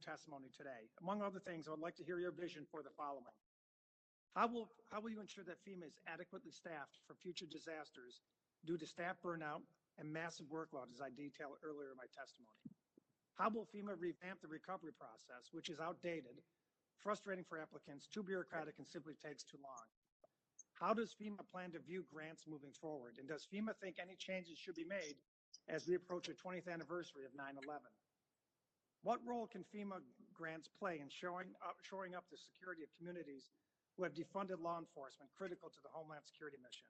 testimony today. Among other things, I would like to hear your vision for the following. How will you ensure that FEMA is adequately staffed for future disasters due to staff burnout and massive workload, as I detailed earlier in my testimony? How will FEMA revamp the recovery process, which is outdated, frustrating for applicants, too bureaucratic, and simply takes too long? How does FEMA plan to view grants moving forward? And does FEMA think any changes should be made as we approach the 20th anniversary of 9/11? What role can FEMA grants play in shoring up the security of communities who have defunded law enforcement critical to the Homeland Security mission?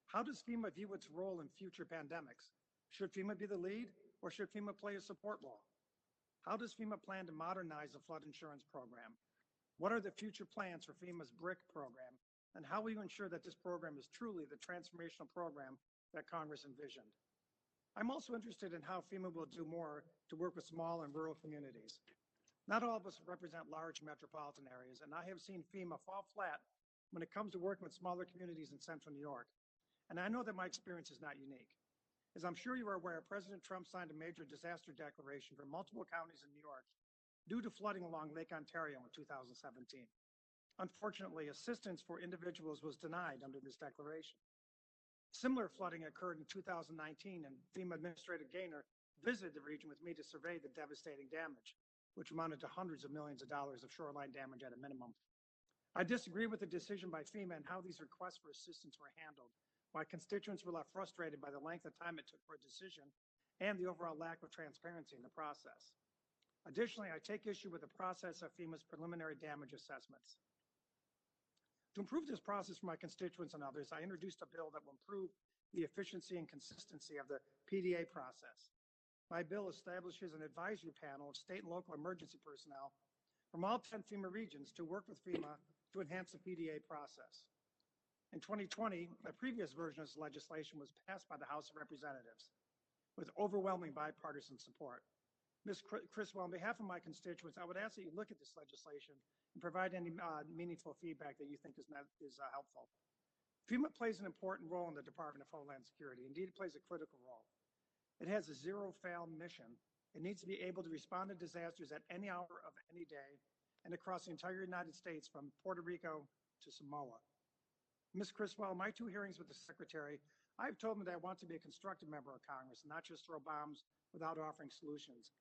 How does FEMA view its role in future pandemics? Should FEMA be the lead, or should FEMA play a support role? How does FEMA plan to modernize the flood insurance program? What are the future plans for FEMA's BRIC program? And how will you ensure that this program is truly the transformational program that Congress envisioned? I'm also interested in how FEMA will do more to work with small and rural communities. Not all of us represent large metropolitan areas, and I have seen FEMA fall flat when it comes to working with smaller communities in central New York. And I know that my experience is not unique. As I'm sure you are aware, President Trump signed a major disaster declaration for multiple counties in New York due to flooding along Lake Ontario in 2017. Unfortunately, assistance for individuals was denied under this declaration. Similar flooding occurred in 2019, and FEMA Administrator Gaynor visited the region with me to survey the devastating damage, which amounted to hundreds of millions of dollars of shoreline damage at a minimum. I disagree with the decision by FEMA and how these requests for assistance were handled. My constituents were left frustrated by the length of time it took for a decision and the overall lack of transparency in the process. Additionally, I take issue with the process of FEMA's preliminary damage assessments. To improve this process for my constituents and others, I introduced a bill that will improve the efficiency and consistency of the PDA process. My bill establishes an advisory panel of state and local emergency personnel from all 10 FEMA regions to work with FEMA to enhance the PDA process. In 2020, a previous version of this legislation was passed by the House of Representatives with overwhelming bipartisan support. Ms. Criswell, on behalf of my constituents, I would ask that you look at this legislation and provide any meaningful feedback that you think is helpful. FEMA plays an important role in the Department of Homeland Security. Indeed, it plays a critical role. It has a zero-fail mission. It needs to be able to respond to disasters at any hour of any day and across the entire United States from Puerto Rico to Samoa. Ms. Criswell, my 2 hearings with the Secretary, I've told them that I want to be a constructive member of Congress, not just throw bombs without offering solutions.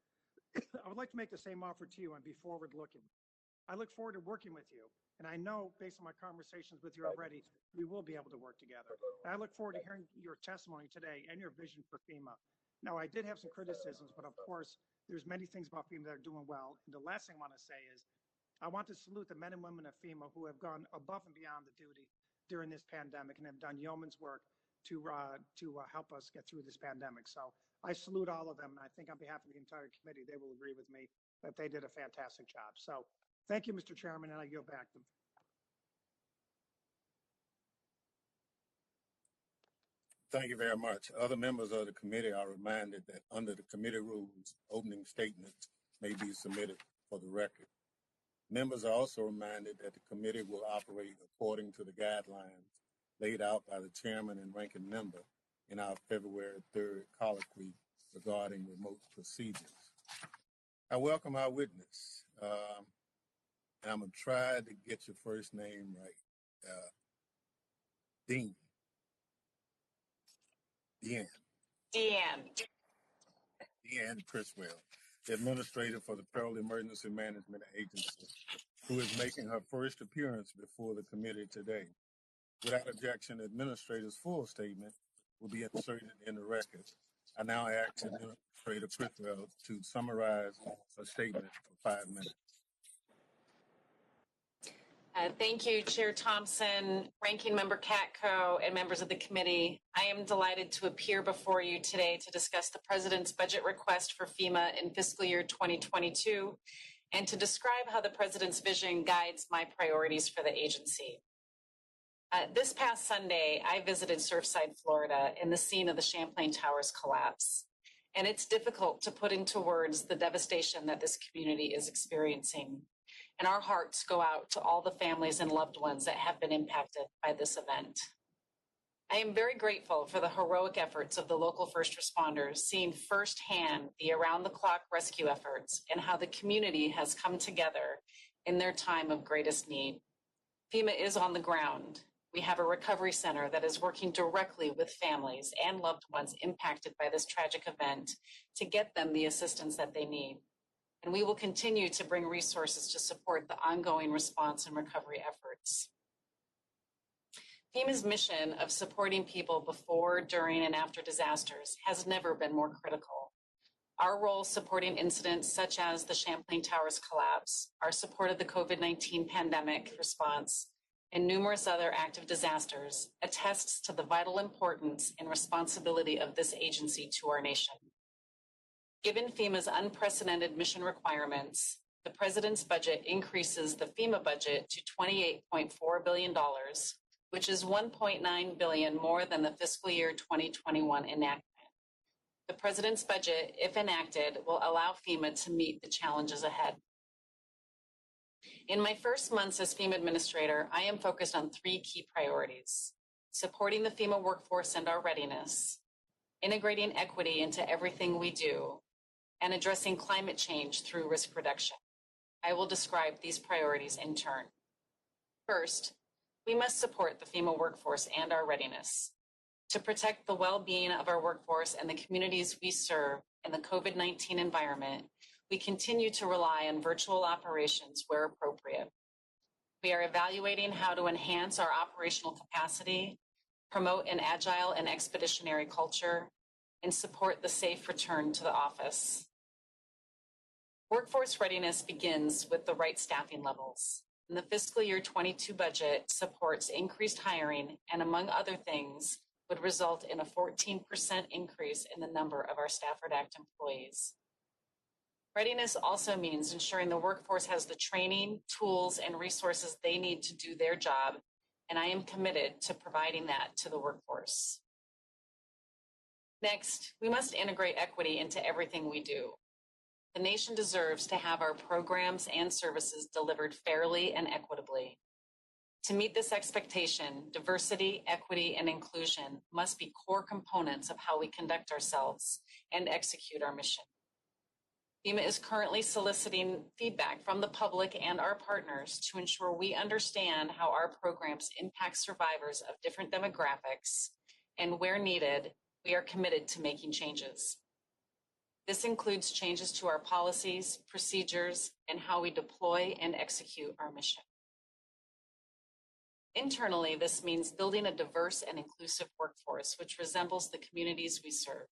I would like to make the same offer to you and be forward-looking. I look forward to working with you, and I know, based on my conversations with you already, we will be able to work together. And I look forward to hearing your testimony today and your vision for FEMA. Now, I did have some criticisms, but of course, there's many things about FEMA that are doing well. And the last thing I want to say is, I want to salute the men and women of FEMA who have gone above and beyond the duty during this pandemic and have done yeoman's work to help us get through this pandemic. So I salute all of them, and I think on behalf of the entire committee, they will agree with me that they did a fantastic job. So thank you, Mr. Chairman, and I yield back to. Thank you very much. Other members of the committee are reminded that under the committee rules, opening statements may be submitted for the record. Members are also reminded that the committee will operate according to the guidelines laid out by the chairman and ranking member in our February 3rd colloquy regarding remote procedures. I welcome our witness. And I'm going to try to get your first name right. Deanne. Deanne Criswell, the administrator for the Federal Emergency Management Agency, who is making her first appearance before the committee today. Without objection, the administrator's full statement will be inserted in the record. I now ask Administrator Criswell to summarize her statement for 5 minutes. Thank you, Chair Thompson, Ranking Member Katko, and members of the committee. I am delighted to appear before you today to discuss the President's budget request for FEMA in fiscal year 2022 and to describe how the President's vision guides my priorities for the agency. This past Sunday, I visited Surfside, Florida, in the scene of the Champlain Towers collapse. And it's difficult to put into words the devastation that this community is experiencing. And our hearts go out to all the families and loved ones that have been impacted by this event. I am very grateful for the heroic efforts of the local first responders, seeing firsthand the around-the-clock rescue efforts and how the community has come together in their time of greatest need. FEMA is on the ground. We have a recovery center that is working directly with families and loved ones impacted by this tragic event to get them the assistance that they need. And we will continue to bring resources to support the ongoing response and recovery efforts. FEMA's mission of supporting people before, during, and after disasters has never been more critical. Our role supporting incidents such as the Champlain Towers collapse, our support of the COVID-19 pandemic response, and numerous other active disasters attests to the vital importance and responsibility of this agency to our nation. Given FEMA's unprecedented mission requirements, the President's budget increases the FEMA budget to $28.4 billion, which is $1.9 billion more than the fiscal year 2021 enactment. The President's budget, if enacted, will allow FEMA to meet the challenges ahead. In my first months as FEMA administrator, I am focused on three key priorities: supporting the FEMA workforce and our readiness, integrating equity into everything we do, and addressing climate change through risk reduction. I will describe these priorities in turn. First, we must support the FEMA workforce and our readiness. To protect the well-being of our workforce and the communities we serve in the COVID-19 environment, we continue to rely on virtual operations where appropriate. We are evaluating how to enhance our operational capacity, promote an agile and expeditionary culture, and support the safe return to the office. Workforce readiness begins with the right staffing levels. And the fiscal year 22 budget supports increased hiring and, among other things, would result in a 14% increase in the number of our Stafford Act employees. Readiness also means ensuring the workforce has the training, tools, and resources they need to do their job, and I am committed to providing that to the workforce. Next, we must integrate equity into everything we do. The nation deserves to have our programs and services delivered fairly and equitably. To meet this expectation, diversity, equity, and inclusion must be core components of how we conduct ourselves and execute our mission. FEMA is currently soliciting feedback from the public and our partners to ensure we understand how our programs impact survivors of different demographics, and where needed, we are committed to making changes. This includes changes to our policies, procedures, and how we deploy and execute our mission. Internally, this means building a diverse and inclusive workforce which resembles the communities we serve.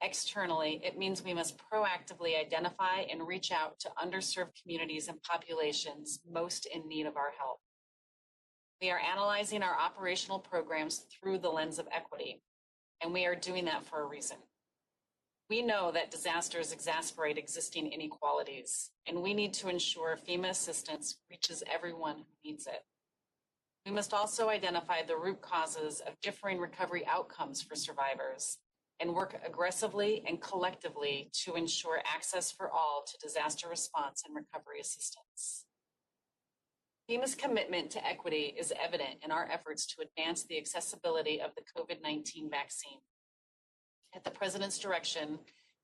Externally, it means we must proactively identify and reach out to underserved communities and populations most in need of our help. We are analyzing our operational programs through the lens of equity, and we are doing that for a reason. We know that disasters exacerbate existing inequalities, and we need to ensure FEMA assistance reaches everyone who needs it. We must also identify the root causes of differing recovery outcomes for survivors and work aggressively and collectively to ensure access for all to disaster response and recovery assistance. FEMA's commitment to equity is evident in our efforts to advance the accessibility of the COVID-19 vaccine. At the President's direction,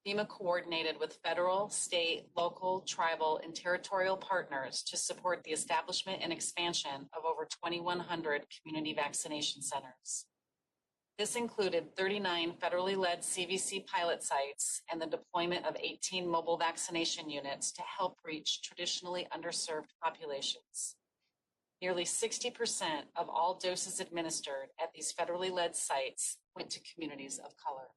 FEMA coordinated with federal, state, local, tribal, and territorial partners to support the establishment and expansion of over 2,100 community vaccination centers. This included 39 federally led CVC pilot sites and the deployment of 18 mobile vaccination units to help reach traditionally underserved populations. Nearly 60% of all doses administered at these federally led sites went to communities of color.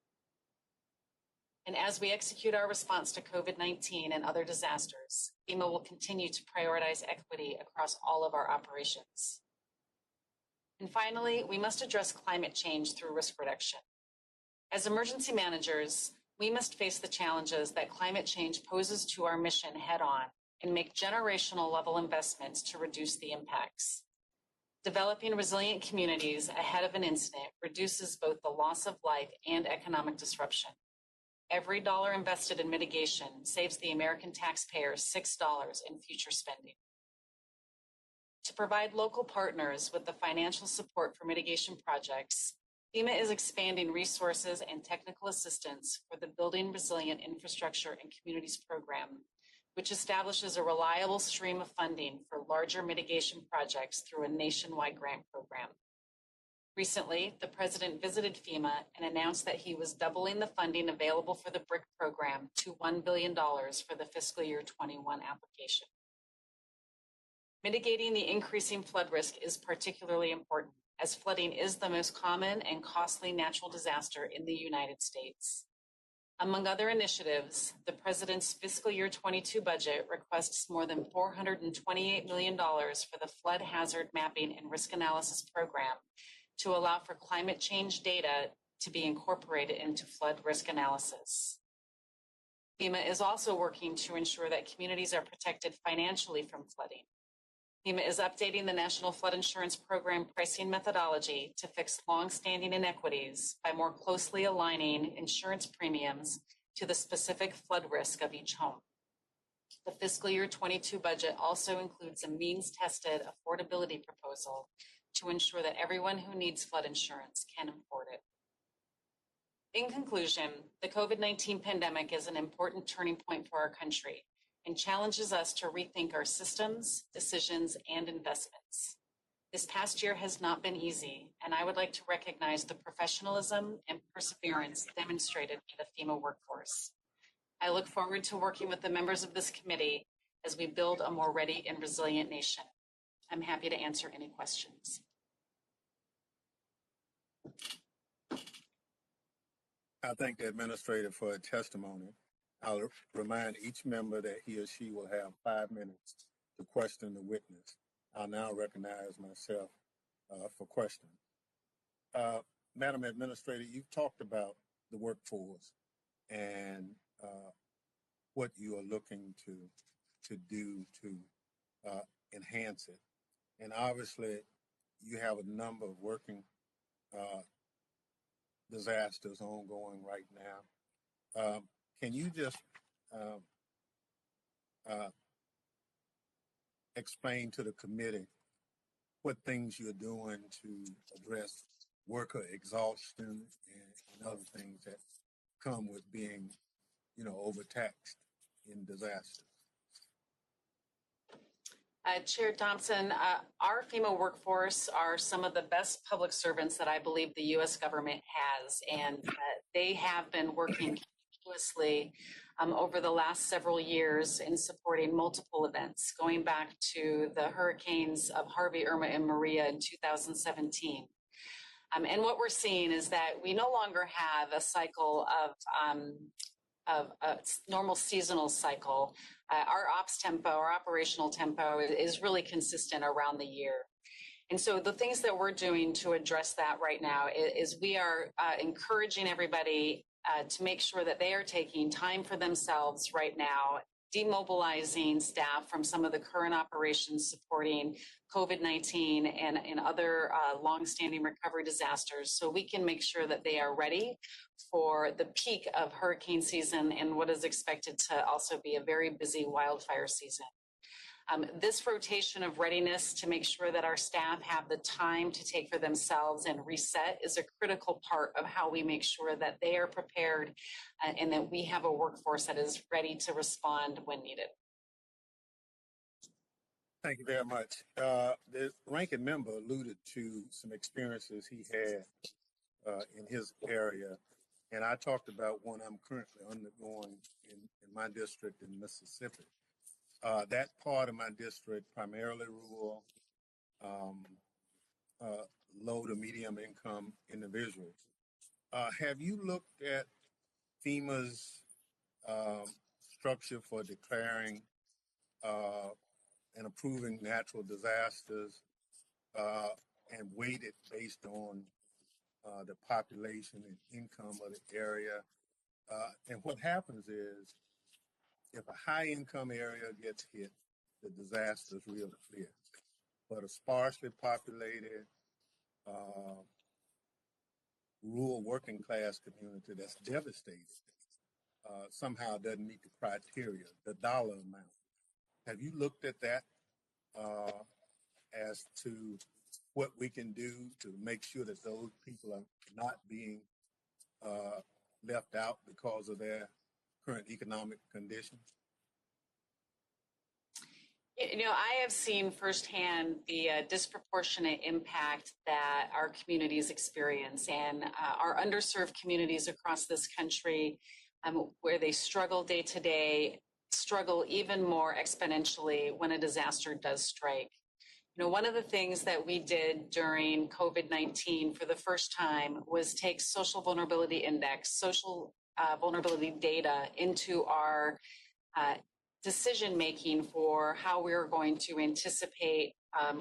And as we execute our response to COVID-19 and other disasters, FEMA will continue to prioritize equity across all of our operations. And finally, we must address climate change through risk reduction. As emergency managers, we must face the challenges that climate change poses to our mission head on and make generational level investments to reduce the impacts. Developing resilient communities ahead of an incident reduces both the loss of life and economic disruption. Every dollar invested in mitigation saves the American taxpayer $6 in future spending. To provide local partners with the financial support for mitigation projects, FEMA is expanding resources and technical assistance for the Building Resilient Infrastructure and Communities program, which establishes a reliable stream of funding for larger mitigation projects through a nationwide grant program. Recently, the President visited FEMA and announced that he was doubling the funding available for the BRIC program to $1 billion for the fiscal year 21 application. Mitigating the increasing flood risk is particularly important, as flooding is the most common and costly natural disaster in the United States. Among other initiatives, the President's fiscal year 22 budget requests more than $428 million for the Flood Hazard Mapping and Risk Analysis Program to allow for climate change data to be incorporated into flood risk analysis. FEMA is also working to ensure that communities are protected financially from flooding. FEMA is updating the National Flood Insurance Program pricing methodology to fix longstanding inequities by more closely aligning insurance premiums to the specific flood risk of each home. The fiscal year 22 budget also includes a means-tested affordability proposal to ensure that everyone who needs flood insurance can afford it. In conclusion, the COVID-19 pandemic is an important turning point for our country and challenges us to rethink our systems, decisions, and investments. This past year has not been easy, and I would like to recognize the professionalism and perseverance demonstrated by the FEMA workforce. I look forward to working with the members of this committee as we build a more ready and resilient nation. I'm happy to answer any questions. I thank the administrator for her testimony. I'll remind each member that he or she will have 5 minutes to question the witness. I'll now recognize myself for questions. Madam Administrator, you've talked about the workforce and what you are looking to do to enhance it. And obviously, you have a number of working disasters ongoing right now. Can you just explain to the committee what things you're doing to address worker exhaustion and other things that come with being, overtaxed in disasters? Chair Thompson, our FEMA workforce are some of the best public servants that I believe the U.S. government has, and they have been working continuously over the last several years in supporting multiple events, going back to the hurricanes of Harvey, Irma, and Maria in 2017. And what we're seeing is that we no longer have a cycle of a normal seasonal cycle. Our ops tempo, our operational tempo is really consistent around the year. And so the things that we're doing to address that right now is we are encouraging everybody to make sure that they are taking time for themselves right now, demobilizing staff from some of the current operations supporting COVID-19 and other longstanding recovery disasters, so we can make sure that they are ready for the peak of hurricane season and what is expected to also be a very busy wildfire season. This rotation of readiness to make sure that our staff have the time to take for themselves and reset is a critical part of how we make sure that they are prepared and that we have a workforce that is ready to respond when needed. Thank you very much. The ranking member alluded to some experiences he had in his area, and I talked about one I'm currently undergoing in my district in Mississippi. That part of my district, primarily rural, low to medium income individuals. Have you looked at FEMA's structure for declaring and approving natural disasters and weighted based on the population and income of the area? And what happens is, if a high-income area gets hit, the disaster is real clear. But a sparsely populated, rural working-class community that's devastated somehow doesn't meet the criteria, the dollar amount. Have you looked at that as to what we can do to make sure that those people are not being left out because of their current economic conditions? I have seen firsthand the disproportionate impact that our communities experience, and our underserved communities across this country, where they struggle day to day, struggle even more exponentially when a disaster does strike. One of the things that we did during COVID-19 for the first time was take social vulnerability index, social vulnerability data into our decision-making for how we're going to anticipate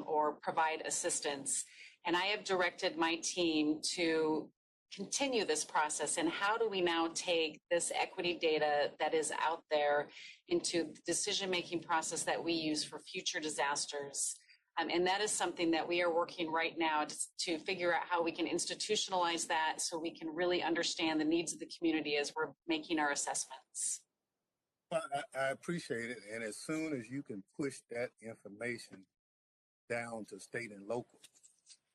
or provide assistance. And I have directed my team to continue this process. And how do we now take this equity data that is out there into the decision-making process that we use for future disasters? And that is something that we are working right now to figure out how we can institutionalize that so we can really understand the needs of the community as we're making our assessments. Well, I appreciate it. And as soon as you can push that information down to state and local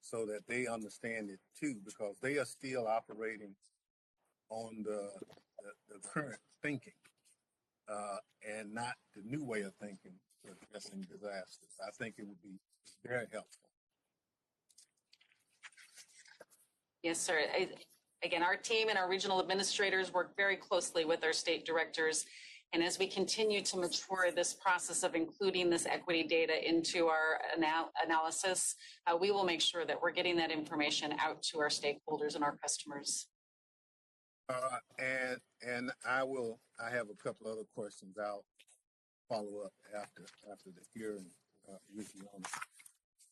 so that they understand it too, because they are still operating on the current thinking and not the new way of thinking for addressing disasters. I think it would be very helpful. Yes, sir. Again, our team and our regional administrators work very closely with our state directors. And as we continue to mature this process of including this equity data into our analysis, we will make sure that we're getting that information out to our stakeholders and our customers. And I have a couple other questions. I'll follow up after the hearing with you on it.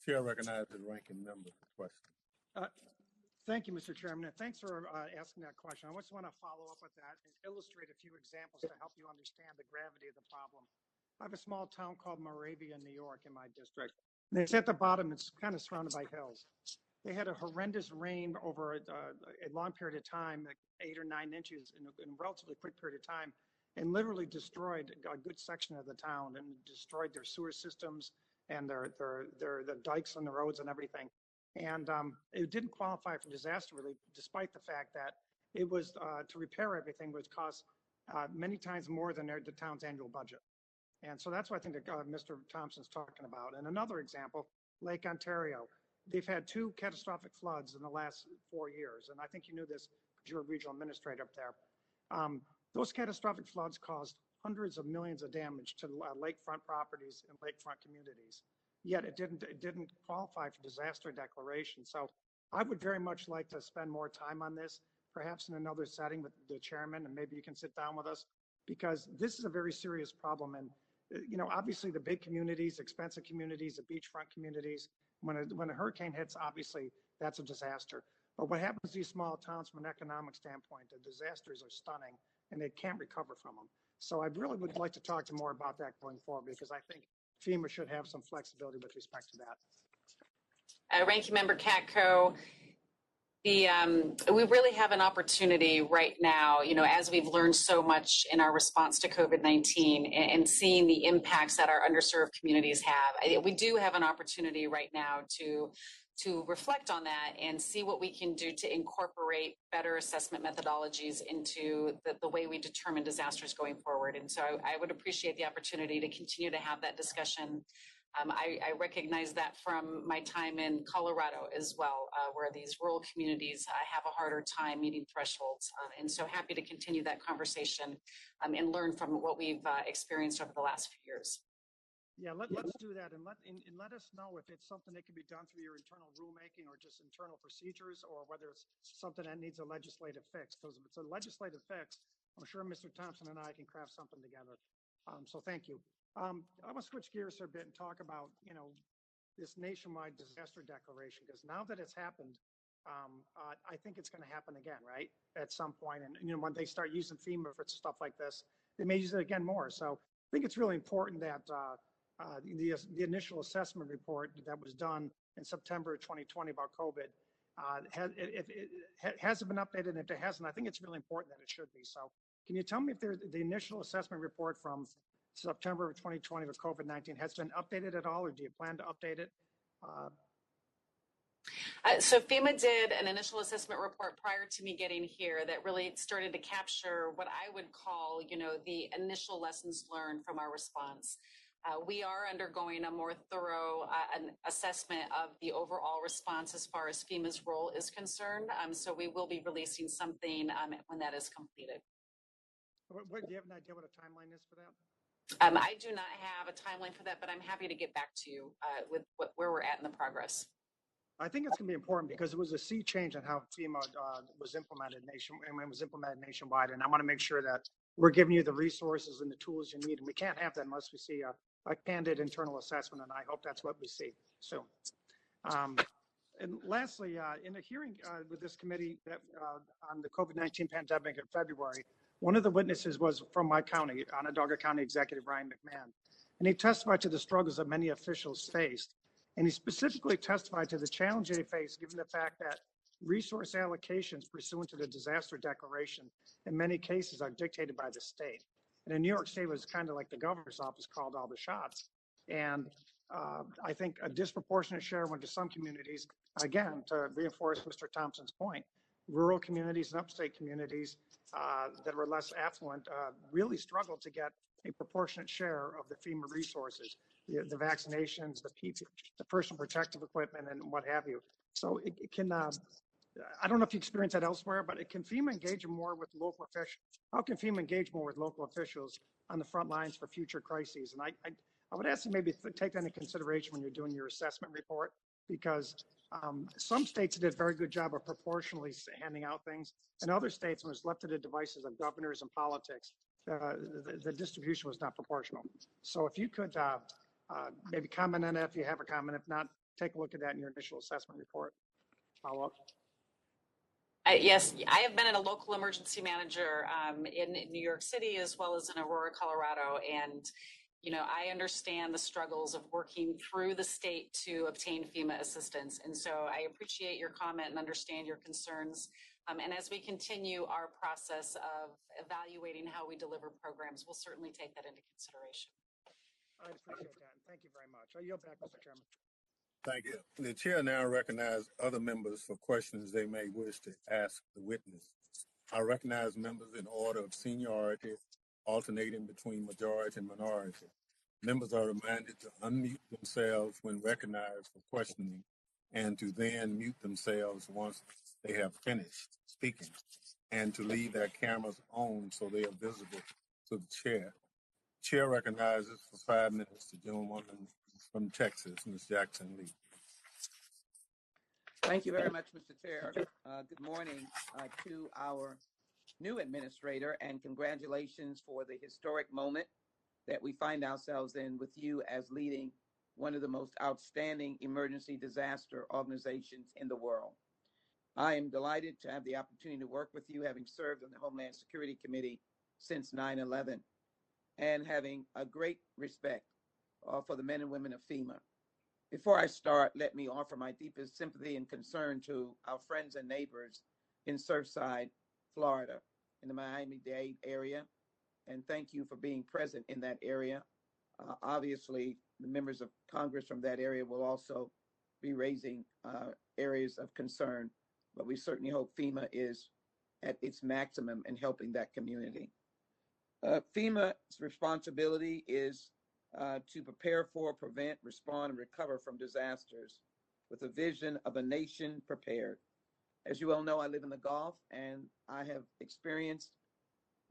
Chair recognizes the ranking member for question. Thank you, Mr. Chairman, and thanks for asking that question. I just want to follow up with that and illustrate a few examples to help you understand the gravity of the problem. I have a small town called Moravia, New York, in my district. And it's at the bottom. It's kind of surrounded by hills. They had a horrendous rain over a long period of time, like 8 or 9 inches in a relatively quick period of time, and literally destroyed a good section of the town and destroyed their sewer systems and the dikes on the roads and everything. And it didn't qualify for disaster relief, despite the fact that it was to repair everything would cost many times more than the town's annual budget. And so that's what I think that Mr. Thompson's talking about. And another example, Lake Ontario. They've had 2 catastrophic floods in the last 4 years. And I think you knew this because you're a regional administrator up there. Those catastrophic floods caused hundreds of millions of damage to lakefront properties and lakefront communities. Yet it didn't qualify for disaster declaration. So I would very much like to spend more time on this, perhaps in another setting with the chairman, and maybe you can sit down with us, because this is a very serious problem. And obviously the big communities, expensive communities, the beachfront communities, when a hurricane hits, obviously that's a disaster. But what happens to these small towns from an economic standpoint, the disasters are stunning and they can't recover from them. So I really would like to talk to more about that going forward, because I think FEMA should have some flexibility with respect to that. Ranking Member Katko, we really have an opportunity right now, as we've learned so much in our response to COVID-19 and seeing the impacts that our underserved communities have. We do have an opportunity right now to reflect on that and see what we can do to incorporate better assessment methodologies into the way we determine disasters going forward. And so I would appreciate the opportunity to continue to have that discussion. I recognize that from my time in Colorado as well, where these rural communities have a harder time meeting thresholds. And so happy to continue that conversation and learn from what we've experienced over the last few years. Yeah, let's do that, and let us know if it's something that can be done through your internal rulemaking or just internal procedures, or whether it's something that needs a legislative fix. Because if it's a legislative fix, I'm sure Mr. Thompson and I can craft something together. So thank you. I want to switch gears here a bit and talk about this nationwide disaster declaration, because now that it's happened, I think it's going to happen again, right? At some point, and when they start using FEMA for stuff like this, they may use it again more. So I think it's really important that the initial assessment report that was done in September 2020 about COVID, has it been updated? And if it hasn't, I think it's really important that it should be. So can you tell me if the initial assessment report from September of 2020 with COVID-19 has been updated at all, or do you plan to update it? So FEMA did an initial assessment report prior to me getting here that really started to capture what I would call, the initial lessons learned from our response. We are undergoing a more thorough an assessment of the overall response as far as FEMA's role is concerned. So we will be releasing something when that is completed. Do you have an idea what a timeline is for that? I do not have a timeline for that, but I'm happy to get back to you with where we're at in the progress. I think it's going to be important because it was a sea change in how FEMA was implemented nationwide, and I want to make sure that we're giving you the resources and the tools you need, and we can't have that unless we see a candid internal assessment, and I hope that's what we see soon. And lastly, in a hearing with this committee on the COVID-19 pandemic in February, one of the witnesses was from my county, Onondaga County Executive Ryan McMahon, and he testified to the struggles that many officials faced. And he specifically testified to the challenge they face given the fact that resource allocations pursuant to the disaster declaration in many cases are dictated by the state. And in New York State, it was kind of like the governor's office called all the shots. And I think a disproportionate share went to some communities, again, to reinforce Mr. Thompson's point. Rural communities and upstate communities that were less affluent really struggled to get a proportionate share of the FEMA resources, the vaccinations, the personal protective equipment, and what have you. So it can, I don't know if you experience that elsewhere, but can FEMA engage more with local officials? How can FEMA engage more with local officials on the front lines for future crises? And I would ask you maybe take that into consideration when you're doing your assessment report, because some states did a very good job of proportionally handing out things, and other states, when it was left to the devices of governors and politics, the distribution was not proportional. So if you could maybe comment on that if you have a comment. If not, take a look at that in your initial assessment report. Follow up. Yes, I have been a local emergency manager in New York City as well as in Aurora, Colorado, and I understand the struggles of working through the state to obtain FEMA assistance. And so I appreciate your comment and understand your concerns. And as we continue our process of evaluating how we deliver programs, we'll certainly take that into consideration. I appreciate that. Thank you very much. I yield back, Mr. Chairman. Thank you. The chair now recognizes other members for questions they may wish to ask the witness. I recognize members in order of seniority, alternating between majority and minority. Members are reminded to unmute themselves when recognized for questioning and to then mute themselves once they have finished speaking, and to leave their cameras on so they are visible to the chair. Chair recognizes for 5 minutes the gentlewoman from Texas, Ms. Jackson Lee. Thank you very much, Mr. Chair. Good morning to our new administrator, and congratulations for the historic moment that we find ourselves in with you as leading one of the most outstanding emergency disaster organizations in the world. I am delighted to have the opportunity to work with you, having served on the Homeland Security Committee since 9/11, and having a great respect for the men and women of FEMA. Before I start, let me offer my deepest sympathy and concern to our friends and neighbors in Surfside, Florida, in the Miami-Dade area, and thank you for being present in that area. Obviously, the members of Congress from that area will also be raising areas of concern, but we certainly hope FEMA is at its maximum in helping that community. FEMA's responsibility is to prepare for, prevent, respond, and recover from disasters with a vision of a nation prepared. As you all know, I live in the Gulf, and I have experienced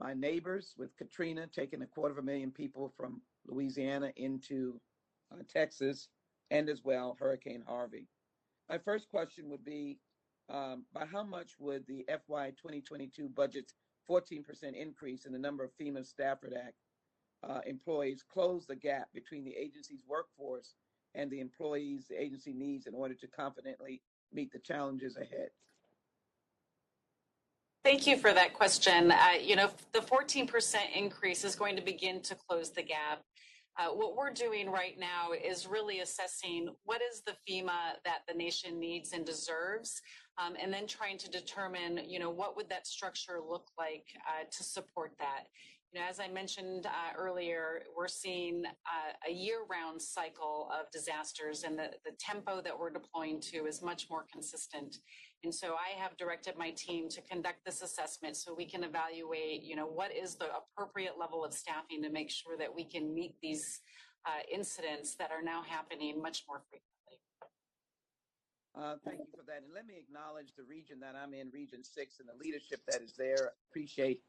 my neighbors with Katrina taking 250,000 people from Louisiana into Texas, and as well Hurricane Harvey. My first question would be, by how much would the FY 2022 budget's 14% increase in the number of FEMA Stafford Act employees close the gap between the agency's workforce and the employees the agency needs in order to confidently meet the challenges ahead? Thank you for that question. The 14% increase is going to begin to close the gap. What we're doing right now is really assessing what is the FEMA that the nation needs and deserves, and then trying to determine, what would that structure look like to support that. As I mentioned earlier, we're seeing a year-round cycle of disasters, and the tempo that we're deploying to is much more consistent. And so I have directed my team to conduct this assessment so we can evaluate, what is the appropriate level of staffing to make sure that we can meet these incidents that are now happening much more frequently. Thank you for that. And let me acknowledge the region that I'm in, Region 6, and the leadership that is there. Appreciate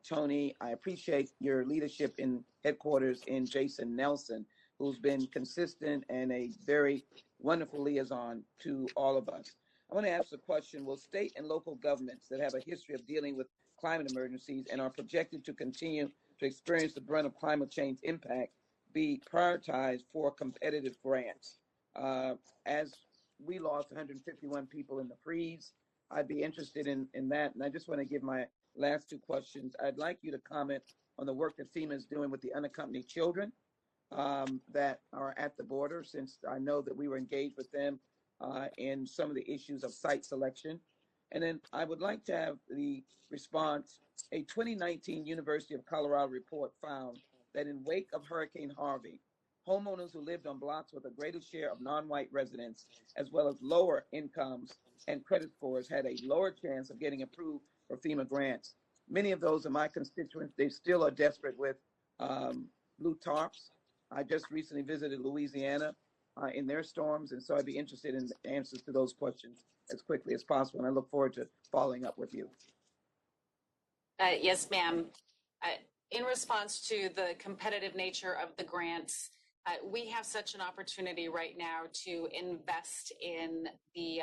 Tony. I appreciate your leadership in headquarters in Jason Nelson, who's been consistent and a very wonderful liaison to all of us. I want to ask the question, will state and local governments that have a history of dealing with climate emergencies and are projected to continue to experience the brunt of climate change impact be prioritized for competitive grants? As we lost 151 people in the freeze, I'd be interested in that. And I just want to give my last two questions. I'd like you to comment on the work that FEMA is doing with the unaccompanied children that are at the border, since I know that we were engaged with them in some of the issues of site selection. And then I would like to have the response. A 2019 University of Colorado report found that in wake of Hurricane Harvey, homeowners who lived on blocks with a greater share of non-white residents, as well as lower incomes and credit scores, had a lower chance of getting approved for FEMA grants. Many of those are my constituents. They still are desperate with blue tarps. I just recently visited Louisiana in their storms, and so I'd be interested in the answers to those questions as quickly as possible, and I look forward to following up with you. Yes, ma'am. In response to the competitive nature of the grants, we have such an opportunity right now to invest in the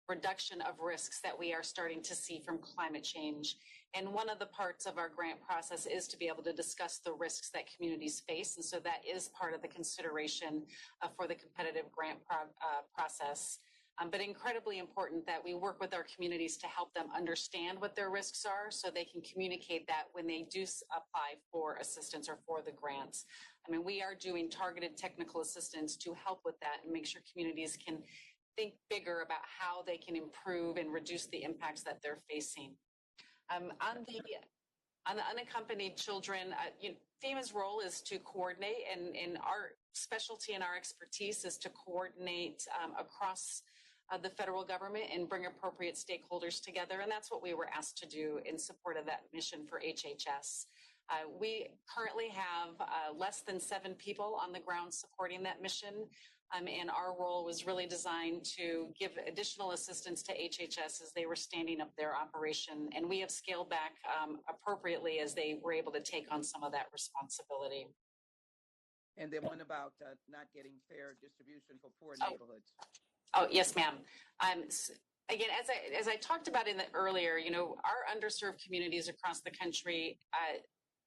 reduction of risks that we are starting to see from climate change. And one of the parts of our grant process is to be able to discuss the risks that communities face. And so that is part of the consideration for the competitive grant process. But incredibly important that we work with our communities to help them understand what their risks are so they can communicate that when they do apply for assistance or for the grants. I mean, we are doing targeted technical assistance to help with that and make sure communities can think bigger about how they can improve and reduce the impacts that they're facing. On the unaccompanied children, FEMA's role is to coordinate, and our specialty and our expertise is to coordinate across the federal government and bring appropriate stakeholders together. And that's what we were asked to do in support of that mission for HHS. We currently have less than 7 people on the ground supporting that mission. And our role was really designed to give additional assistance to HHS as they were standing up their operation. And we have scaled back appropriately as they were able to take on some of that responsibility. And then one about not getting fair distribution for poor neighborhoods. Oh, yes, ma'am. Again, as I talked about earlier, our underserved communities across the country,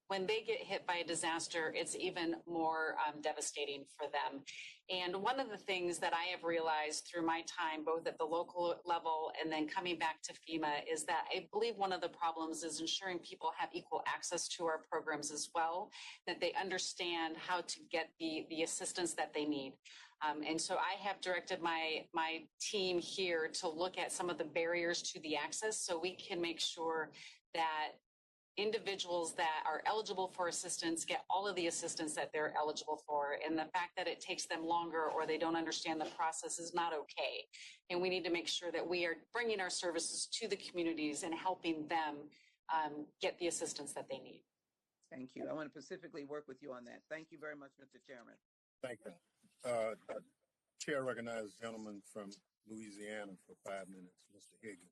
when they get hit by a disaster, it's even more devastating for them. And one of the things that I have realized through my time, both at the local level and then coming back to FEMA, is that I believe one of the problems is ensuring people have equal access to our programs as well, that they understand how to get the assistance that they need. And so I have directed my team here to look at some of the barriers to the access so we can make sure that individuals that are eligible for assistance get all of the assistance that they're eligible for. And the fact that it takes them longer or they don't understand the process is not okay. And we need to make sure that we are bringing our services to the communities and helping them get the assistance that they need. Thank you. I want to specifically work with you on that. Thank you very much, Mr. Chairman. Thank you. Chair recognizes the gentleman from Louisiana for 5 minutes, Mr. Higgins.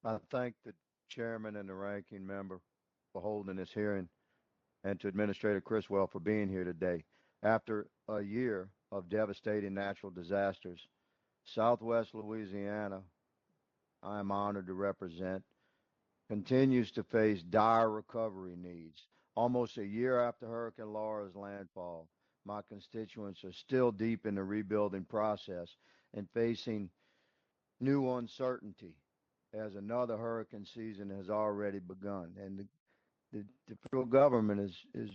I thank the chairman and the ranking member for holding this hearing, and to Administrator Criswell for being here today. After a year of devastating natural disasters, Southwest Louisiana, I am honored to represent, continues to face dire recovery needs. Almost a year after Hurricane Laura's landfall, my constituents are still deep in the rebuilding process and facing new uncertainty as another hurricane season has already begun. And the federal government is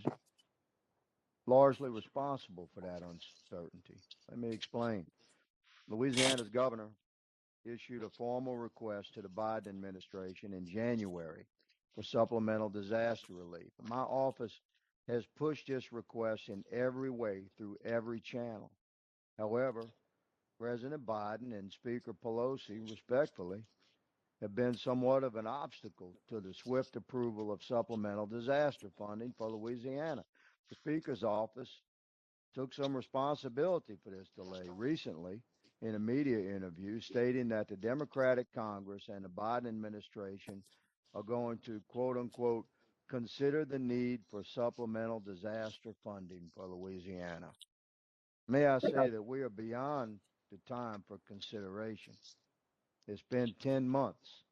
largely responsible for that uncertainty. Let me explain. Louisiana's governor issued a formal request to the Biden administration in January for supplemental disaster relief. My office has pushed this request in every way through every channel. However, President Biden and Speaker Pelosi, respectfully, have been somewhat of an obstacle to the swift approval of supplemental disaster funding for Louisiana. The Speaker's office took some responsibility for this delay recently in a media interview, stating that the Democratic Congress and the Biden administration are going to, quote unquote, consider the need for supplemental disaster funding for Louisiana. May I say that we are beyond the time for consideration. It's been 10 months.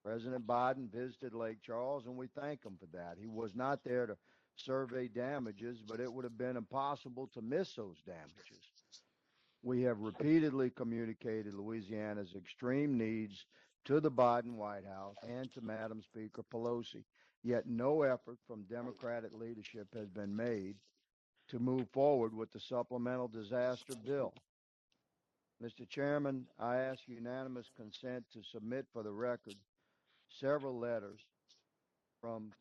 President Biden visited Lake Charles, and we thank him for that. He was not there to survey damages, but it would have been impossible to miss those damages. We have repeatedly communicated Louisiana's extreme needs to the Biden White House and to Madam Speaker Pelosi, yet no effort from Democratic leadership has been made to move forward with the supplemental disaster bill. Mr. Chairman, I ask unanimous consent to submit for the record several letters from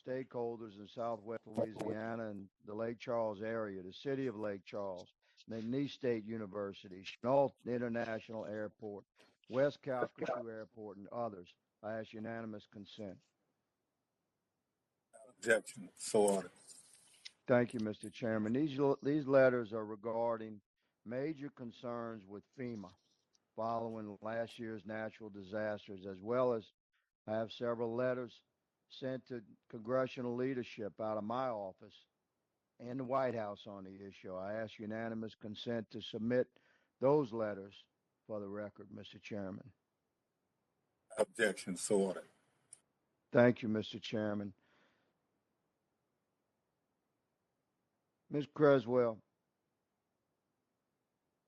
stakeholders in Southwest Louisiana and the Lake Charles area, the city of Lake Charles, McNeese State University, Chennault International Airport, West Calcasieu Airport, and others. I ask unanimous consent. Objection. So ordered. Thank you, Mr. Chairman. These letters are regarding major concerns with FEMA following last year's natural disasters, as well as I have several letters sent to congressional leadership out of my office and the White House on the issue. I ask unanimous consent to submit those letters for the record, Mr. Chairman. Objection. So ordered. Thank you, Mr. Chairman. Ms. Creswell,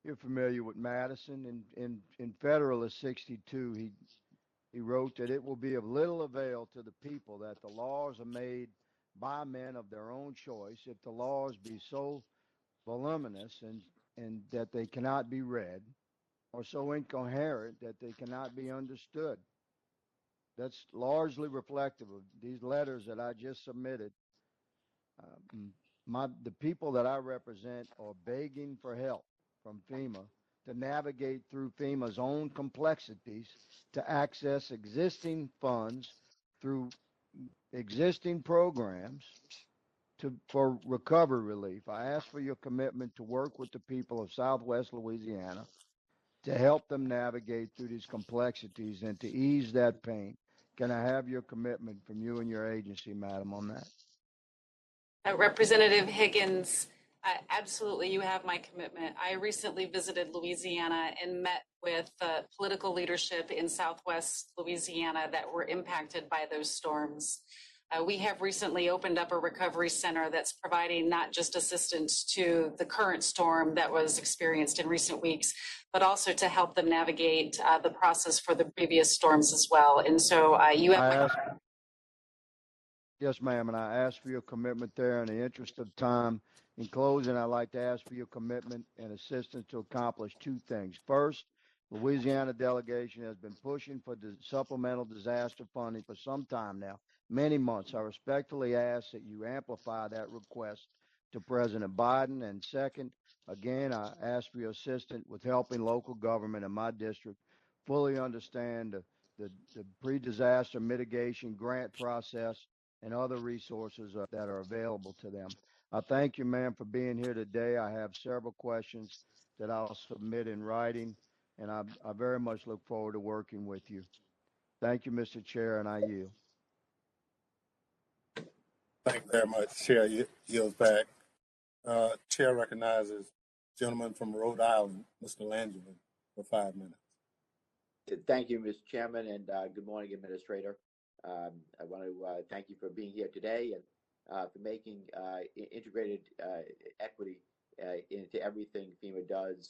you're familiar with Madison. In Federalist 62, he wrote that it will be of little avail to the people that the laws are made by men of their own choice if the laws be so voluminous and that they cannot be read, or so incoherent that they cannot be understood. That's largely reflective of these letters that I just submitted. The people that I represent are begging for help from FEMA to navigate through FEMA's own complexities to access existing funds through existing programs for recovery relief. I ask for your commitment to work with the people of Southwest Louisiana to help them navigate through these complexities and to ease that pain. Can I have your commitment from you and your agency, madam, on that? Representative Higgins, absolutely, you have my commitment. I recently visited Louisiana and met with political leadership in Southwest Louisiana that were impacted by those storms. We have recently opened up a recovery center that's providing not just assistance to the current storm that was experienced in recent weeks, but also to help them navigate the process for the previous storms as well. And so you have Yes, ma'am, and I ask for your commitment there in the interest of time. In closing, I'd like to ask for your commitment and assistance to accomplish two things. First, Louisiana delegation has been pushing for supplemental disaster funding for some time now, many months. I respectfully ask that you amplify that request to President Biden. And second, again, I ask for your assistance with helping local government in my district fully understand the pre-disaster mitigation grant process and other resources that are available to them. I thank you, ma'am, for being here today. I have several questions that I'll submit in writing, and I very much look forward to working with you. Thank you, Mr. Chair, and I yield. Thank you very much. Chair yields back. Chair recognizes gentleman from Rhode Island, Mr. Langevin, for 5 minutes. Thank you, Mr. Chairman, and good morning, Administrator. I want to thank you for being here today and for making integrated equity into everything FEMA does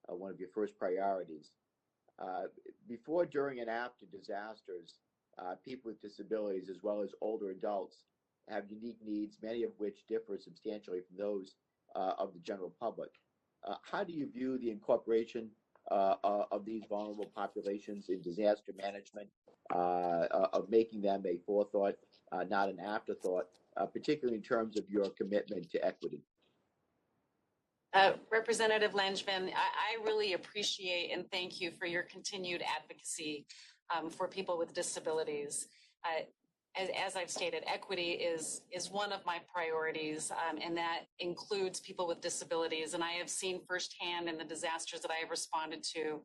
one of your first priorities. Before, during, and after disasters, people with disabilities, as well as older adults, have unique needs, many of which differ substantially from those of the general public. How do you view the incorporation of these vulnerable populations in disaster management, of making them a forethought, not an afterthought, particularly in terms of your commitment to equity? Representative Langevin, I really appreciate and thank you for your continued advocacy for people with disabilities. As I've stated, equity is one of my priorities, and that includes people with disabilities. And I have seen firsthand in the disasters that I have responded to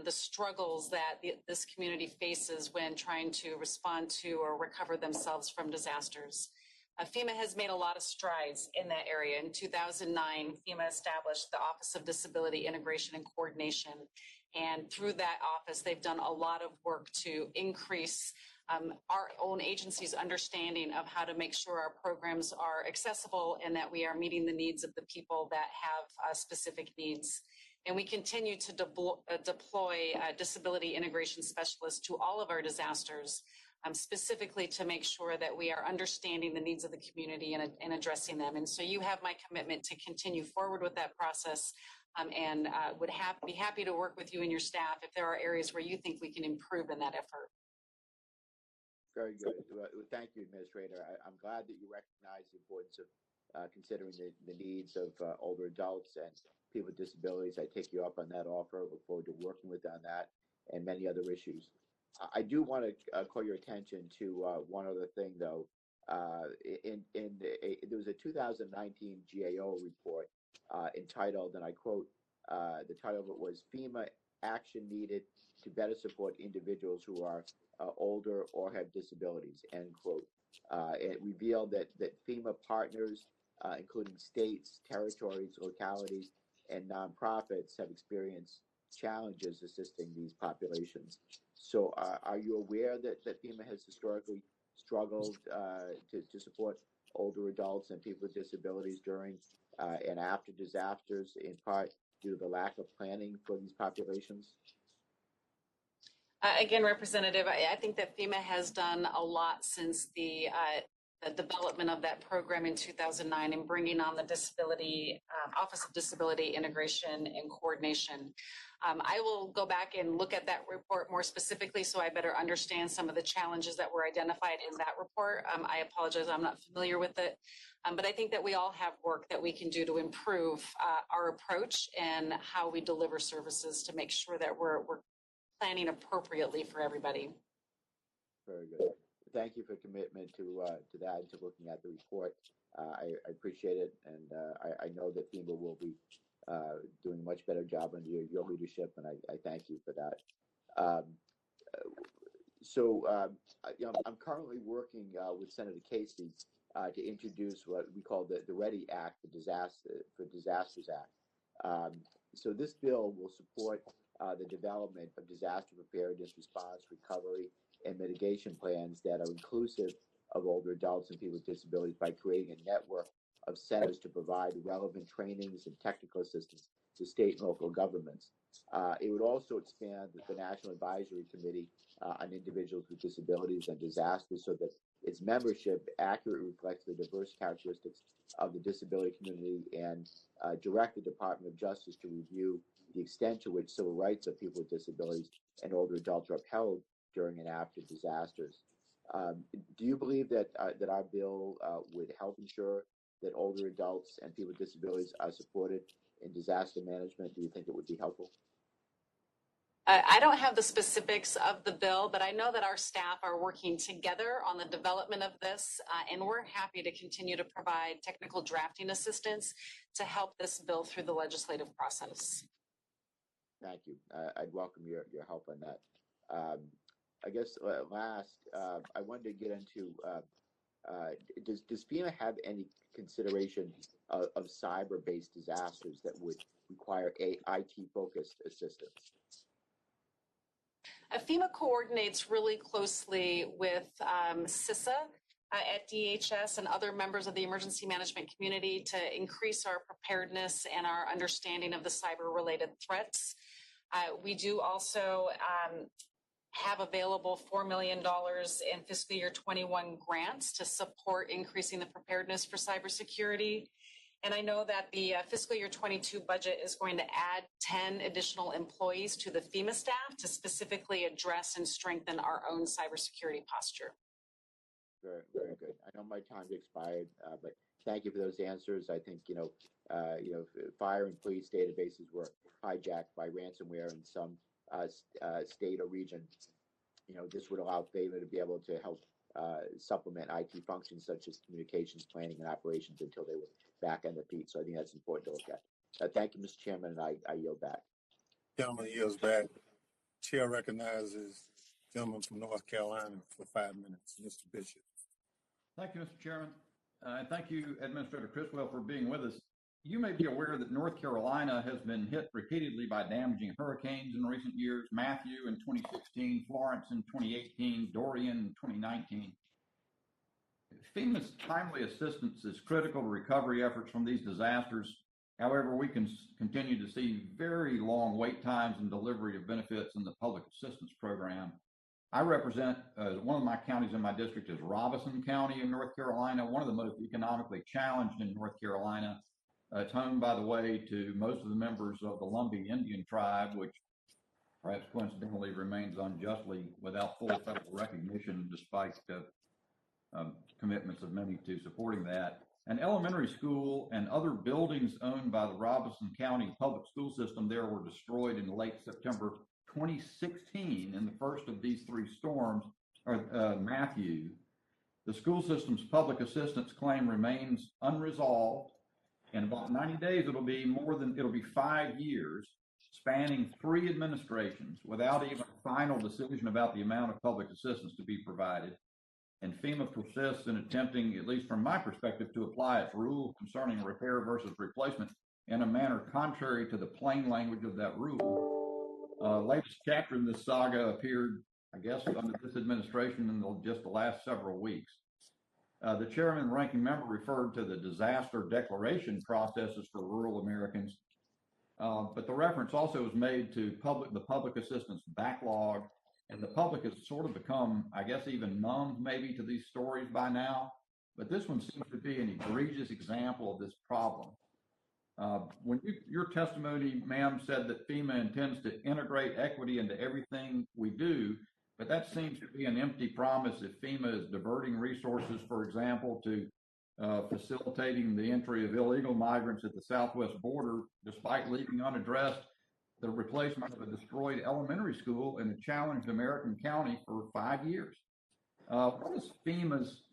the struggles that this community faces when trying to respond to or recover themselves from disasters. FEMA has made a lot of strides in that area. In 2009, FEMA established the Office of Disability Integration and Coordination. And through that office, they've done a lot of work to increase our own agency's understanding of how to make sure our programs are accessible and that we are meeting the needs of the people that have specific needs. And we continue to deploy disability integration specialists to all of our disasters, specifically to make sure that we are understanding the needs of the community and addressing them. And so you have my commitment to continue forward with that process, and would be happy to work with you and your staff if there are areas where you think we can improve in that effort. Very good. Thank you, Administrator. I'm glad that you recognize the importance of considering the needs of older adults and people with disabilities. I take you up on that offer. I look forward to working with you on that and many other issues. I do want to call your attention to one other thing, though. There was a 2019 GAO report entitled, and I quote, the title of it was FEMA Action Needed to Better Support Individuals Who Are Older or Have Disabilities, end quote. It revealed that FEMA partners, including states, territories, localities, and nonprofits, have experienced challenges assisting these populations. So are you aware that FEMA has historically struggled to support older adults and people with disabilities during and after disasters, in part due to the lack of planning for these populations? Again, Representative, I think that FEMA has done a lot since the development of that program in 2009 and bringing on the Office of Disability Integration and Coordination. I will go back and look at that report more specifically so I better understand some of the challenges that were identified in that report. I apologize, I'm not familiar with it. But I think that we all have work that we can do to improve our approach and how we deliver services to make sure that we're planning appropriately for everybody. Very good. Thank you for commitment to that and to looking at the report. I appreciate it, and I know that FEMA will be doing a much better job under your leadership, and I thank you for that. I'm currently working with Senator Casey to introduce what we call the Ready Act, the Disasters Act. So this bill will support the development of disaster preparedness, response, recovery, and mitigation plans that are inclusive of older adults and people with disabilities by creating a network of centers to provide relevant trainings and technical assistance to state and local governments. It would also expand the National Advisory Committee on Individuals with Disabilities and Disasters so that its membership accurately reflects the diverse characteristics of the disability community, and direct the Department of Justice to review the extent to which civil rights of people with disabilities and older adults are upheld during and after disasters. Do you believe that our bill would help ensure that older adults and people with disabilities are supported in disaster management? Do you think it would be helpful? I don't have the specifics of the bill, but I know that our staff are working together on the development of this, and we're happy to continue to provide technical drafting assistance to help this bill through the legislative process. Thank you. I'd welcome your help on that. I guess last, I wanted to get into, does FEMA have any consideration of cyber-based disasters that would require IT-focused assistance? FEMA coordinates really closely with CISA at DHS and other members of the emergency management community to increase our preparedness and our understanding of the cyber-related threats. We do also have available $4 million in fiscal year 21 grants to support increasing the preparedness for cybersecurity. And I know that the fiscal year 22 budget is going to add 10 additional employees to the FEMA staff to specifically address and strengthen our own cybersecurity posture. Very, very good. I know my time's expired, but thank you for those answers. I think, fire and police databases were hijacked by ransomware in some state or region. This would allow FEMA to be able to help supplement IT functions such as communications, planning, and operations until they were back on the feet. So I think that's important to look at. Thank you, Mr. Chairman, and I yield back. Gentleman yields back. Chair recognizes gentleman from North Carolina for 5 minutes, Mr. Bishop. Thank you, Mr. Chairman. And thank you, Administrator Criswell, for being with us. You may be aware that North Carolina has been hit repeatedly by damaging hurricanes in recent years. Matthew in 2016, Florence in 2018, Dorian in 2019. FEMA's timely assistance is critical to recovery efforts from these disasters. However, we can continue to see very long wait times in delivery of benefits in the public assistance program. I represent one of my counties in my district is Robeson County in North Carolina, one of the most economically challenged in North Carolina. It's home, by the way, to most of the members of the Lumbee Indian tribe, which perhaps coincidentally remains unjustly without full federal recognition, despite commitments of many to supporting that. An elementary school and other buildings owned by the Robeson County public school system there were destroyed in late September 2016 in the first of these three storms, Matthew. The school system's public assistance claim remains unresolved. In about 90 days, it'll be 5 years, spanning 3 administrations without even a final decision about the amount of public assistance to be provided. And FEMA persists in attempting, at least from my perspective, to apply its rule concerning repair versus replacement in a manner contrary to the plain language of that rule. Latest chapter in this saga appeared, I guess, under this administration in just the last several weeks. The chairman and ranking member referred to the disaster declaration processes for rural Americans, but the reference also was made to the public assistance backlog, and the public has sort of become, I guess, even numb maybe to these stories by now, but this one seems to be an egregious example of this problem. When your testimony, ma'am, said that FEMA intends to integrate equity into everything we do, but that seems to be an empty promise if FEMA is diverting resources, for example, to facilitating the entry of illegal migrants at the southwest border, despite leaving unaddressed the replacement of a destroyed elementary school in a challenged American county for 5 years. What is FEMA's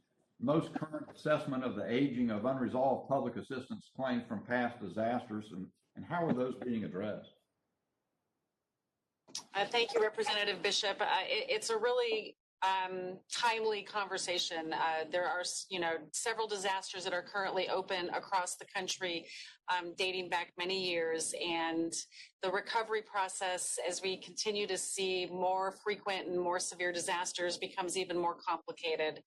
most current assessment of the aging of unresolved public assistance claims from past disasters, and how are those being addressed? Thank you, Representative Bishop. It's a really timely conversation. There are, several disasters that are currently open across the country, dating back many years, and the recovery process, as we continue to see more frequent and more severe disasters, becomes even more complicated.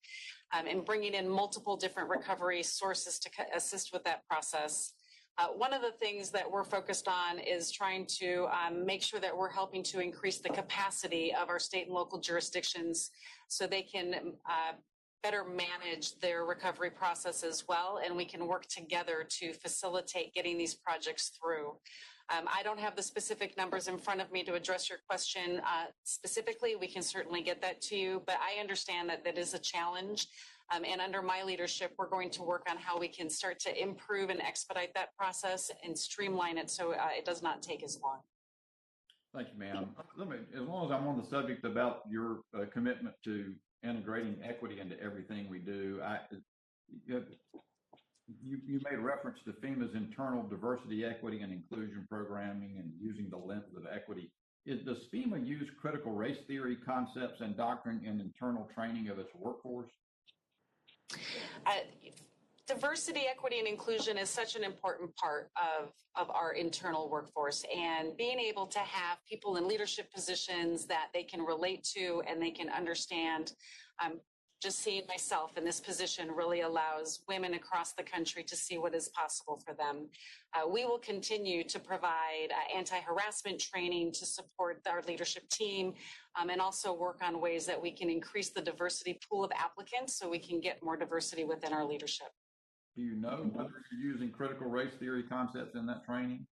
And bringing in multiple different recovery sources to assist with that process. One of the things that we're focused on is trying to make sure that we're helping to increase the capacity of our state and local jurisdictions so they can better manage their recovery process as well, and we can work together to facilitate getting these projects through. I don't have the specific numbers in front of me to address your question specifically. We can certainly get that to you, but I understand that that is a challenge. And under my leadership, we're going to work on how we can start to improve and expedite that process and streamline it so it does not take as long. Thank you, ma'am. As long as I'm on the subject about your commitment to integrating equity into everything we do, you made reference to FEMA's internal diversity, equity, and inclusion programming and using the lens of equity. Does FEMA use critical race theory concepts and doctrine in internal training of its workforce? Diversity, equity, and inclusion is such an important part of our internal workforce, and being able to have people in leadership positions that they can relate to and they can understand. Just seeing myself in this position really allows women across the country to see what is possible for them. We will continue to provide anti-harassment training to support our leadership team and also work on ways that we can increase the diversity pool of applicants so we can get more diversity within our leadership. Do you know whether you're using critical race theory concepts in that training?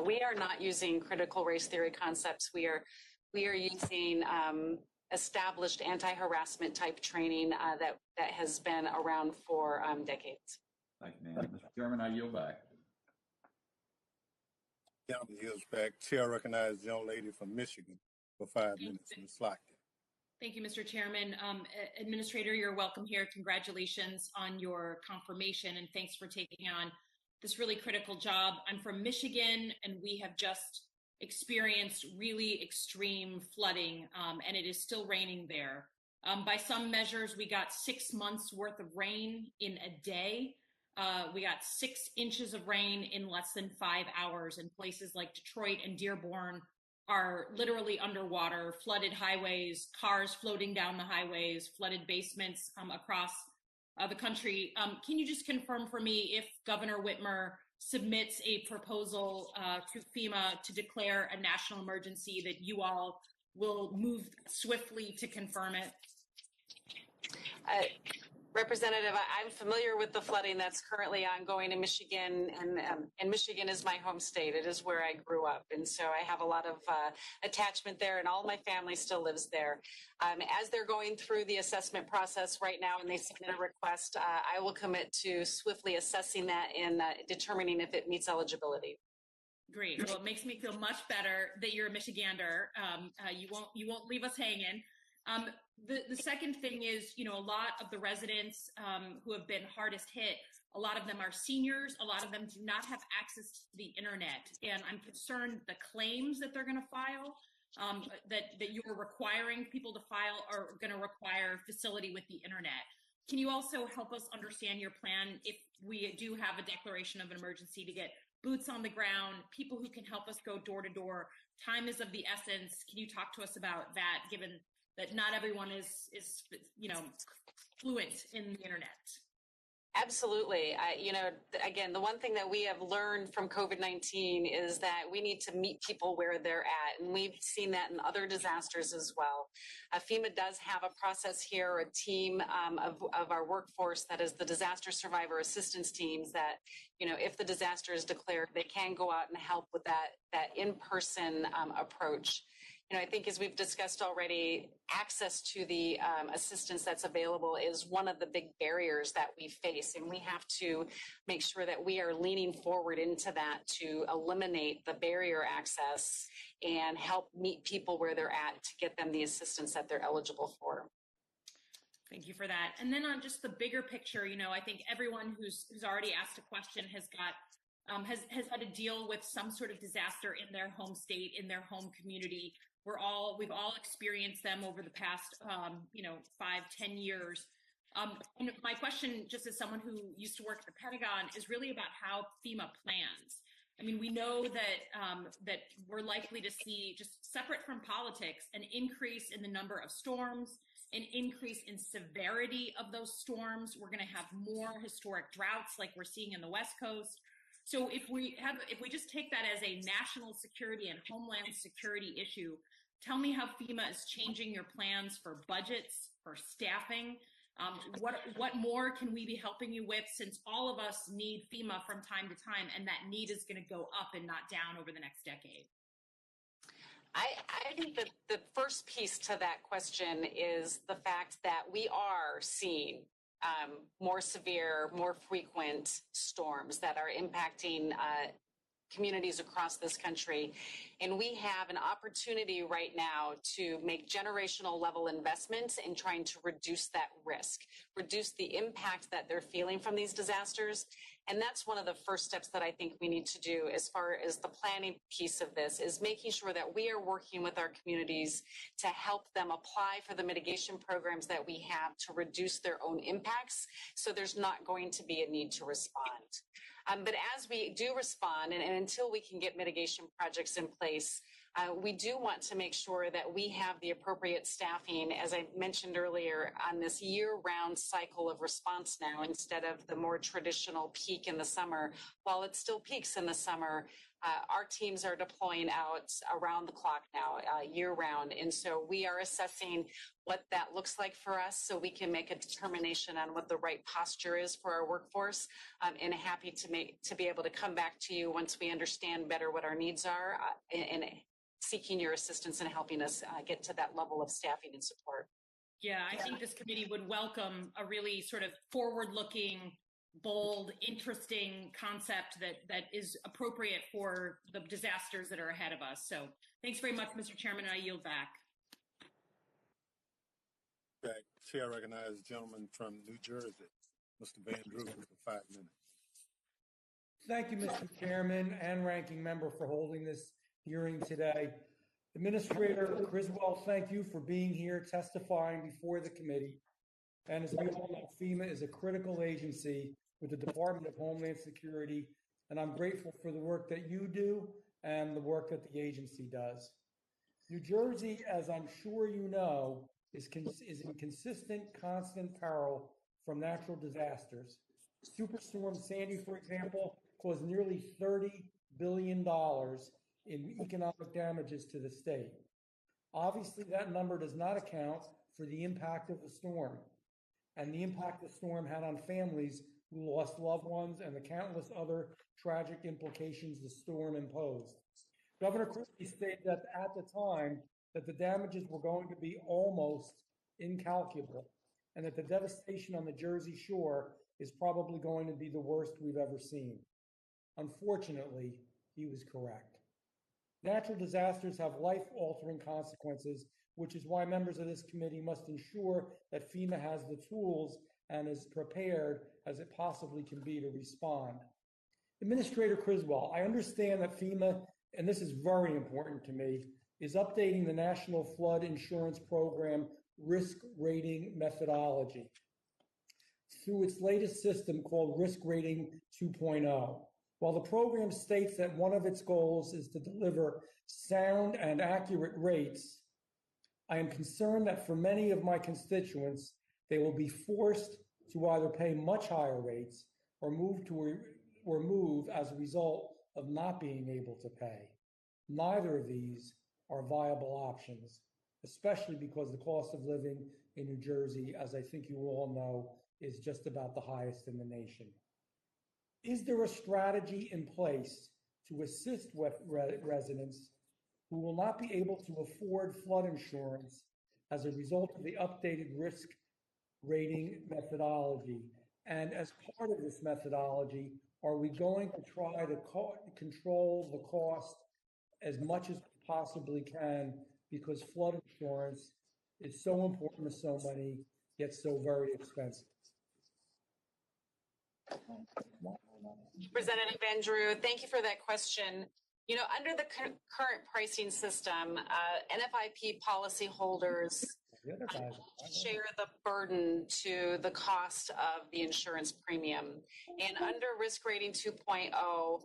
We are not using critical race theory concepts. We are using established anti-harassment type training that has been around for decades. Thank you, ma'am. Mr. Chairman, I yield back. Gentleman yields back. Chair recognizes the young lady from Michigan for 5 minutes. Ms. Lockton. Thank you, Mr. Chairman. Administrator, you're welcome here. Congratulations on your confirmation, and thanks for taking on this really critical job. I'm from Michigan, and we have just experienced really extreme flooding, and it is still raining there. By some measures, we got 6 months worth of rain in a day. We got 6 inches of rain in less than 5 hours, and places like Detroit and Dearborn are literally underwater, flooded highways, cars floating down the highways, flooded basements across the country. Can you just confirm for me if Governor Whitmer submits a proposal to FEMA to declare a national emergency, that you all will move swiftly to confirm it? Representative, I'm familiar with the flooding that's currently ongoing in Michigan, and Michigan is my home state. It is where I grew up, and so I have a lot of attachment there, and all my family still lives there. As they're going through the assessment process right now and they submit a request, I will commit to swiftly assessing that and determining if it meets eligibility. Great. Well, it makes me feel much better that you're a Michigander. You won't leave us hanging. The second thing is, a lot of the residents who have been hardest hit, a lot of them are seniors. A lot of them do not have access to the internet. And I'm concerned the claims that they're going to file, that you are requiring people to file, are going to require facility with the internet. Can you also help us understand your plan if we do have a declaration of an emergency, to get boots on the ground, people who can help us go door to door? Time is of the essence. Can you talk to us about that, given that not everyone is fluent in the internet? Absolutely. Again, the one thing that we have learned from COVID-19 is that we need to meet people where they're at. And we've seen that in other disasters as well. FEMA does have a process here, a team of our workforce that is the disaster survivor assistance teams that, if the disaster is declared, they can go out and help with that in-person approach. I think, as we've discussed already, access to the assistance that's available is one of the big barriers that we face. And we have to make sure that we are leaning forward into that to eliminate the barrier access and help meet people where they're at to get them the assistance that they're eligible for. Thank you for that. And then on just the bigger picture, I think everyone who's already asked a question has had to deal with some sort of disaster in their home state, in their home community. We've all experienced them over the past, 5-10 years. And my question, just as someone who used to work at the Pentagon, is really about how FEMA plans. I mean, we know that we're likely to see, just separate from politics, an increase in the number of storms, an increase in severity of those storms. We're going to have more historic droughts like we're seeing in the West Coast. So if we just take that as a national security and homeland security issue, tell me how FEMA is changing your plans for budgets, for staffing. What more can we be helping you with, since all of us need FEMA from time to time, and that need is going to go up and not down over the next decade? I think that the first piece to that question is the fact that we are seeing more severe, more frequent storms that are impacting communities across this country. And we have an opportunity right now to make generational level investments in trying to reduce that risk, reduce the impact that they're feeling from these disasters. And that's one of the first steps that I think we need to do as far as the planning piece of this, is making sure that we are working with our communities to help them apply for the mitigation programs that we have to reduce their own impacts, so there's not going to be a need to respond. But as we do respond, and until we can get mitigation projects in place, we do want to make sure that we have the appropriate staffing, as I mentioned earlier, on this year-round cycle of response now, instead of the more traditional peak in the summer. While it still peaks in the summer, our teams are deploying out around the clock now, year round. And so we are assessing what that looks like for us so we can make a determination on what the right posture is for our workforce. And happy to be able to come back to you once we understand better what our needs are and seeking your assistance in helping us get to that level of staffing and support. Yeah, I think this committee would welcome a really sort of forward-looking, bold, interesting concept that is appropriate for the disasters that are ahead of us. So thanks very much, Mr. Chairman, and I yield back. Okay. Chair recognizes the gentleman from New Jersey, Mr. Van Drew, for 5 minutes. Thank you, Mr. Chairman and Ranking Member, for holding this hearing today. Administrator Criswell, thank you for being here testifying before the committee. And as we all know, FEMA is a critical agency with the Department of Homeland Security, and I'm grateful for the work that you do and the work that the agency does. New Jersey, as I'm sure you know, is in consistent, constant peril from natural disasters. Superstorm Sandy, for example, caused nearly $30 billion in economic damages to the state. Obviously, that number does not account for the impact of the storm and the impact the storm had on families who lost loved ones and the countless other tragic implications the storm imposed. Governor Christie stated that at the time that the damages were going to be almost incalculable and that the devastation on the Jersey Shore is probably going to be the worst we've ever seen. Unfortunately, he was correct. Natural disasters have life-altering consequences, which is why members of this committee must ensure that FEMA has the tools and is prepared as it possibly can be to respond. Administrator Criswell, I understand that FEMA, and this is very important to me, is updating the National Flood Insurance Program risk rating methodology through its latest system called Risk Rating 2.0. While the program states that one of its goals is to deliver sound and accurate rates, I am concerned that for many of my constituents, they will be forced to either pay much higher rates or move as a result of not being able to pay. Neither of these are viable options, especially because the cost of living in New Jersey, as I think you all know, is just about the highest in the nation. Is there a strategy in place to assist residents who will not be able to afford flood insurance as a result of the updated risk rating methodology? And as part of this methodology, are we going to try to control the cost as much as we possibly can, because flood insurance is so important to so many, yet so very expensive? Representative Andrew, thank you for that question. You know, under the current pricing system, NFIP policyholders share the burden to the cost of the insurance premium. And under Risk Rating 2.0,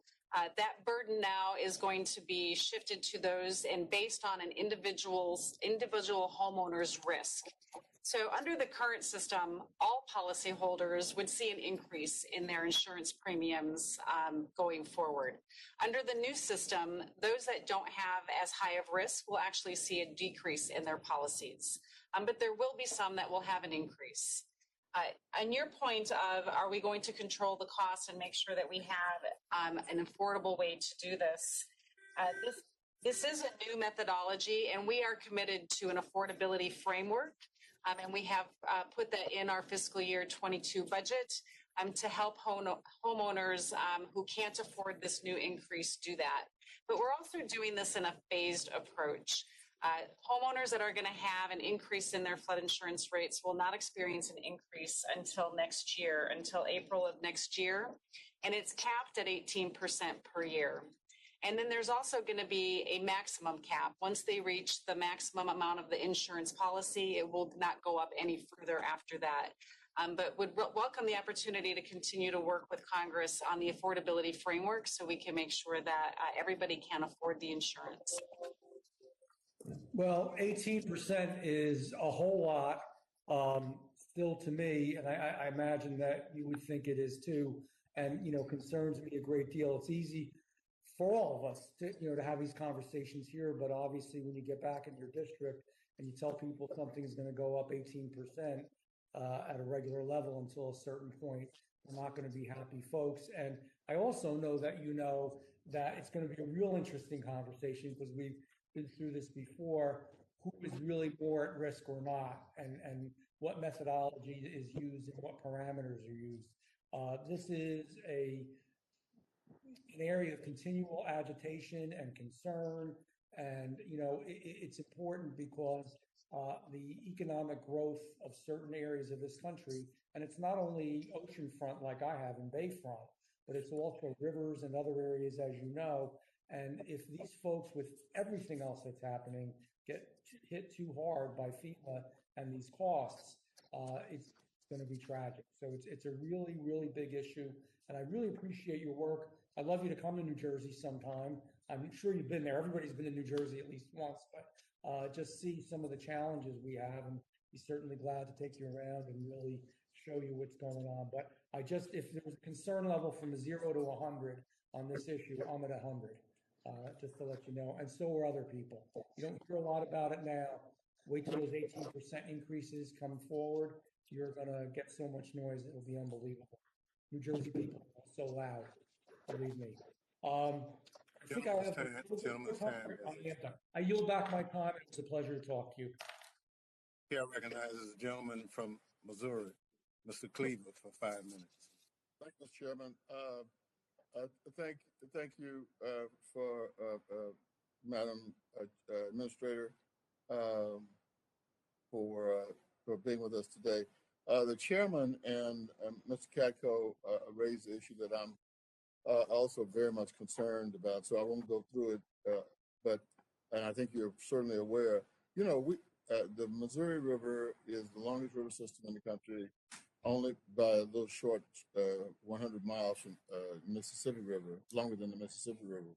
that burden now is going to be shifted to those and based on an individual homeowner's risk. So under the current system, all policyholders would see an increase in their insurance premiums going forward. Under the new system, those that don't have as high of risk will actually see a decrease in their policies. But there will be some that will have an increase. On your point of, are we going to control the costs and make sure that we have an affordable way to do this? This is a new methodology, and we are committed to an affordability framework. And we have put that in our fiscal year 22 budget to help homeowners who can't afford this new increase do that. But we're also doing this in a phased approach. Homeowners that are going to have an increase in their flood insurance rates will not experience an increase until next year, until April of next year. And it's capped at 18% per year. And then there's also going to be a maximum cap. Once they reach the maximum amount of the insurance policy, it will not go up any further after that. But would welcome the opportunity to continue to work with Congress on the affordability framework so we can make sure that everybody can afford the insurance. Well, 18% is a whole lot still to me, and I imagine that you would think it is too, and, you know, concerns me a great deal. It's easy for all of us to, to have these conversations here. But obviously, when you get back in your district and you tell people something is going to go up 18% at a regular level until a certain point, we're not going to be happy folks. And I also know that that it's going to be a real interesting conversation because we've been through this before. Who is really more at risk or not, and what methodology is used and what parameters are used. This is an area of continual agitation and concern, and it's important because the economic growth of certain areas of this country, and it's not only oceanfront like I have in Bayfront, but it's also rivers and other areas, as you know. And if these folks, with everything else that's happening, get hit too hard by FEMA and these costs, it's going to be tragic. So it's a really, really big issue. And I really appreciate your work. I'd love you to come to New Jersey sometime. I'm sure you've been there. Everybody's been to New Jersey at least once, but just see some of the challenges we have, and be certainly glad to take you around and really show you what's going on. But if there's a concern level from 0 to 100 on this issue, I'm at 100. Just to let you know, and so are other people. You don't hear a lot about it now. Wait till those 18% increases come forward. You're going to get so much noise, it'll be unbelievable. New Jersey people are so loud, believe me. I think I have gentleman's time. I yield back my time. It's a pleasure to talk to you. Here I recognize the gentleman from Missouri, Mr. Cleaver, for 5 minutes. Thank you, Mr. Chairman. Thank you for Madam Administrator for being with us today. The chairman and Mr. Katko raised the issue that I'm also very much concerned about, so I won't go through it. And I think you're certainly aware. The Missouri River is the longest river system in the country, only by a little short 100 miles from Mississippi River, longer than the Mississippi River.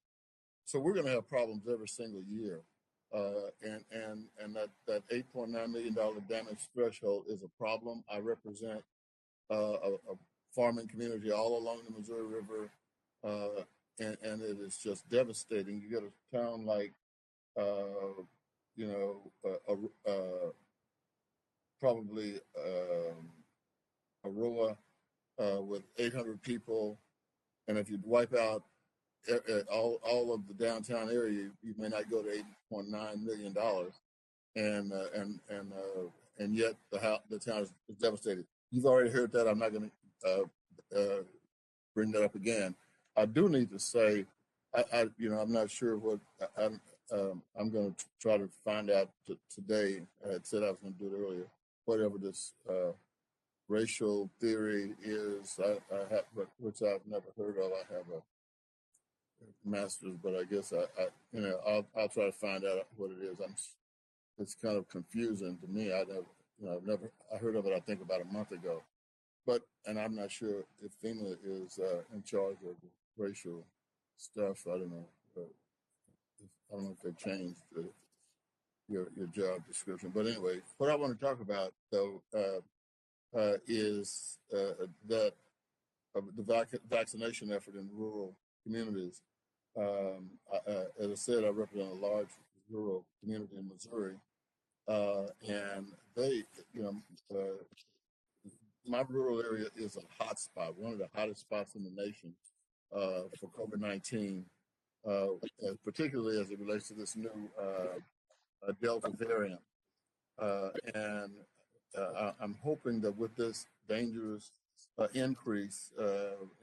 So we're going to have problems every single year. And that $8.9 million damage threshold is a problem. I represent a farming community all along the Missouri River, and it is just devastating. You get a town like, probably Aurora with 800 people, and if you wipe out all of the downtown area, you may not go to $8.9 million, and yet the town is devastated. You've already heard that. I'm not going to bring that up again. I do need to say, I'm not sure what I'm going to try to find out today. I had said I was going to do it earlier. Whatever this racial theory is, which I've never heard of. I have a master's, but I guess I'll try to find out what it is. It's kind of confusing to me. I heard of it, I think, about a month ago, and I'm not sure if FEMA is in charge of racial stuff. I don't know. I don't know if they've changed your job description, but anyway, what I want to talk about though is that the vaccination effort in rural communities. As I said, I represent a large rural community in Missouri, and my rural area is a hot spot, one of the hottest spots in the nation for COVID-19, particularly as it relates to this new Delta variant. And I'm hoping that with this dangerous increase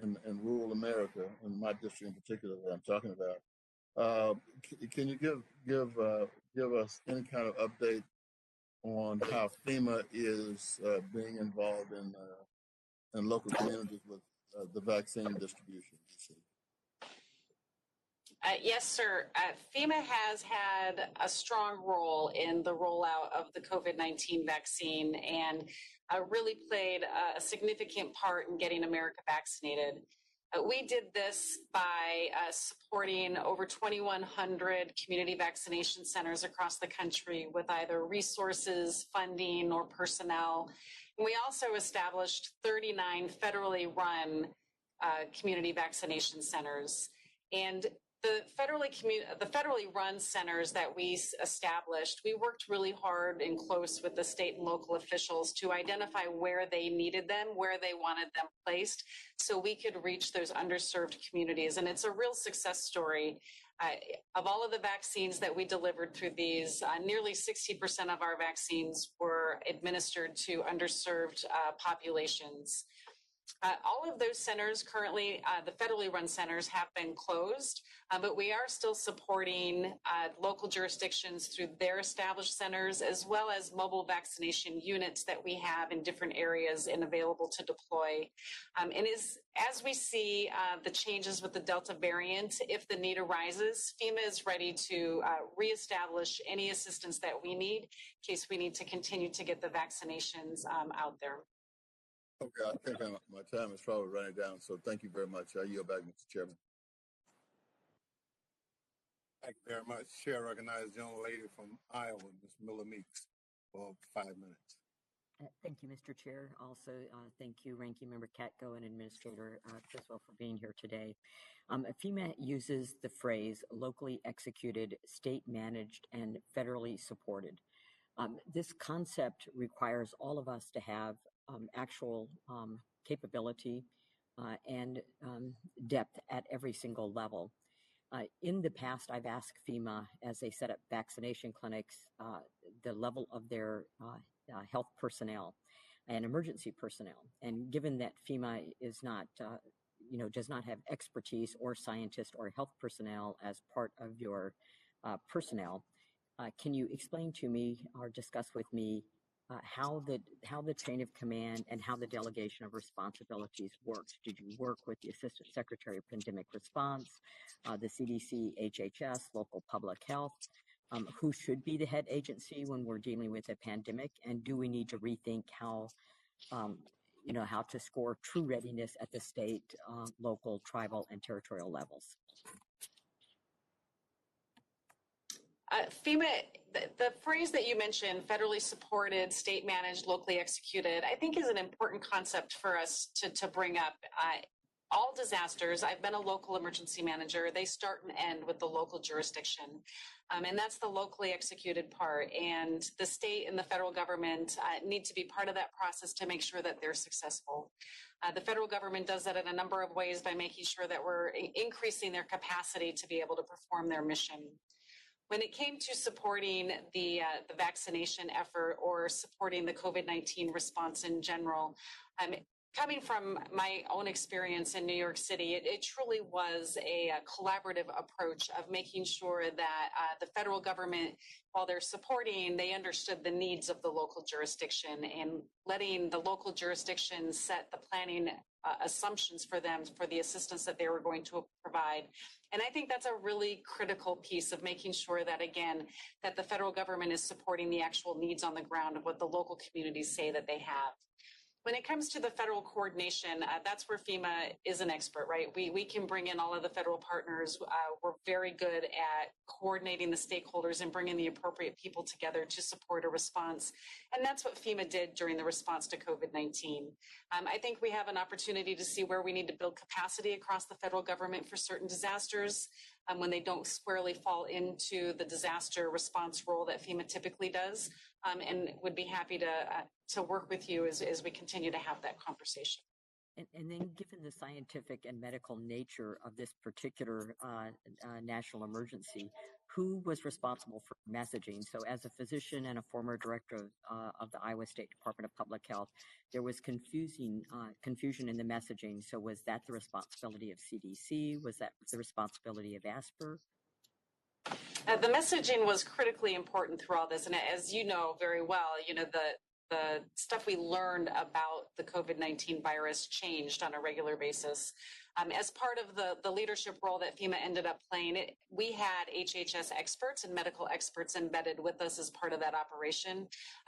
in rural America, in my district in particular that I'm talking about, can you give us any kind of update on how FEMA is being involved in local communities with the vaccine distribution? Yes, sir. FEMA has had a strong role in the rollout of the COVID-19 vaccine and really played a significant part in getting America vaccinated. We did this by supporting over 2,100 community vaccination centers across the country with either resources, funding, or personnel. And we also established 39 federally run community vaccination centers. And The federally run centers that we established, we worked really hard and close with the state and local officials to identify where they needed them, where they wanted them placed, so we could reach those underserved communities. And it's a real success story. Of all of the vaccines that we delivered through these, nearly 60% of our vaccines were administered to underserved populations. All of those centers currently, the federally run centers, have been closed, but we are still supporting local jurisdictions through their established centers, as well as mobile vaccination units that we have in different areas and available to deploy. And as we see the changes with the Delta variant, if the need arises, FEMA is ready to reestablish any assistance that we need in case we need to continue to get the vaccinations out there. Okay, I think my time is probably running down, so thank you very much. I yield back, Mr. Chairman. Thank you very much. Chair recognizes the young lady from Iowa, Ms. Miller Meeks, for 5 minutes. Thank you, Mr. Chair. Also, thank you, Ranking Member Katko and Administrator Criswell, for being here today. FEMA uses the phrase locally executed, state managed, and federally supported. This concept requires all of us to have actual capability and depth at every single level. In the past, I've asked FEMA, as they set up vaccination clinics, the level of their health personnel and emergency personnel. And given that FEMA is not, does not have expertise or scientists or health personnel as part of your personnel, can you explain to me or discuss with me how the chain of command and how the delegation of responsibilities works? Did you work with the Assistant Secretary of Pandemic Response, the CDC, HHS, local public health? Who should be the head agency when we're dealing with a pandemic? And do we need to rethink how to score true readiness at the state, local, tribal, and territorial levels? FEMA, the phrase that you mentioned, federally supported, state managed, locally executed, I think is an important concept for us to bring up. All disasters, I've been a local emergency manager, they start and end with the local jurisdiction. And that's the locally executed part. And the state and the federal government need to be part of that process to make sure that they're successful. The federal government does that in a number of ways by making sure that we're increasing their capacity to be able to perform their mission. When it came to supporting the vaccination effort or supporting the COVID-19 response in general, coming from my own experience in New York City, it truly was a collaborative approach of making sure that the federal government, while they're supporting, they understood the needs of the local jurisdiction and letting the local jurisdiction set the planning assumptions for them for the assistance that they were going to provide. And I think that's a really critical piece of making sure that, again, that the federal government is supporting the actual needs on the ground of what the local communities say that they have. When it comes to the federal coordination, that's where FEMA is an expert, right? We can bring in all of the federal partners. We're very good at coordinating the stakeholders and bringing the appropriate people together to support a response. And that's what FEMA did during the response to COVID-19. I think we have an opportunity to see where we need to build capacity across the federal government for certain disasters when they don't squarely fall into the disaster response role that FEMA typically does, and would be happy to work with you as we continue to have that conversation. And then given the scientific and medical nature of this particular national emergency, who was responsible for messaging? So as a physician and a former director of the Iowa State Department of Public Health, there was confusion in the messaging. So was that the responsibility of CDC? Was that the responsibility of ASPR? The messaging was critically important through all this. And as you know very well, the stuff we learned about the COVID-19 virus changed on a regular basis. As part of the leadership role that FEMA ended up playing, we had HHS experts and medical experts embedded with us as part of that operation,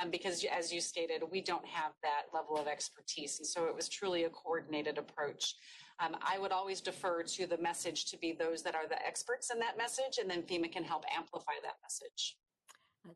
because as you stated, we don't have that level of expertise. And so it was truly a coordinated approach. I would always defer to the message to be those that are the experts in that message, and then FEMA can help amplify that message.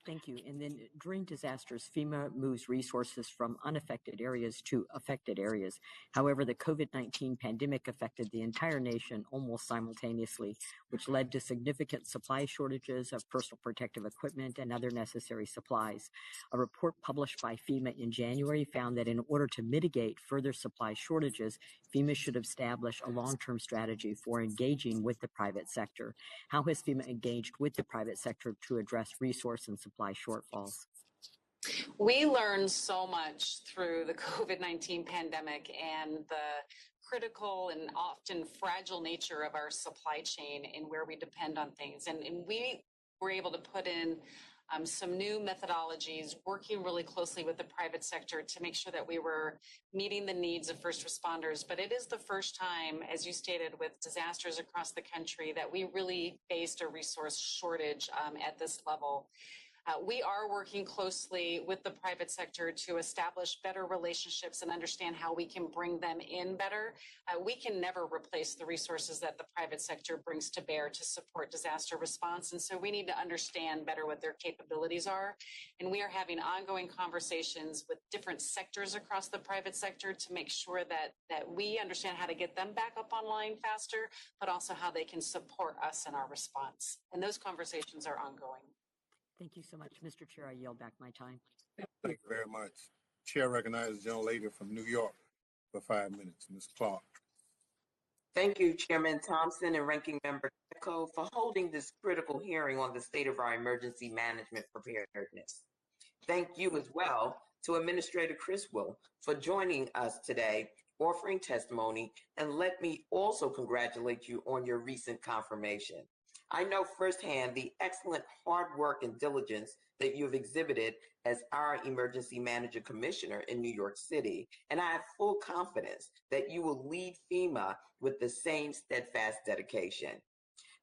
Thank you. And then during disasters, FEMA moves resources from unaffected areas to affected areas. However, the COVID-19 pandemic affected the entire nation almost simultaneously, which led to significant supply shortages of personal protective equipment and other necessary supplies. A report published by FEMA in January found that in order to mitigate further supply shortages, FEMA should establish a long-term strategy for engaging with the private sector. How has FEMA engaged with the private sector to address resource and supply shortfalls? We learned so much through the COVID-19 pandemic and the critical and often fragile nature of our supply chain and where we depend on things. And we were able to put in some new methodologies, working really closely with the private sector to make sure that we were meeting the needs of first responders. But it is the first time, as you stated, with disasters across the country that we really faced a resource shortage at this level. We are working closely with the private sector to establish better relationships and understand how we can bring them in better. We can never replace the resources that the private sector brings to bear to support disaster response. And so we need to understand better what their capabilities are. And we are having ongoing conversations with different sectors across the private sector to make sure that we understand how to get them back up online faster, but also how they can support us in our response. And those conversations are ongoing. Thank you so much, Mr. Chair. I yield back my time. Thank you very much. Chair recognizes the gentlelady from New York for 5 minutes, Ms. Clark. Thank you, Chairman Thompson and Ranking Member Echo, for holding this critical hearing on the state of our emergency management preparedness. Thank you as well to Administrator Criswell for joining us today, offering testimony, and let me also congratulate you on your recent confirmation. I know firsthand the excellent hard work and diligence that you have exhibited as our Emergency Manager Commissioner in New York City, and I have full confidence that you will lead FEMA with the same steadfast dedication.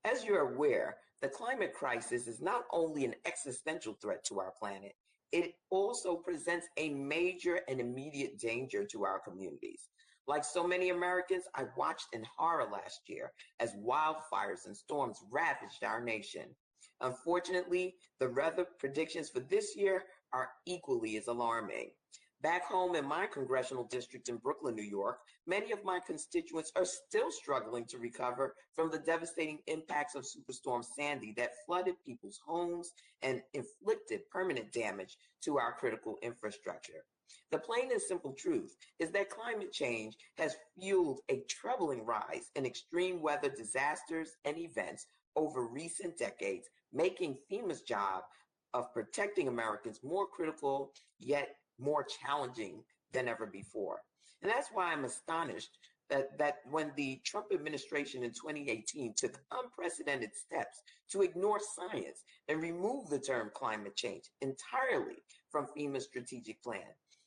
As you're aware, the climate crisis is not only an existential threat to our planet, it also presents a major and immediate danger to our communities. Like so many Americans, I watched in horror last year as wildfires and storms ravaged our nation. Unfortunately, the weather predictions for this year are equally as alarming. Back home in my congressional district in Brooklyn, New York, many of my constituents are still struggling to recover from the devastating impacts of Superstorm Sandy that flooded people's homes and inflicted permanent damage to our critical infrastructure. The plain and simple truth is that climate change has fueled a troubling rise in extreme weather disasters and events over recent decades, making FEMA's job of protecting Americans more critical, yet more challenging than ever before. And that's why I'm astonished that when the Trump administration in 2018 took unprecedented steps to ignore science and remove the term climate change entirely from FEMA's strategic plan,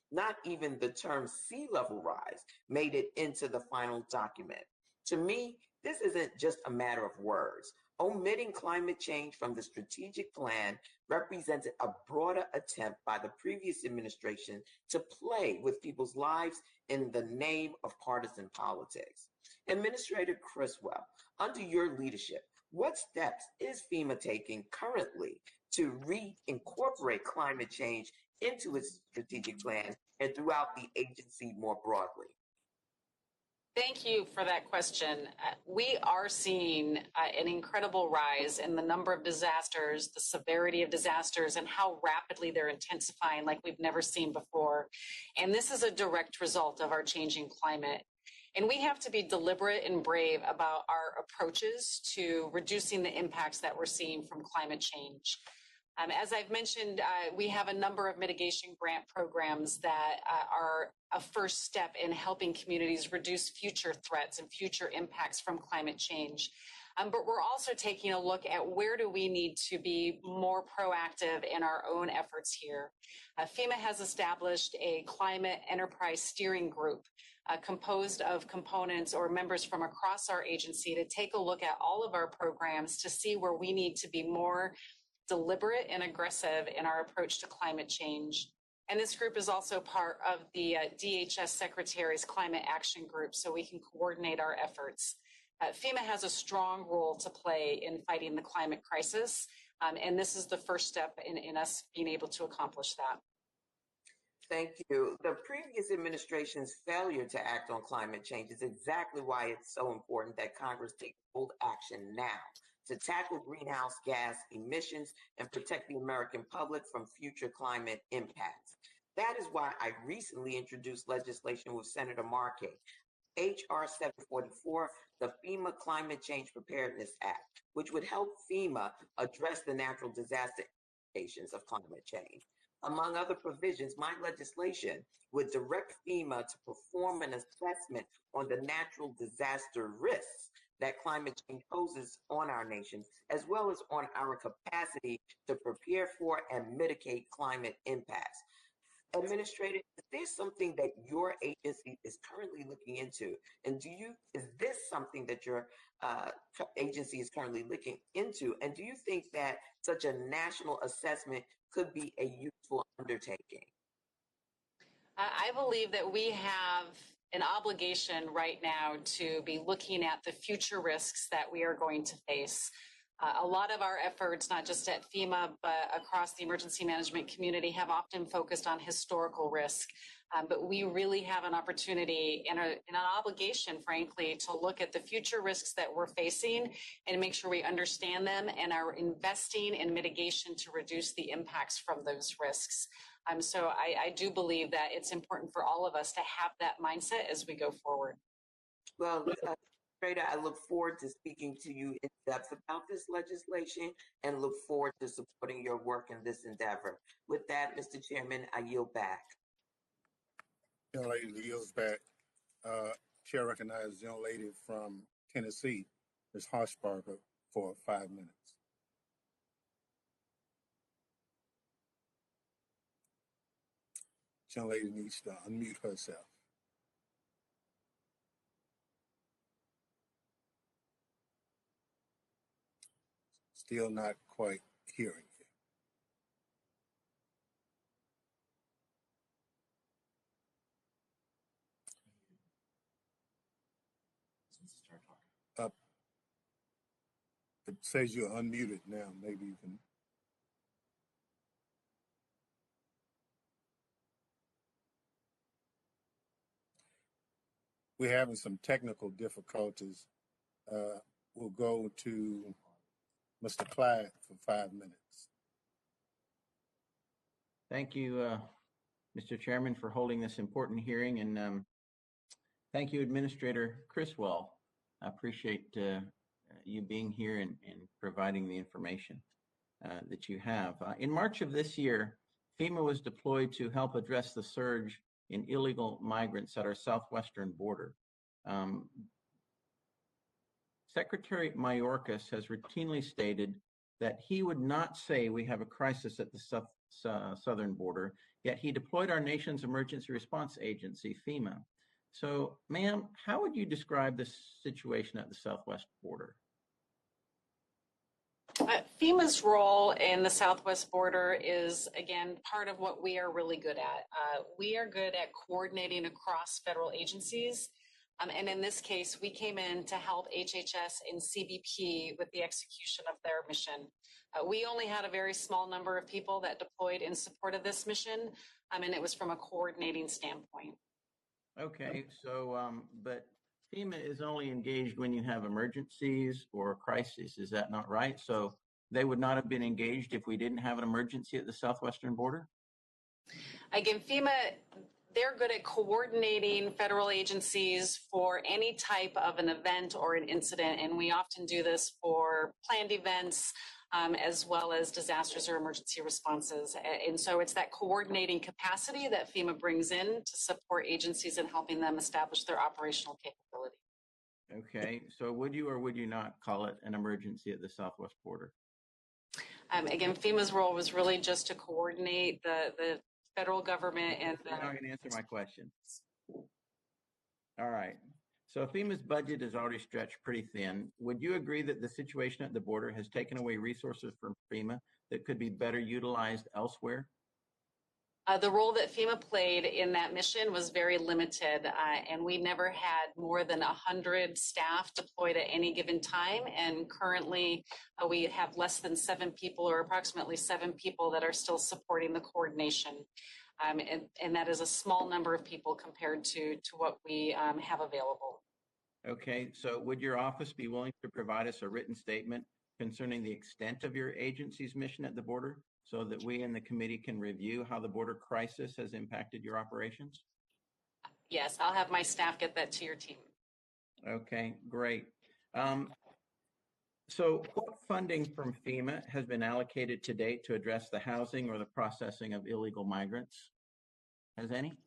not even the term sea level rise made it into the final document. To me, this isn't just a matter of words. Omitting climate change from the strategic plan represented a broader attempt by the previous administration to play with people's lives in the name of partisan politics. Administrator Criswell, under your leadership, what steps is FEMA taking currently to reincorporate climate change into its strategic plan and throughout the agency more broadly? Thank you for that question. We are seeing an incredible rise in the number of disasters, the severity of disasters, and how rapidly they're intensifying like we've never seen before. And this is a direct result of our changing climate. And we have to be deliberate and brave about our approaches to reducing the impacts that we're seeing from climate change. As I've mentioned, we have a number of mitigation grant programs that are a first step in helping communities reduce future threats and future impacts from climate change. But we're also taking a look at where do we need to be more proactive in our own efforts here. FEMA has established a climate enterprise steering group composed of components or members from across our agency to take a look at all of our programs to see where we need to be more deliberate and aggressive in our approach to climate change. And this group is also part of the DHS Secretary's Climate Action Group, so we can coordinate our efforts. FEMA has a strong role to play in fighting the climate crisis. And this is the first step in us being able to accomplish that. Thank you. The previous administration's failure to act on climate change is exactly why it's so important that Congress take bold action now to tackle greenhouse gas emissions and protect the American public from future climate impacts. That is why I recently introduced legislation with Senator Markey, H.R. 744, the FEMA Climate Change Preparedness Act, which would help FEMA address the natural disaster implications of climate change. Among other provisions, my legislation would direct FEMA to perform an assessment on the natural disaster risks that climate change poses on our nation, as well as on our capacity to prepare for and mitigate climate impacts. Administrator, is there something that your agency is currently looking into? And is this something that your agency is currently looking into? And do you think that such a national assessment could be a useful undertaking? I believe that we have an obligation right now to be looking at the future risks that we are going to face. A lot of our efforts, not just at FEMA, but across the emergency management community, have often focused on historical risk. But we really have an opportunity and an obligation, frankly, to look at the future risks that we're facing and make sure we understand them and are investing in mitigation to reduce the impacts from those risks. So I do believe that it's important for all of us to have that mindset as we go forward. Well, Administrator, I look forward to speaking to you in depth about this legislation and look forward to supporting your work in this endeavor. With that, Mr. Chairman, I yield back. Young lady yields back. Chair recognizes young lady from Tennessee, Ms. Harshbarger, for 5 minutes. Young lady needs to unmute herself. Still not quite hearing you. It says you're unmuted now. Maybe you can. We're having some technical difficulties. We'll go to Mr. Clyde for 5 minutes. Thank you, Mr. Chairman, for holding this important hearing, and thank you, Administrator Criswell. I appreciate you being here and providing the information that you have. In March of this year, FEMA was deployed to help address the surge in illegal migrants at our southwestern border. Secretary Mayorkas has routinely stated that he would not say we have a crisis at the southern border, yet he deployed our nation's emergency response agency, FEMA. So, ma'am, how would you describe the situation at the southwest border? FEMA's role in the southwest border is, again, part of what we are really good at. We are good at coordinating across federal agencies. And in this case, we came in to help HHS and CBP with the execution of their mission. We only had a very small number of people that deployed in support of this mission, and it was from a coordinating standpoint. Okay, so, but FEMA is only engaged when you have emergencies or crises. Is that not right? So they would not have been engaged if we didn't have an emergency at the southwestern border? Again, FEMA, they're good at coordinating federal agencies for any type of an event or an incident, and we often do this for planned events as well as disasters or emergency responses. And so it's that coordinating capacity that FEMA brings in to support agencies in helping them establish their operational capability. Okay, so would you or would you not call it an emergency at the southwest border? Again, FEMA's role was really just to coordinate the federal government and You're not going to answer my question. All right. So FEMA's budget is already stretched pretty thin. Would you agree that the situation at the border has taken away resources from FEMA that could be better utilized elsewhere? The role that FEMA played in that mission was very limited, and we never had more than 100 staff deployed at any given time. And currently, we have less than 7 people, or approximately 7 people, that are still supporting the coordination. And that is a small number of people compared to what we have available. Okay, so would your office be willing to provide us a written statement concerning the extent of your agency's mission at the border, so that we in the committee can review how the border crisis has impacted your operations? Yes, I'll have my staff get that to your team. Okay, great. So what funding from FEMA has been allocated to date to address the housing or the processing of illegal migrants? Has any?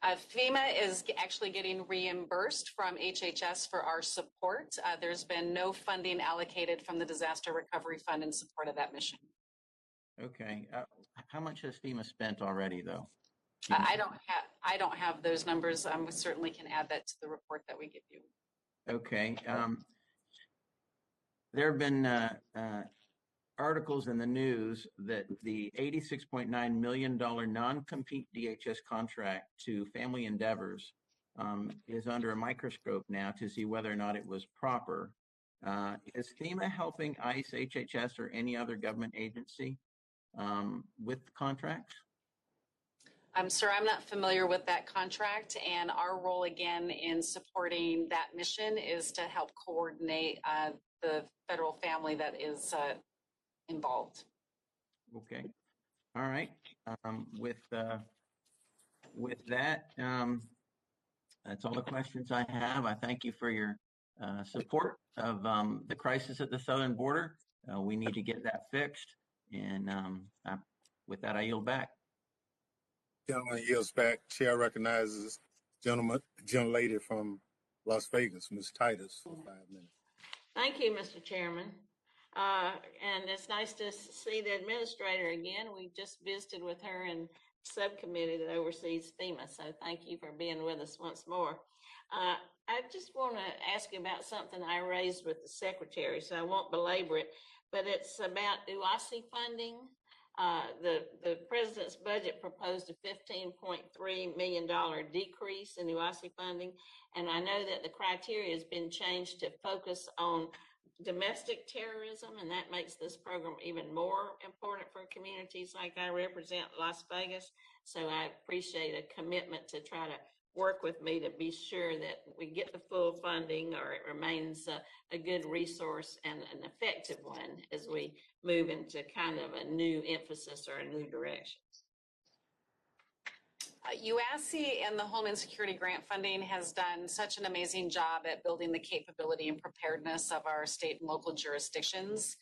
FEMA is actually getting reimbursed from HHS for our support. There's been no funding allocated from the Disaster Recovery Fund in support of that mission. Okay. How much has FEMA spent already, though? I don't have those numbers. We certainly can add that to the report that we give you. Okay. There have been articles in the news that the $86.9 million non-compete DHS contract to Family Endeavors is under a microscope now to see whether or not it was proper. Is FEMA helping ICE, HHS, or any other government agency with contracts? Sir, I'm not familiar with that contract, and our role again in supporting that mission is to help coordinate the federal family that is involved. Okay. All right. With that, that's all the questions I have. I thank you for your support of the crisis at the southern border. We need to get that fixed. And with that, I yield back. Gentleman yields back. Chair recognizes gentlelady from Las Vegas, Ms. Titus, for 5 minutes. Thank you, Mr. Chairman. And it's nice to see the administrator again. We just visited with her in subcommittee that oversees FEMA, so thank you for being with us once more. I just want to ask you about something I raised with the secretary, so I won't belabor it, but it's about UASI funding. The president's budget proposed a $15.3 million decrease in UASI funding, and I know that the criteria has been changed to focus on domestic terrorism, and that makes this program even more important for communities like I represent, Las Vegas. So I appreciate a commitment to try to work with me to be sure that we get the full funding, or it remains a good resource and an effective one as we move into kind of a new emphasis or a new direction. UASI and the Homeland Security grant funding has done such an amazing job at building the capability and preparedness of our state and local jurisdictions.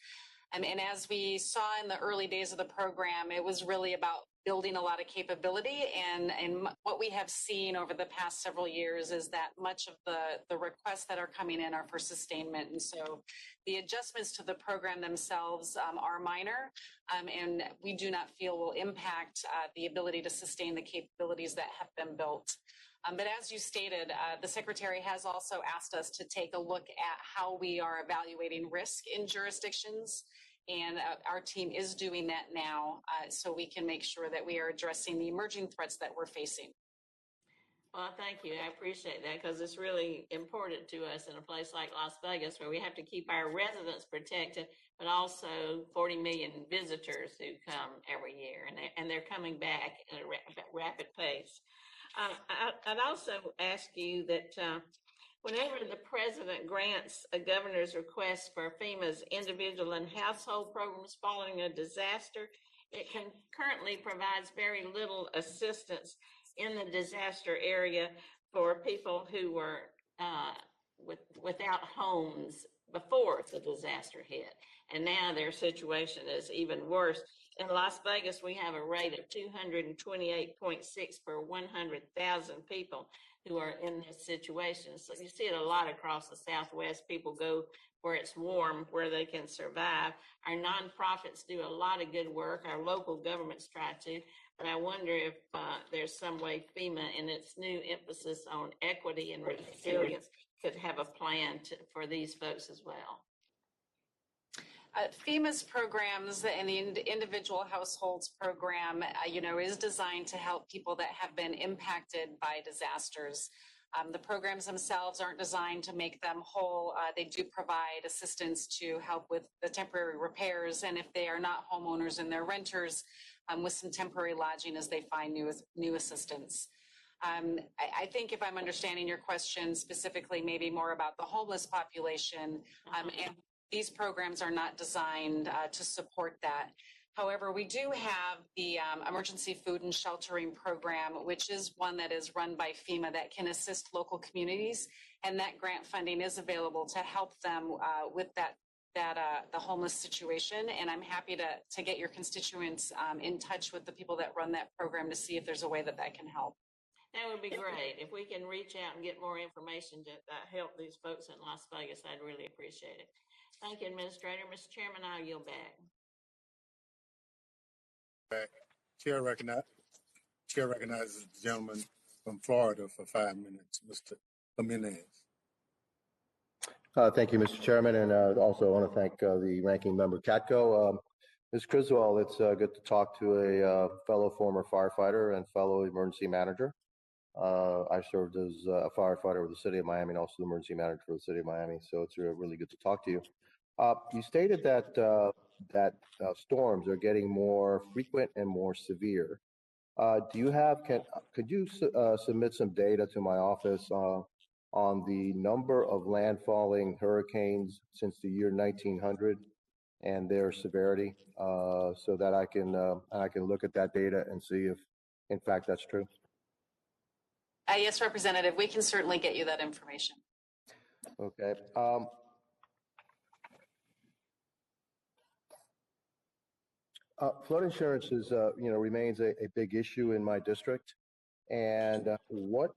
And as we saw in the early days of the program, it was really about building a lot of capability. And what we have seen over the past several years is that much of the requests that are coming in are for sustainment. And so the adjustments to the program themselves are minor, and we do not feel will impact the ability to sustain the capabilities that have been built. But as you stated, the Secretary has also asked us to take a look at how we are evaluating risk in jurisdictions. And our team is doing that now, so we can make sure that we are addressing the emerging threats that we're facing. Well, thank you. I appreciate that, because it's really important to us in a place like Las Vegas, where we have to keep our residents protected, but also 40 million visitors who come every year, and they're coming back at a rapid pace. I'd also ask you that whenever the president grants a governor's request for FEMA's individual and household programs following a disaster, it currently provides very little assistance in the disaster area for people who were without homes before the disaster hit. And now their situation is even worse. In Las Vegas, we have a rate of 228.6 per 100,000 people who are in this situation. So you see it a lot across the Southwest. People go where it's warm, where they can survive. Our nonprofits do a lot of good work. Our local governments try to. But I wonder if there's some way FEMA, in its new emphasis on equity and resilience, could have a plan for these folks as well. FEMA's programs and the individual households program, is designed to help people that have been impacted by disasters. The programs themselves aren't designed to make them whole. They do provide assistance to help with the temporary repairs, and if they are not homeowners and they're renters, with some temporary lodging as they find new assistance. I think if I'm understanding your question specifically, maybe more about the homeless population, and these programs are not designed to support that. However, we do have the Emergency Food and Sheltering Program, which is one that is run by FEMA that can assist local communities, and that grant funding is available to help them with the homeless situation. And I'm happy to get your constituents in touch with the people that run that program to see if there's a way that can help. That would be great. If we can reach out and get more information to help these folks in Las Vegas, I'd really appreciate it. Thank you, Administrator. Mr. Chairman, I'll yield back. Chair recognizes the gentleman from Florida for 5 minutes, Mr. Jimenez. Thank you, Mr. Chairman, and also I want to thank the ranking member, Katko. Ms. Criswell, it's good to talk to a fellow former firefighter and fellow emergency manager. I served as a firefighter with the City of Miami and also the emergency manager for the City of Miami, so it's really good to talk to you. You stated that storms are getting more frequent and more severe. Could you submit some data to my office on the number of landfalling hurricanes since the year 1900 and their severity, so that I can look at that data and see if, in fact, that's true? Yes, Representative, we can certainly get you that information. Okay. Flood insurance is, remains a big issue in my district. And what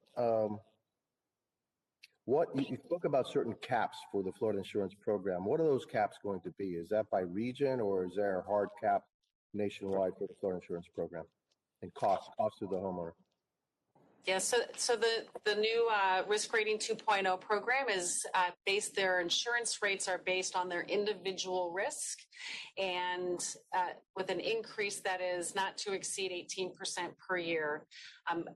you spoke about certain caps for the flood insurance program. What are those caps going to be? Is that by region, or is there a hard cap nationwide for the flood insurance program and cost to the homeowner? Yeah, so the new Risk Rating 2.0 program is their insurance rates are based on their individual risk, and with an increase that is not to exceed 18% per year.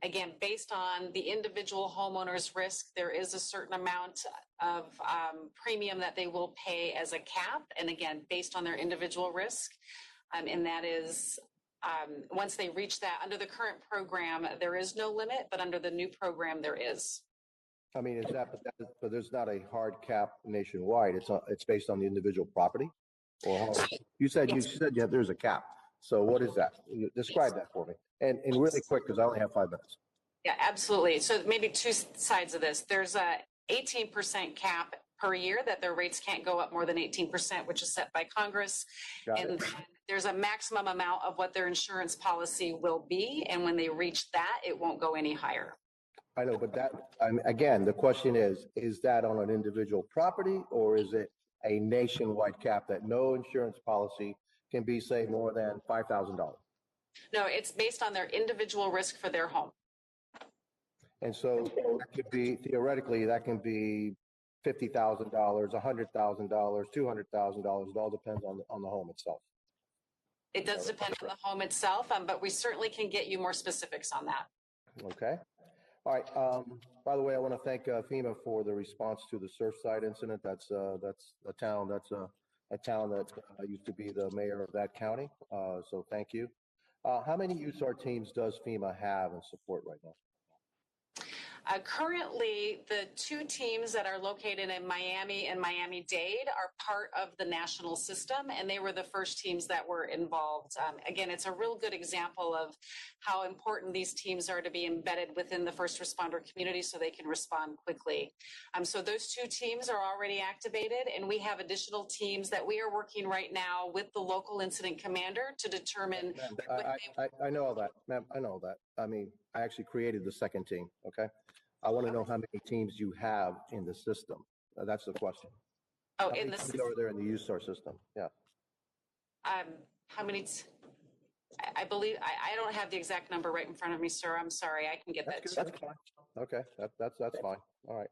Again, based on the individual homeowner's risk, there is a certain amount of premium that they will pay as a cap, and again, based on their individual risk, and that is once they reach that. Under the current program, there is no limit, but under the new program, there is. I mean, but there's not a hard cap nationwide. It's based on the individual property, or how? You said there's a cap. So what is that? Describe that for me, and really quick, because I only have 5 minutes. Yeah, absolutely. So maybe two sides of this. There's a 18% cap per year that their rates can't go up more than 18%, which is set by Congress. And there's a maximum amount of what their insurance policy will be. And when they reach that, it won't go any higher. I know, but again, the question is that on an individual property, or is it a nationwide cap that no insurance policy can be, say, more than $5,000? No, it's based on their individual risk for their home. And so that could be, theoretically, that can be $50,000, $100,000, $200,000. It all depends on the home itself. It does depend on the home itself, but we certainly can get you more specifics on that. Okay. All right. By the way, I want to thank FEMA for the response to the Surfside incident. That's a town that used to be the mayor of that county. So thank you. How many USAR teams does FEMA have and support right now? Currently, the two teams that are located in Miami and Miami-Dade are part of the national system, and they were the first teams that were involved. Again, it's a real good example of how important these teams are to be embedded within the first responder community so they can respond quickly. So those two teams are already activated, and we have additional teams that we are working right now with the local incident commander to determine. I know all that, ma'am. I know all that. I mean, I actually created the second team, okay? I want to know how many teams you have in the system. That's the question. Oh, in the system? Over there in the USAR system, yeah. How many? I believe I don't have the exact number right in front of me, sir. I'm sorry. I can get that. That's fine. Okay, that's fine. All right.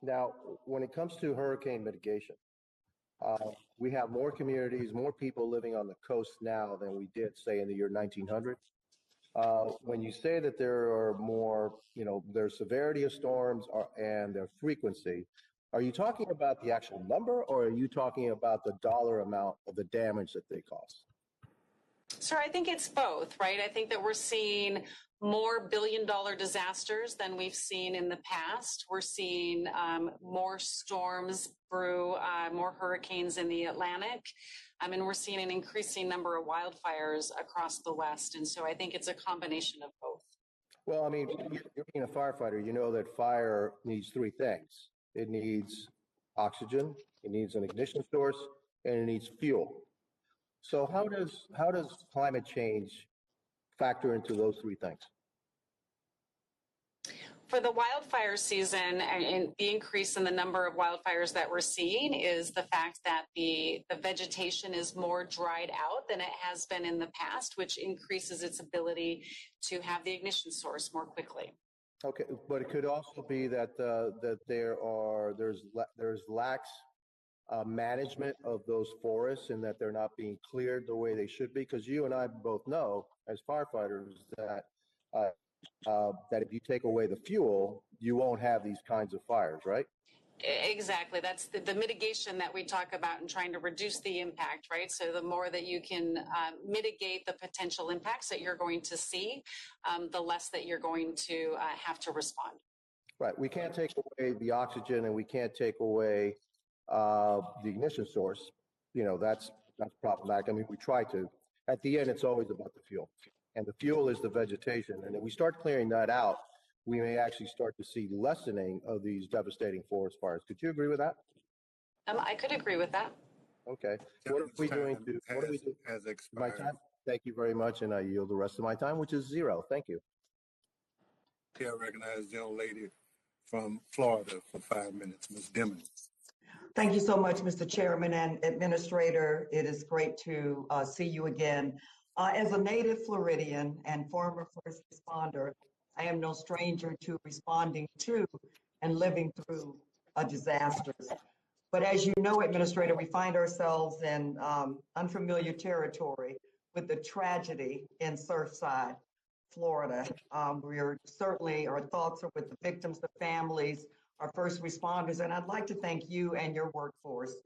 Now, when it comes to hurricane mitigation, We have more communities, more people living on the coast now than we did, say, in the year 1900. When you say that there are more, there's severity of storms and their frequency, are you talking about the actual number, or are you talking about the dollar amount of the damage that they cause? Sir, I think it's both, right? I think that we're seeing more billion-dollar disasters than we've seen in the past. We're seeing more storms brew, more hurricanes in the Atlantic. And we're seeing an increasing number of wildfires across the West. And so I think it's a combination of both. Well, I mean, you're being a firefighter, you know that fire needs three things. It needs oxygen, it needs an ignition source, and it needs fuel. So how does climate change factor into those three things? For the wildfire season, and the increase in the number of wildfires that we're seeing is the fact that the vegetation is more dried out than it has been in the past, which increases its ability to have the ignition source more quickly. Okay, but it could also be that there's lax management of those forests, and that they're not being cleared the way they should be. Because you and I both know, as firefighters, that that if you take away the fuel, you won't have these kinds of fires, right? Exactly. That's the mitigation that we talk about and trying to reduce the impact, right? So the more that you can mitigate the potential impacts that you're going to see, the less that you're going to have to respond. Right. We can't take away the oxygen, and we can't take away the ignition source. That's problematic. I mean, we try to. At the end, it's always about the fuel. And the fuel is the vegetation. And if we start clearing that out, we may actually start to see lessening of these devastating forest fires. Could you agree with that? I could agree with that. Okay. What are we doing to? What are we doing? Has expired. My time. Thank you very much, and I yield the rest of my time, which is 0. Thank you. I recognize the young lady from Florida for 5 minutes, Ms. Dimon. Thank you so much, Mr. Chairman and Administrator. It is great to see you again. As a native Floridian and former first responder, I am no stranger to responding to and living through disasters. But as you know, Administrator, we find ourselves in unfamiliar territory with the tragedy in Surfside, Florida. We're certainly, our thoughts are with the victims, the families, our first responders, and I'd like to thank you and your workforce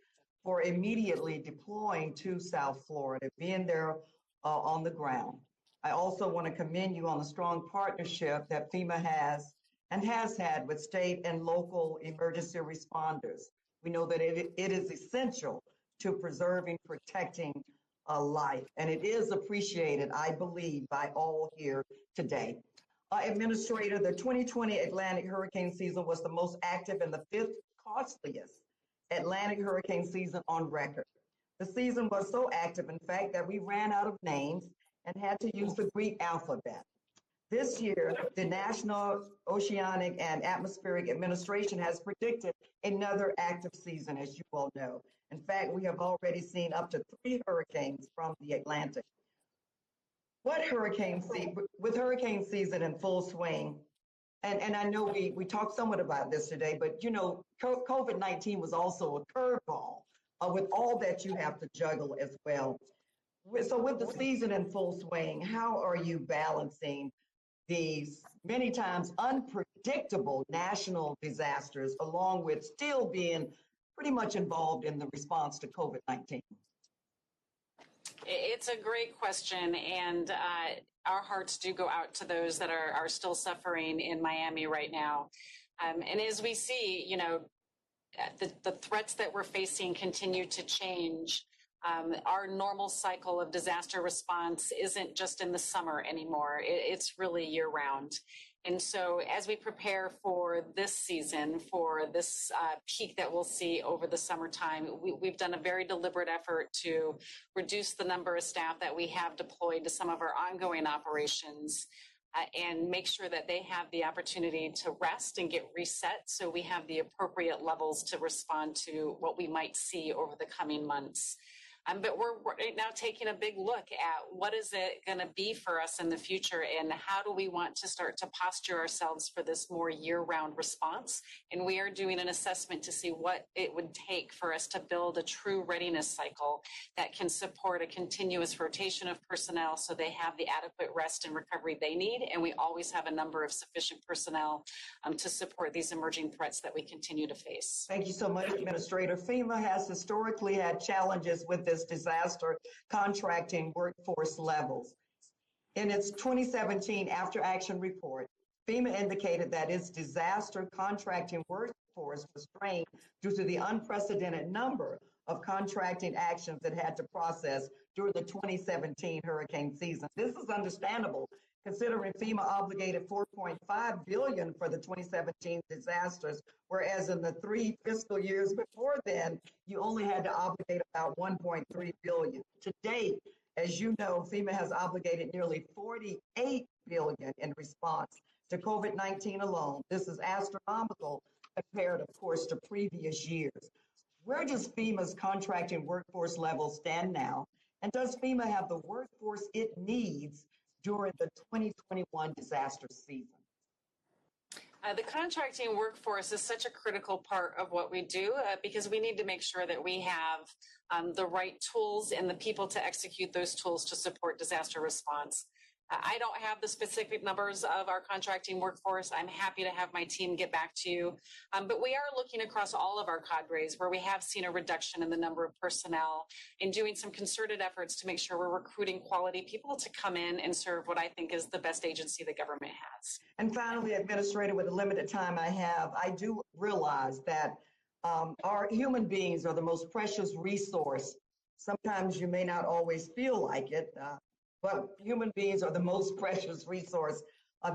for immediately deploying to South Florida, being there on the ground. I also want to commend you on the strong partnership that FEMA has and has had with state and local emergency responders. We know that it is essential to preserving, protecting a life, and it is appreciated, I believe, by all here today. Administrator, the 2020 Atlantic hurricane season was the most active and the 5th costliest Atlantic hurricane season on record. The season was so active, in fact, that we ran out of names and had to use the Greek alphabet. This year, the National Oceanic and Atmospheric Administration has predicted another active season, as you all know. In fact, we have already seen up to 3 hurricanes from the Atlantic. With hurricane season in full swing, and I know we talked somewhat about this today, but COVID-19 was also a curveball with all that you have to juggle as well. So with the season in full swing, how are you balancing these many times unpredictable national disasters along with still being pretty much involved in the response to COVID-19? It's a great question, and our hearts do go out to those that are still suffering in Miami right now. And as we see, the threats that we're facing continue to change. Our normal cycle of disaster response isn't just in the summer anymore. It's really year-round. And so as we prepare for this season, for this peak that we'll see over the summertime, we've done a very deliberate effort to reduce the number of staff that we have deployed to some of our ongoing operations and make sure that they have the opportunity to rest and get reset so we have the appropriate levels to respond to what we might see over the coming months. But we're right now taking a big look at what is it going to be for us in the future, and how do we want to start to posture ourselves for this more year-round response. And we are doing an assessment to see what it would take for us to build a true readiness cycle that can support a continuous rotation of personnel so they have the adequate rest and recovery they need, and we always have a number of sufficient personnel to support these emerging threats that we continue to face. Thank you so much, Administrator. FEMA has historically had challenges with this disaster contracting workforce levels. In its 2017 After Action report, FEMA indicated that its disaster contracting workforce was strained due to the unprecedented number of contracting actions it had to process during the 2017 hurricane season. This is understandable, considering FEMA obligated $4.5 billion for the 2017 disasters, whereas in the 3 fiscal years before then, you only had to obligate about $1.3 billion. To date, as you know, FEMA has obligated nearly $48 billion in response to COVID-19 alone. This is astronomical compared, of course, to previous years. Where does FEMA's contracting workforce level stand now? And does FEMA have the workforce it needs during the 2021 disaster season? The contracting workforce is such a critical part of what we do because we need to make sure that we have the right tools and the people to execute those tools to support disaster response. I don't have the specific numbers of our contracting workforce. I'm happy to have my team get back to you. But we are looking across all of our cadres where we have seen a reduction in the number of personnel and doing some concerted efforts to make sure we're recruiting quality people to come in and serve what I think is the best agency the government has. And finally, Administrator, with the limited time I have, I do realize that our human beings are the most precious resource. Sometimes you may not always feel like it, but human beings are the most precious resource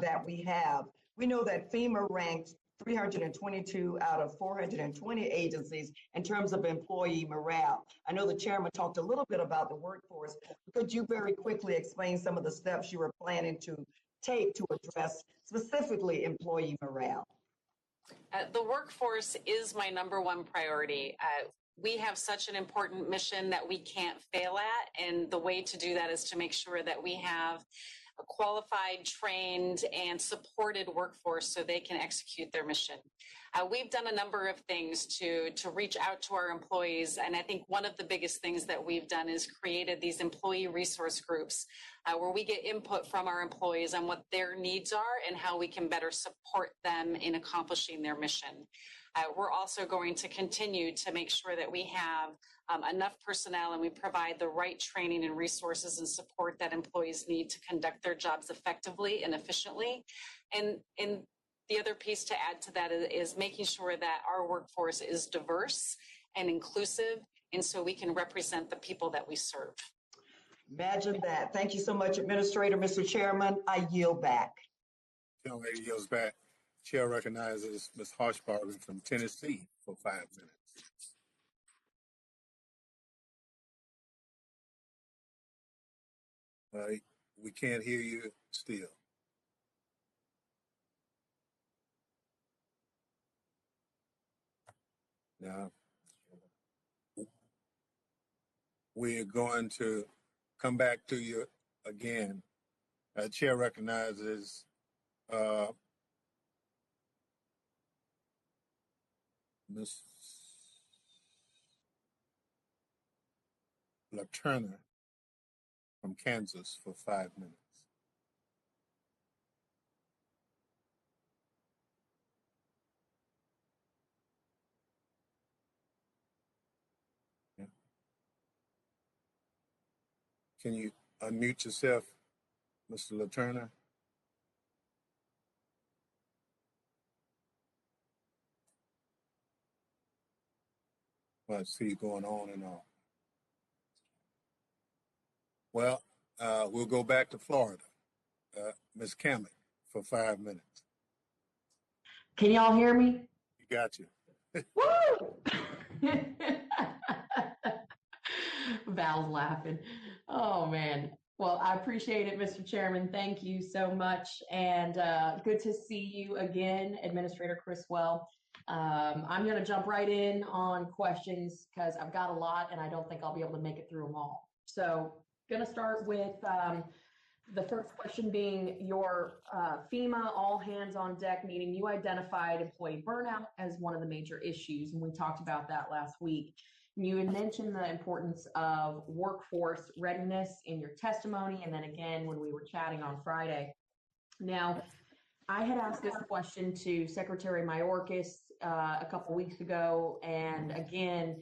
that we have. We know that FEMA ranked 322 out of 420 agencies in terms of employee morale. I know the chairman talked a little bit about the workforce. Could you very quickly explain some of the steps you are planning to take to address specifically employee morale? The workforce is my #1 priority. We have such an important mission that we can't fail at, and the way to do that is to make sure that we have a qualified, trained, and supported workforce so they can execute their mission. We've done a number of things to reach out to our employees, and I think one of the biggest things that we've done is created these employee resource groups where we get input from our employees on what their needs are and how we can better support them in accomplishing their mission. We're also going to continue to make sure that we have enough personnel and we provide the right training and resources and support that employees need to conduct their jobs effectively and efficiently. And the other piece to add to that is making sure that our workforce is diverse and inclusive, and so we can represent the people that we serve. Imagine that. Thank you so much, Administrator. Mr. Chairman, I yield back. Young lady yields back. Chair recognizes Ms. Harshbarger from Tennessee for 5 minutes. We can't hear you still. Now, we're going to come back to you again. Chair recognizes Ms. LaTurner from Kansas for 5 minutes. Yeah. Can you unmute yourself, Mr. LaTurner? Well, I see going on and on. Well, we'll go back to Florida. Ms. Kamek for 5 minutes. Can y'all hear me? You got you. Woo! Val's laughing. Oh, man. Well, I appreciate it, Mr. Chairman. Thank you so much. And good to see you again, Administrator Criswell. I'm going to jump right in on questions because I've got a lot and I don't think I'll be able to make it through them all. So going to start with the first question being your FEMA all hands on deck meeting. You identified employee burnout as one of the major issues, and we talked about that last week. You had mentioned the importance of workforce readiness in your testimony, and then again when we were chatting on Friday. Now, I had asked this question to Secretary Mayorkas a couple weeks ago, and again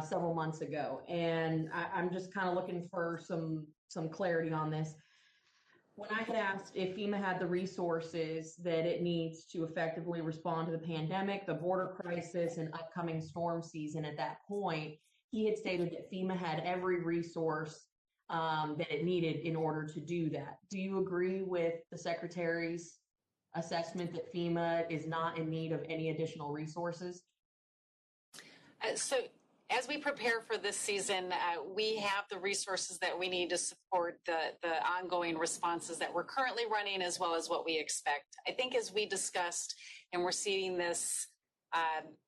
several months ago, and I'm just kind of looking for some clarity on this. When I had asked if FEMA had the resources that it needs to effectively respond to the pandemic, the border crisis, and upcoming storm season at that point, he had stated that FEMA had every resource that it needed in order to do that. Do you agree with the Secretary's assessment that FEMA is not in need of any additional resources? So as we prepare for this season, we have the resources that we need to support the ongoing responses that we're currently running, as well as what we expect. I think as we discussed, and we're seeing this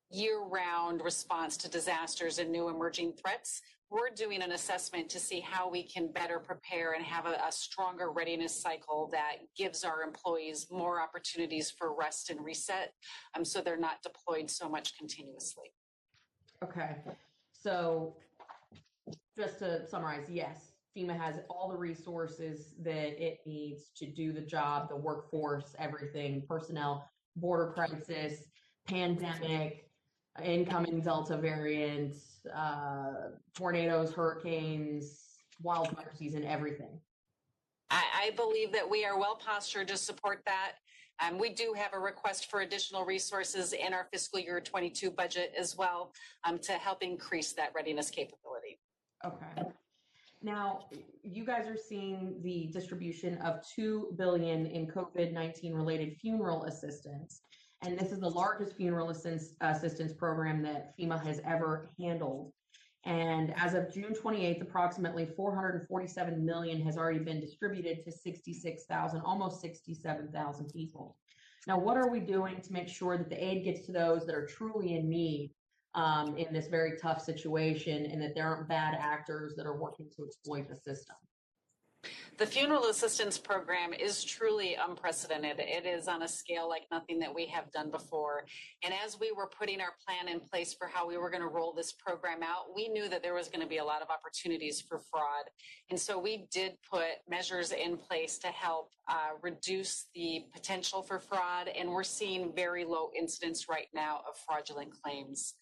year-round response to disasters and new emerging threats, we're doing an assessment to see how we can better prepare and have a stronger readiness cycle that gives our employees more opportunities for rest and reset, so they're not deployed so much continuously. Okay. So just to summarize, yes, FEMA has all the resources that it needs to do the job, the workforce, everything, personnel, border crisis, pandemic, incoming Delta variant, tornadoes, hurricanes, wildfire season, everything. I believe that we are well postured to support that. We do have a request for additional resources in our fiscal year 22 budget as well to help increase that readiness capability. Okay. Now, you guys are seeing the distribution of $2 billion in COVID-19 related funeral assistance. And this is the largest funeral assistance program that FEMA has ever handled. And as of June 28th, approximately $447 million has already been distributed to 66,000, almost 67,000 people. Now, what are we doing to make sure that the aid gets to those that are truly in need in this very tough situation, and that there aren't bad actors that are working to exploit the system? The funeral assistance program is truly unprecedented. It is on a scale like nothing that we have done before. And as we were putting our plan in place for how we were going to roll this program out, we knew that there was going to be a lot of opportunities for fraud. And so we did put measures in place to help reduce the potential for fraud. And we're seeing very low incidence right now of fraudulent claims.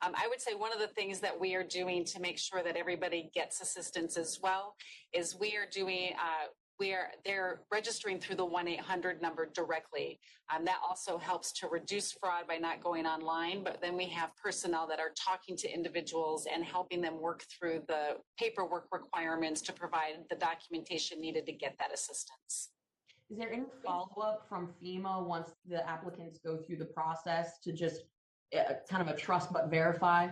I would say one of the things that we are doing to make sure that everybody gets assistance as well is they're registering through the 1-800 number directly. That also helps to reduce fraud by not going online, but then we have personnel that are talking to individuals and helping them work through the paperwork requirements to provide the documentation needed to get that assistance. Is there any follow-up from FEMA once the applicants go through the process to just kind of a trust but verify?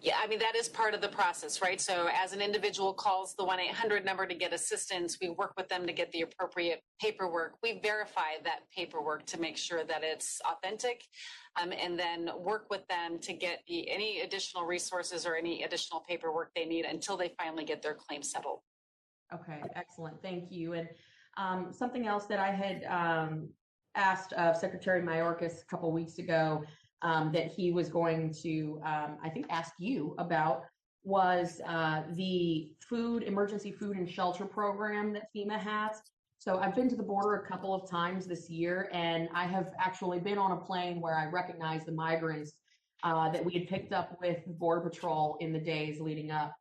Yeah, I mean, that is part of the process, right? So as an individual calls the 1-800 number to get assistance, we work with them to get the appropriate paperwork. We verify that paperwork to make sure that it's authentic, and then work with them to get any additional resources or any additional paperwork they need until they finally get their claim settled. Okay, excellent. Thank you. And something else that I had asked of Secretary Mayorkas a couple weeks ago that he was going to, I think, ask you about was the emergency food and shelter program that FEMA has. So I've been to the border a couple of times this year, and I have actually been on a plane where I recognized the migrants that we had picked up with Border Patrol in the days leading up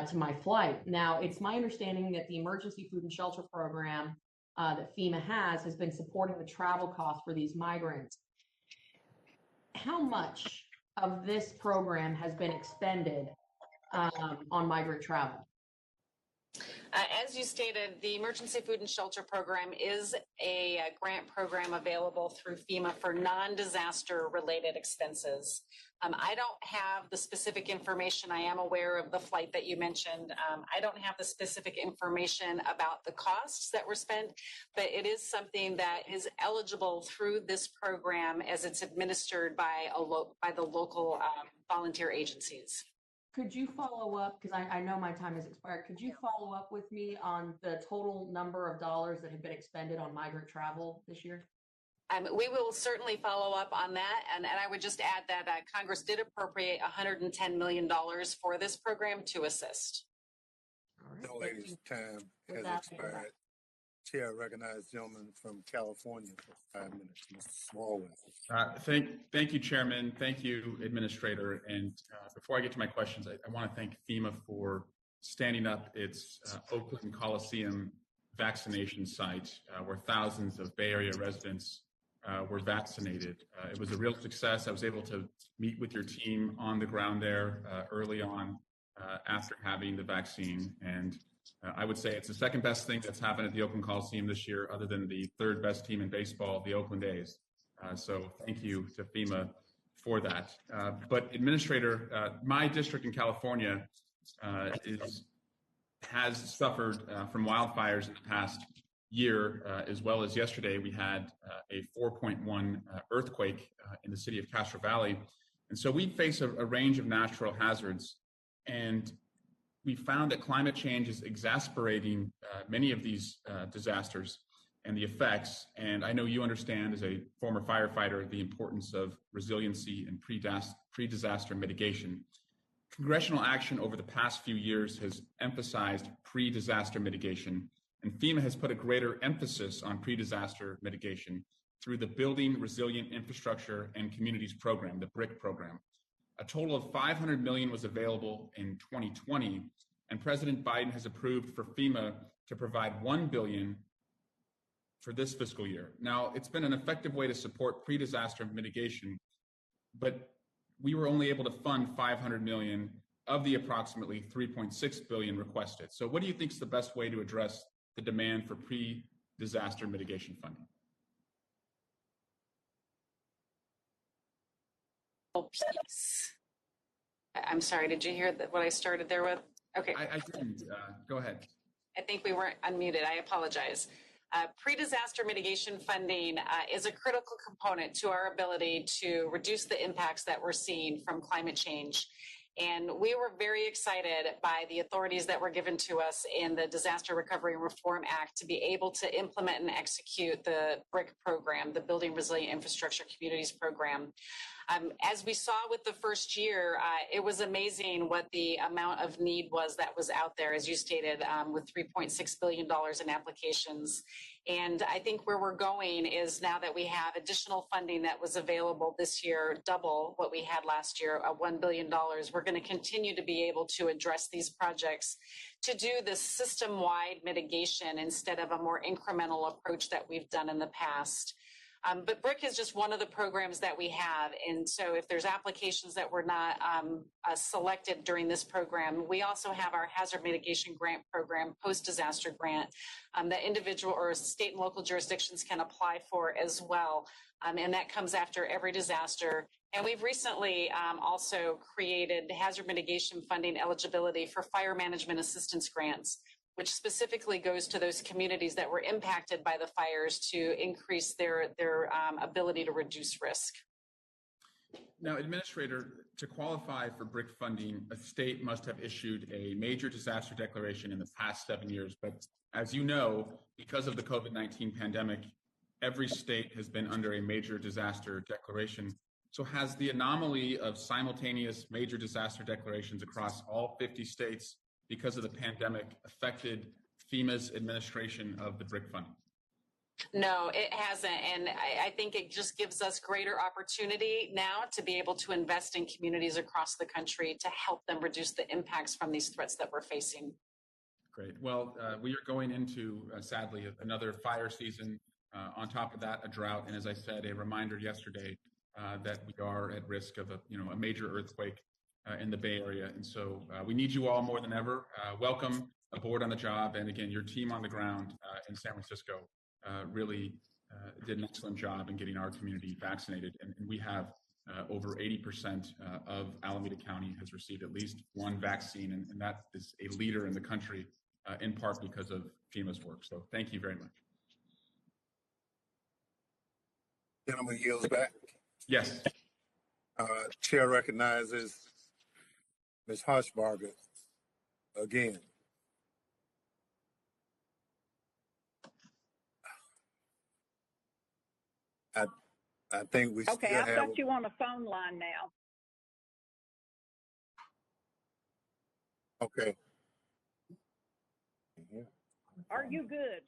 to my flight. Now, it's my understanding that the emergency food and shelter program that FEMA has been supporting the travel costs for these migrants. How much of this program has been expended on migrant travel? As you stated, the Emergency Food and Shelter Program is a grant program available through FEMA for non-disaster related expenses. I don't have the specific information. I am aware of the flight that you mentioned. I don't have the specific information about the costs that were spent, but it is something that is eligible through this program as it's administered by the local volunteer agencies. Could you follow up, because I know my time has expired, could you follow up with me on the total number of dollars that have been expended on migrant travel this year? We will certainly follow up on that. And I would just add that Congress did appropriate $110 million for this program to assist. All right. No, ladies, time has expired. Chair recognizes gentleman from California for 5 minutes, Mr. Smallwood. Thank you, Chairman. Thank you, Administrator. And before I get to my questions, I want to thank FEMA for standing up its Oakland Coliseum vaccination site where thousands of Bay Area residents were vaccinated. It was a real success. I was able to meet with your team on the ground there early on after having the vaccine. And I would say it's the second best thing that's happened at the Oakland Coliseum this year, other than the third best team in baseball, the Oakland A's. So thank you to FEMA for that. But Administrator, my district in California has suffered from wildfires in the past year, as well as yesterday we had a 4.1 earthquake in the city of Castro Valley. And so we face a range of natural hazards, and we found that climate change is exacerbating many of these disasters and the effects. And I know you understand, as a former firefighter, the importance of resiliency and pre-disaster mitigation. Congressional action over the past few years has emphasized pre-disaster mitigation, and FEMA has put a greater emphasis on pre-disaster mitigation through the Building Resilient Infrastructure and Communities Program, the BRIC program. A total of $500 million was available in 2020, and President Biden has approved for FEMA to provide $1 billion for this fiscal year. Now, it's been an effective way to support pre-disaster mitigation, but we were only able to fund $500 million of the approximately $3.6 billion requested. So what do you think is the best way to address the demand for pre-disaster mitigation funding? Piece. I'm sorry, did you hear what I started there with? Okay. I didn't. Go ahead. I think we weren't unmuted. I apologize. Pre-disaster mitigation funding is a critical component to our ability to reduce the impacts that we're seeing from climate change. And we were very excited by the authorities that were given to us in the Disaster Recovery and Reform Act to be able to implement and execute the BRIC program, the Building Resilient Infrastructure Communities Program. As we saw with the first year, it was amazing what the amount of need was that was out there, as you stated, with $3.6 billion in applications. And I think where we're going is, now that we have additional funding that was available this year, double what we had last year, $1 billion, we're going to continue to be able to address these projects to do this system-wide mitigation instead of a more incremental approach that we've done in the past. But BRIC is just one of the programs that we have. And so if there's applications that were not selected during this program, we also have our Hazard Mitigation Grant Program, post-disaster grant, that individual or state and local jurisdictions can apply for as well. And that comes after every disaster. And we've recently also created hazard mitigation funding eligibility for fire management assistance grants, which specifically goes to those communities that were impacted by the fires to increase their ability to reduce risk. Now, Administrator, to qualify for BRIC funding, a state must have issued a major disaster declaration in the past 7 years. But as you know, because of the COVID-19 pandemic, every state has been under a major disaster declaration. So has the anomaly of simultaneous major disaster declarations across all 50 states because of the pandemic affected FEMA's administration of the BRIC funding? No, it hasn't. And I think it just gives us greater opportunity now to be able to invest in communities across the country to help them reduce the impacts from these threats that we're facing. Great. Well, we are going into, sadly, another fire season. On top of that, a drought. And as I said, a reminder yesterday that we are at risk of a major earthquake in the Bay Area. And so we need you all more than ever. Welcome aboard on the job. And again, your team on the ground in San Francisco really did an excellent job in getting our community vaccinated. And we have over 80% of Alameda County has received at least one vaccine, and that is a leader in the country, in part because of FEMA's work. So thank you very much. Gentleman yields back. Yes. Chair recognizes Ms. Harshbarger again. I think we okay, still I've have. got you on the phone line now. Okay. Are you good?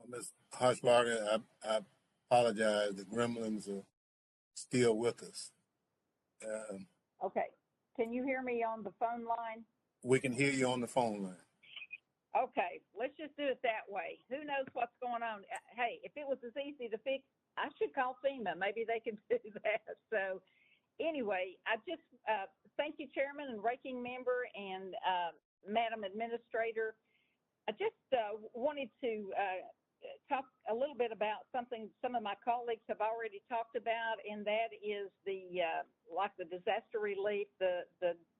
Ms. Harshbarger, I apologize. The gremlins are still with us. Okay. Can you hear me on the phone line? We can hear you on the phone line. Okay, let's just do it that way. Who knows what's going on? Hey, if it was as easy to fix, I should call FEMA. Maybe they can do that. So anyway, I just thank you, Chairman and Ranking Member and Madam Administrator. I just wanted to talk a little bit about something some of my colleagues have already talked about, and that is the like the disaster relief, the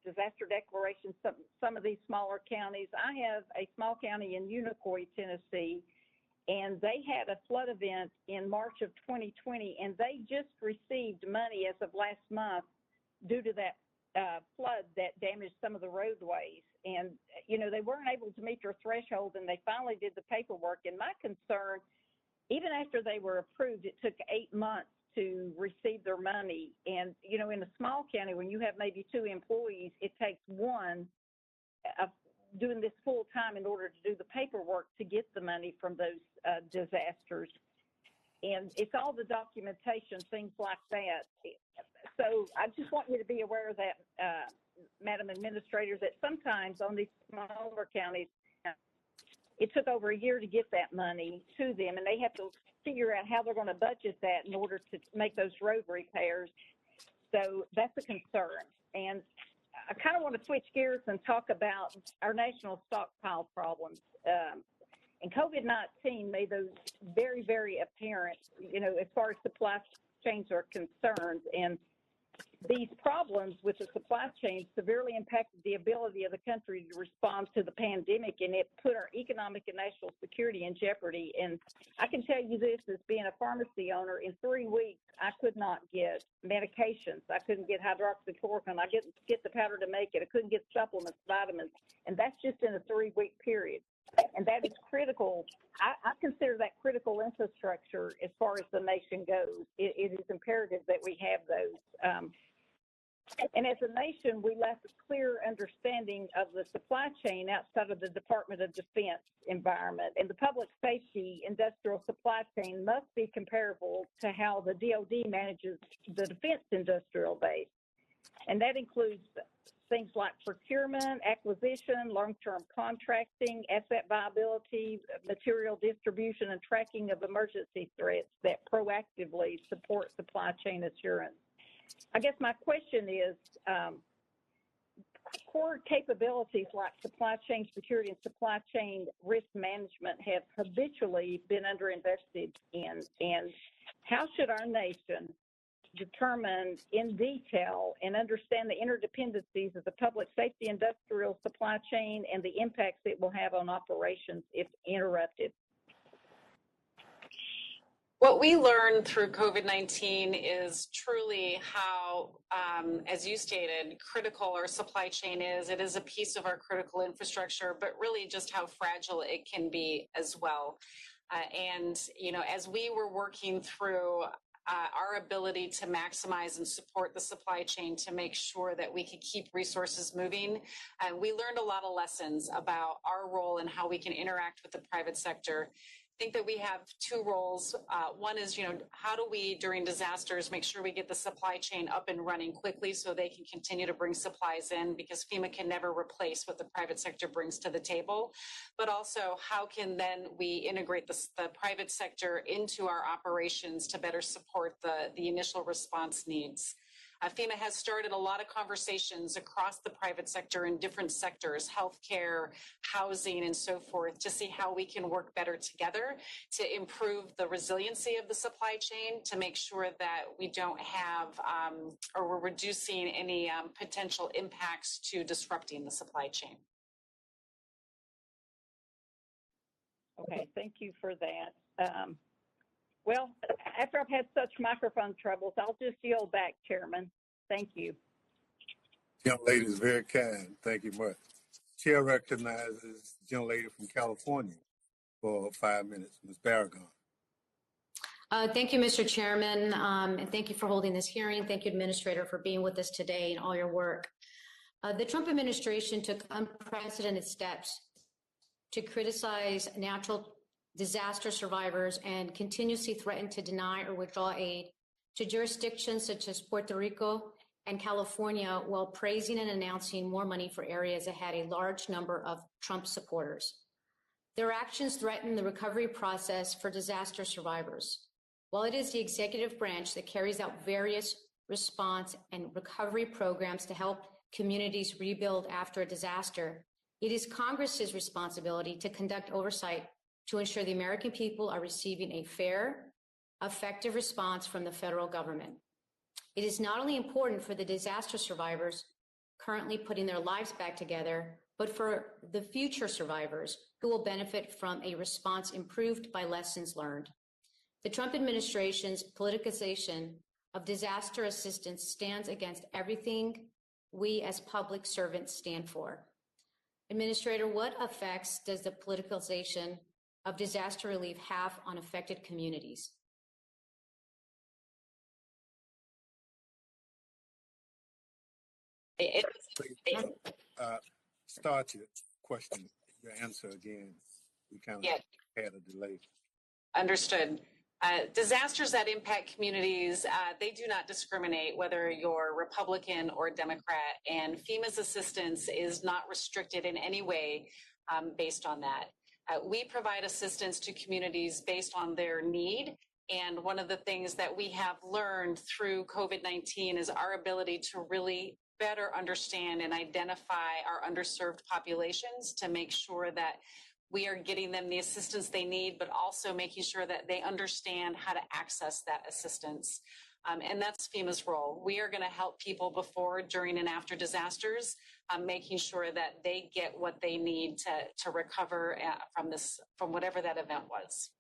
disaster declaration. Some of these smaller counties. I have a small county in Unicoi, Tennessee, and they had a flood event in March of 2020, and they just received money as of last month due to that flood that damaged some of the roadways. And, you know, they weren't able to meet their threshold, and they finally did the paperwork. And my concern, even after they were approved, it took 8 months to receive their money. And, you know, in a small county, when you have maybe 2 employees, it takes one doing this full time in order to do the paperwork to get the money from those disasters. And it's all the documentation, things like that. So I just want you to be aware of that, Madam Administrator, that sometimes on these smaller counties, it took over a year to get that money to them, and they have to figure out how they're going to budget that in order to make those road repairs. So that's a concern. And I kind of want to switch gears and talk about our national stockpile problems. And COVID-19 made those very, very apparent, you know, as far as supply chains are concerned. And these problems with the supply chain severely impacted the ability of the country to respond to the pandemic, and it put our economic and national security in jeopardy. And I can tell you this, as being a pharmacy owner, in 3 weeks, I could not get medications. I couldn't get hydroxychloroquine. I couldn't get the powder to make it. I couldn't get supplements, vitamins, and that's just in a 3-week period. And that is critical. I consider that critical infrastructure as far as the nation goes. It is imperative that we have those. And as a nation, we lack a clear understanding of the supply chain outside of the Department of Defense environment. And the public safety industrial supply chain must be comparable to how the DoD manages the defense industrial base. And that includes things like procurement, acquisition, long-term contracting, asset viability, material distribution, and tracking of emergency threats that proactively support supply chain assurance. I guess my question is, core capabilities like supply chain security and supply chain risk management have habitually been underinvested in. And how should our nation determine in detail and understand the interdependencies of the public safety industrial supply chain and the impacts it will have on operations if interrupted? What we learned through COVID-19 is truly how, as you stated, critical our supply chain is. It is a piece of our critical infrastructure, but really just how fragile it can be as well. And, you know, as we were working through our ability to maximize and support the supply chain to make sure that we could keep resources moving, we learned a lot of lessons about our role and how we can interact with the private sector. think that we have two roles. One is, how do we, during disasters, make sure we get the supply chain up and running quickly so they can continue to bring supplies in, because FEMA can never replace what the private sector brings to the table. But also, how can then we integrate the private sector into our operations to better support the initial response needs? FEMA has started a lot of conversations across the private sector in different sectors, healthcare, housing, and so forth, to see how we can work better together to improve the resiliency of the supply chain, to make sure that we don't have or we're reducing any potential impacts to disrupting the supply chain. Okay, thank you for that. Well, after I've had such microphone troubles, I'll just yield back, Chairman. Thank you. Young lady is very kind. Thank you much. Chair recognizes the young lady from California for 5 minutes, Ms. Barragan. Thank you, Mr. Chairman, and thank you for holding this hearing. Thank you, Administrator, for being with us today and all your work. The Trump administration took unprecedented steps to criticize natural disaster survivors and continuously threaten to deny or withdraw aid to jurisdictions such as Puerto Rico and California, while praising and announcing more money for areas that had a large number of Trump supporters. Their actions threaten the recovery process for disaster survivors. While it is the executive branch that carries out various response and recovery programs to help communities rebuild after a disaster, it is Congress's responsibility to conduct oversight to ensure the American people are receiving a fair, effective response from the federal government. It is not only important for the disaster survivors currently putting their lives back together, but for the future survivors who will benefit from a response improved by lessons learned. The Trump administration's politicization of disaster assistance stands against everything we as public servants stand for. Administrator, what effects does the politicalization of disaster relief have on affected communities? Start your question, your answer again. We kind of had a delay. Understood. Disasters that impact communities, they do not discriminate whether you're Republican or Democrat, and FEMA's assistance is not restricted in any way based on that. We provide assistance to communities based on their need, and one of the things that we have learned through COVID-19 is our ability to really better understand and identify our underserved populations to make sure that we are getting them the assistance they need, but also making sure that they understand how to access that assistance. And that's FEMA's role. We are going to help people before, during, and after disasters, making sure that they get what they need to recover from whatever that event was.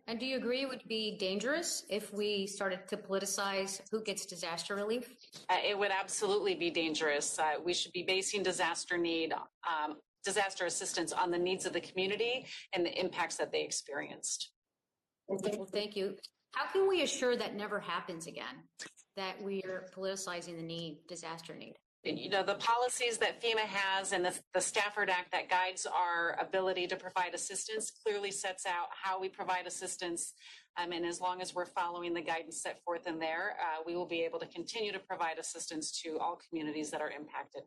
And do you agree it would be dangerous if we started to politicize who gets disaster relief? It would absolutely be dangerous. We should be basing disaster assistance on the needs of the community and the impacts that they experienced. Well, thank you. How can we assure that never happens again, that we are politicizing the disaster need? You know, the policies that FEMA has and the Stafford Act that guides our ability to provide assistance clearly sets out how we provide assistance. And as long as we're following the guidance set forth in there, we will be able to continue to provide assistance to all communities that are impacted.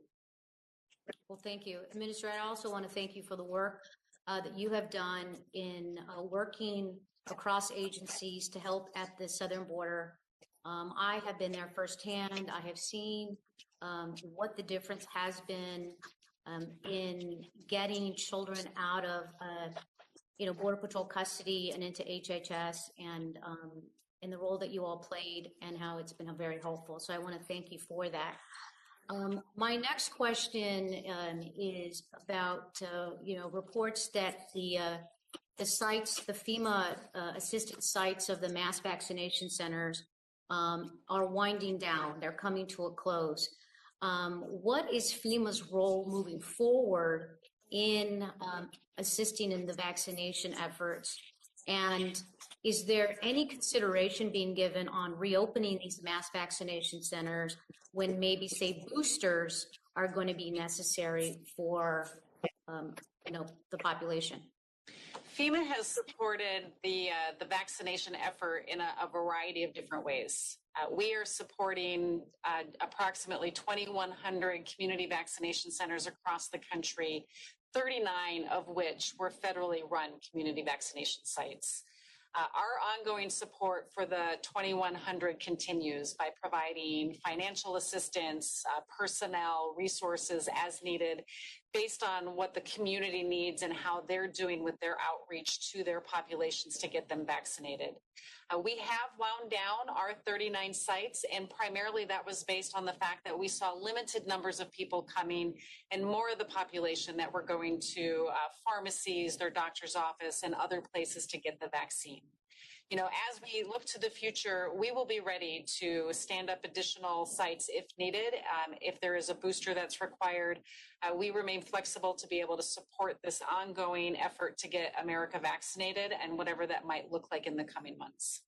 Well, thank you. Administrator, I also want to thank you for the work that you have done in working across agencies to help at the southern border. I have been there firsthand. I have seen what the difference has been in getting children out of, Border Patrol custody and into HHS, and in the role that you all played and how it's been very helpful. So I want to thank you for that. My next question is about, reports that the sites, the FEMA assisted sites of the mass vaccination centers are winding down. They're coming to a close. What is FEMA's role moving forward in assisting in the vaccination efforts? And is there any consideration being given on reopening these mass vaccination centers when maybe, say, boosters are going to be necessary for, the population? FEMA has supported the vaccination effort in a variety of different ways. We are supporting approximately 2,100 community vaccination centers across the country, 39 of which were federally run community vaccination sites. Our ongoing support for the 2,100 continues by providing financial assistance, personnel, resources as needed based on what the community needs and how they're doing with their outreach to their populations to get them vaccinated. We have wound down our 39 sites, and primarily that was based on the fact that we saw limited numbers of people coming and more of the population that were going to pharmacies, their doctor's office, and other places to get the vaccine. You know, as we look to the future, we will be ready to stand up additional sites if needed. If there is a booster that's required, we remain flexible to be able to support this ongoing effort to get America vaccinated and whatever that might look like in the coming months.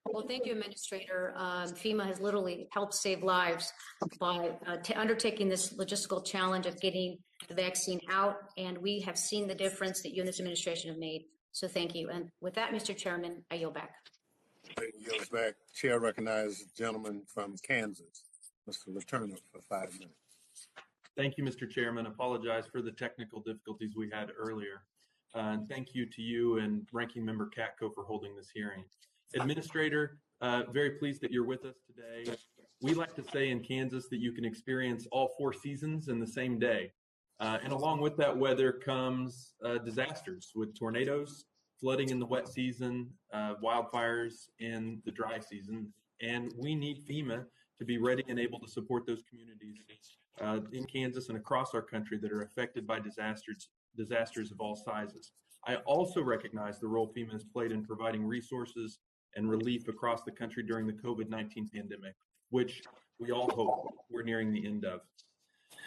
Well, thank you, Administrator. FEMA has literally helped save lives by undertaking this logistical challenge of getting the vaccine out, and we have seen the difference that you and this administration have made. So thank you. And with that, Mr. Chairman, I yield back. Yields back. Chair recognizes the gentleman from Kansas, Mr. Letourneau, for 5 minutes. Thank you, Mr. Chairman. Apologize for the technical difficulties we had earlier. And thank you to you and Ranking Member Katko for holding this hearing. Administrator, very pleased that you're with us today. We like to say in Kansas that you can experience all 4 seasons in the same day. And along with that weather comes disasters with tornadoes, flooding in the wet season, wildfires in the dry season. And we need FEMA to be ready and able to support those communities in Kansas and across our country that are affected by disasters of all sizes. I also recognize the role FEMA has played in providing resources and relief across the country during the COVID-19 pandemic, which we all hope we're nearing the end of.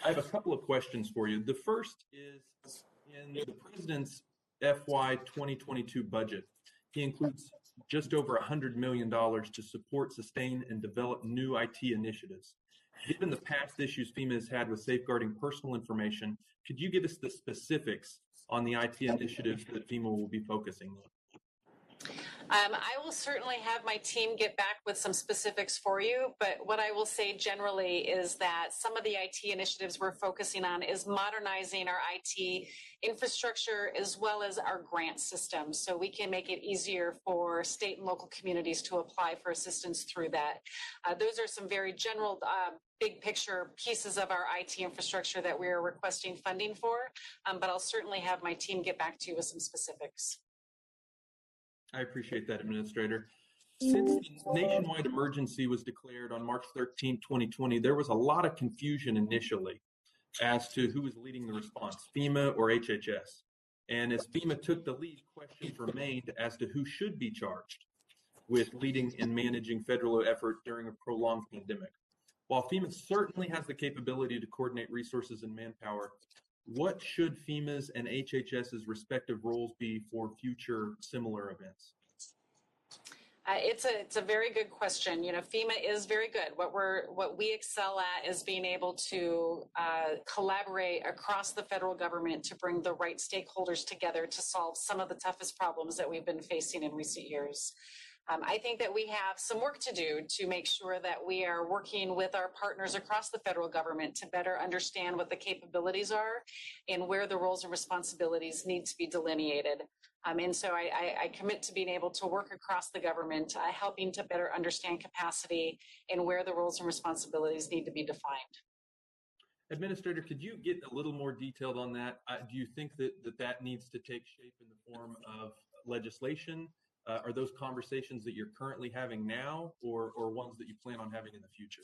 I have a couple of questions for you. The first is in the President's FY 2022 budget. He includes just over $100 million to support, sustain, and develop new IT initiatives. Given the past issues FEMA has had with safeguarding personal information, could you give us the specifics on the IT initiatives that FEMA will be focusing on? I will certainly have my team get back with some specifics for you, but what I will say generally is that some of the IT initiatives we're focusing on is modernizing our IT infrastructure as well as our grant system, so we can make it easier for state and local communities to apply for assistance through that. Those are some very general big picture pieces of our IT infrastructure that we are requesting funding for, but I'll certainly have my team get back to you with some specifics. I appreciate that, Administrator. Since the nationwide emergency was declared on March 13, 2020, there was a lot of confusion initially as to who was leading the response, FEMA or HHS. And as FEMA took the lead, questions remained as to who should be charged with leading and managing federal effort during a prolonged pandemic. While FEMA certainly has the capability to coordinate resources and manpower, what should FEMA's and HHS's respective roles be for future similar events? It's a very good question. You know, FEMA is very good. What we excel at is being able to collaborate across the federal government to bring the right stakeholders together to solve some of the toughest problems that we've been facing in recent years. I think that we have some work to do to make sure that we are working with our partners across the federal government to better understand what the capabilities are and where the roles and responsibilities need to be delineated. And so I commit to being able to work across the government, helping to better understand capacity and where the roles and responsibilities need to be defined. Administrator, could you get a little more detailed on that? Do you think that needs to take shape in the form of legislation? Are those conversations that you're currently having now or ones that you plan on having in the future?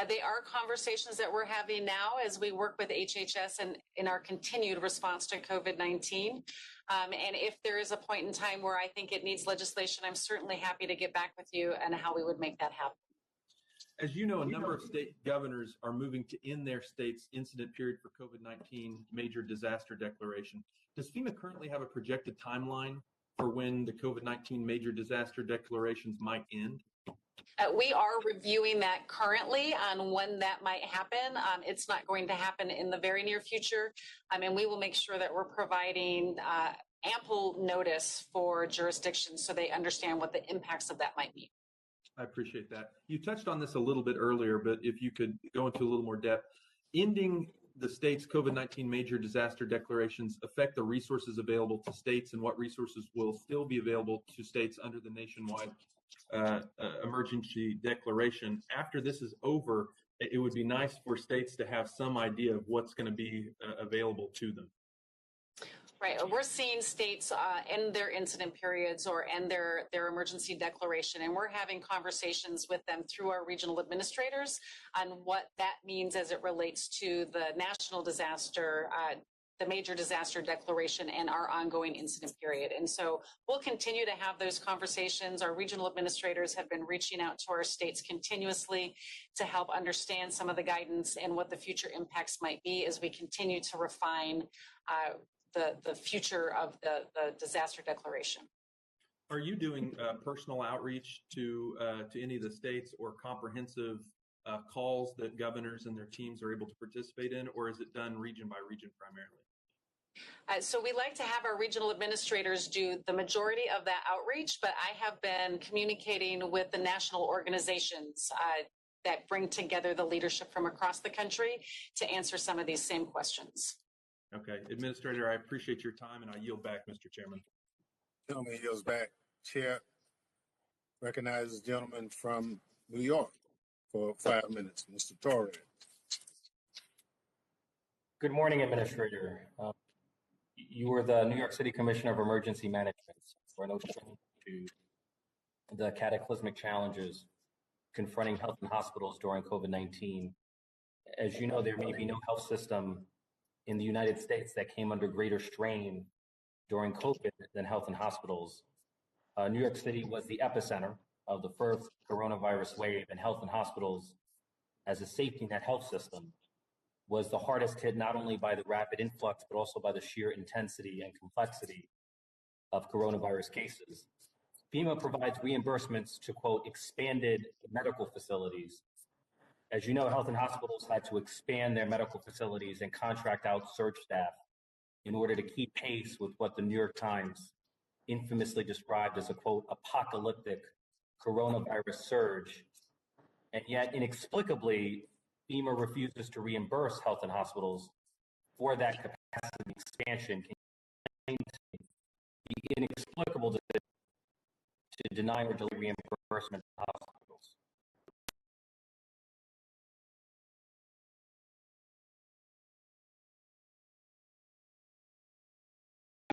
They are conversations that we're having now as we work with HHS and in our continued response to COVID-19. And if there is a point in time where I think it needs legislation, I'm certainly happy to get back with you and how we would make that happen. As you know, a number of state governors are moving to end their state's incident period for COVID-19 major disaster declaration. Does FEMA currently have a projected timeline for when the COVID-19 major disaster declarations might end? We are reviewing that currently on when that might happen. It's not going to happen in the very near future. And we will make sure that we're providing ample notice for jurisdictions so they understand what the impacts of that might be. I appreciate that. You touched on this a little bit earlier, but if you could go into a little more depth. Ending the state's COVID-19 major disaster declarations affect the resources available to states, and what resources will still be available to states under the nationwide emergency declaration. After this is over, it would be nice for states to have some idea of what's going to be available to them. Right. We're seeing states end their incident periods or end their emergency declaration, and we're having conversations with them through our regional administrators on what that means as it relates to the national disaster, the major disaster declaration, and our ongoing incident period. And so we'll continue to have those conversations. Our regional administrators have been reaching out to our states continuously to help understand some of the guidance and what the future impacts might be as we continue to refine the future of the disaster declaration. Are you doing personal outreach to any of the states, or comprehensive calls that governors and their teams are able to participate in, or is it done region by region primarily? So we like to have our regional administrators do the majority of that outreach, but I have been communicating with the national organizations that bring together the leadership from across the country to answer some of these same questions. Okay. Administrator, I appreciate your time, and I yield back, Mr. Chairman. Gentleman yields back. Chair recognizes the gentleman from New York for 5 minutes, Mr. Torres. Good morning, Administrator. You were the New York City Commissioner of Emergency Management. We're no stranger to the cataclysmic challenges confronting health and hospitals during COVID-19. As you know, there may be no health system in the United States that came under greater strain during COVID than health and hospitals. New York City was the epicenter of the first coronavirus wave, and health and hospitals, as a safety net health system, was the hardest hit not only by the rapid influx, but also by the sheer intensity and complexity of coronavirus cases. FEMA provides reimbursements to, quote, expanded medical facilities. As you know, health and hospitals had to expand their medical facilities and contract out surge staff in order to keep pace with what the New York Times infamously described as a, quote, apocalyptic coronavirus surge. And yet, inexplicably, FEMA refuses to reimburse health and hospitals for that capacity expansion. Can you be inexplicable to deny or delay reimbursement to hospitals?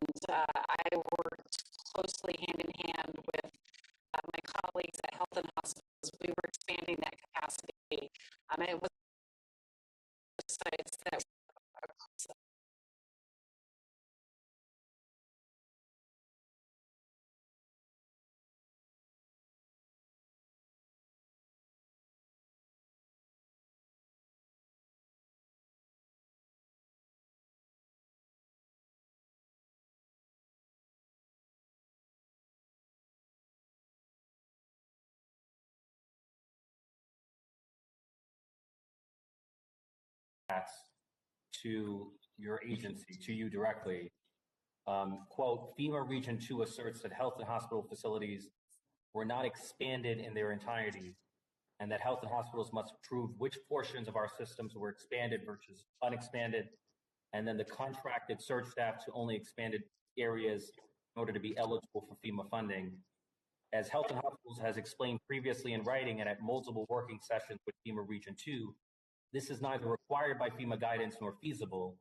And I worked closely hand in hand with my colleagues at Health and Hospitals. We were expanding that capacity. It was sites that to your agency, to you directly. Quote, FEMA Region 2 asserts that health and hospital facilities were not expanded in their entirety, and that health and hospitals must prove which portions of our systems were expanded versus unexpanded, and then the contracted surge staff to only expanded areas in order to be eligible for FEMA funding. As Health and Hospitals has explained previously in writing and at multiple working sessions with FEMA Region 2, this is neither required by FEMA guidance nor feasible.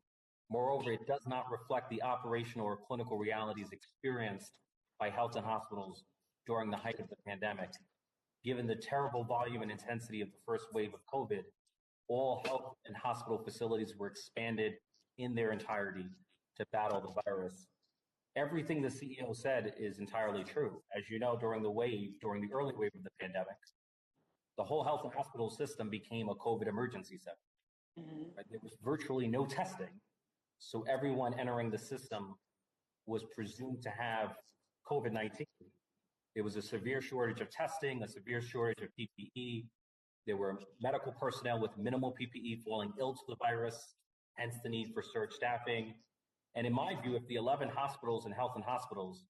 Moreover, it does not reflect the operational or clinical realities experienced by health and hospitals during the height of the pandemic. Given the terrible volume and intensity of the first wave of COVID, all health and hospital facilities were expanded in their entirety to battle the virus. Everything the CEO said is entirely true. As you know, during the early wave of the pandemic, the whole health and hospital system became a COVID emergency center. Right? There was virtually no testing. So everyone entering the system was presumed to have COVID-19. There was a severe shortage of testing, a severe shortage of PPE. There were medical personnel with minimal PPE falling ill to the virus, hence the need for surge staffing. And in my view, if the 11 hospitals and health and hospitals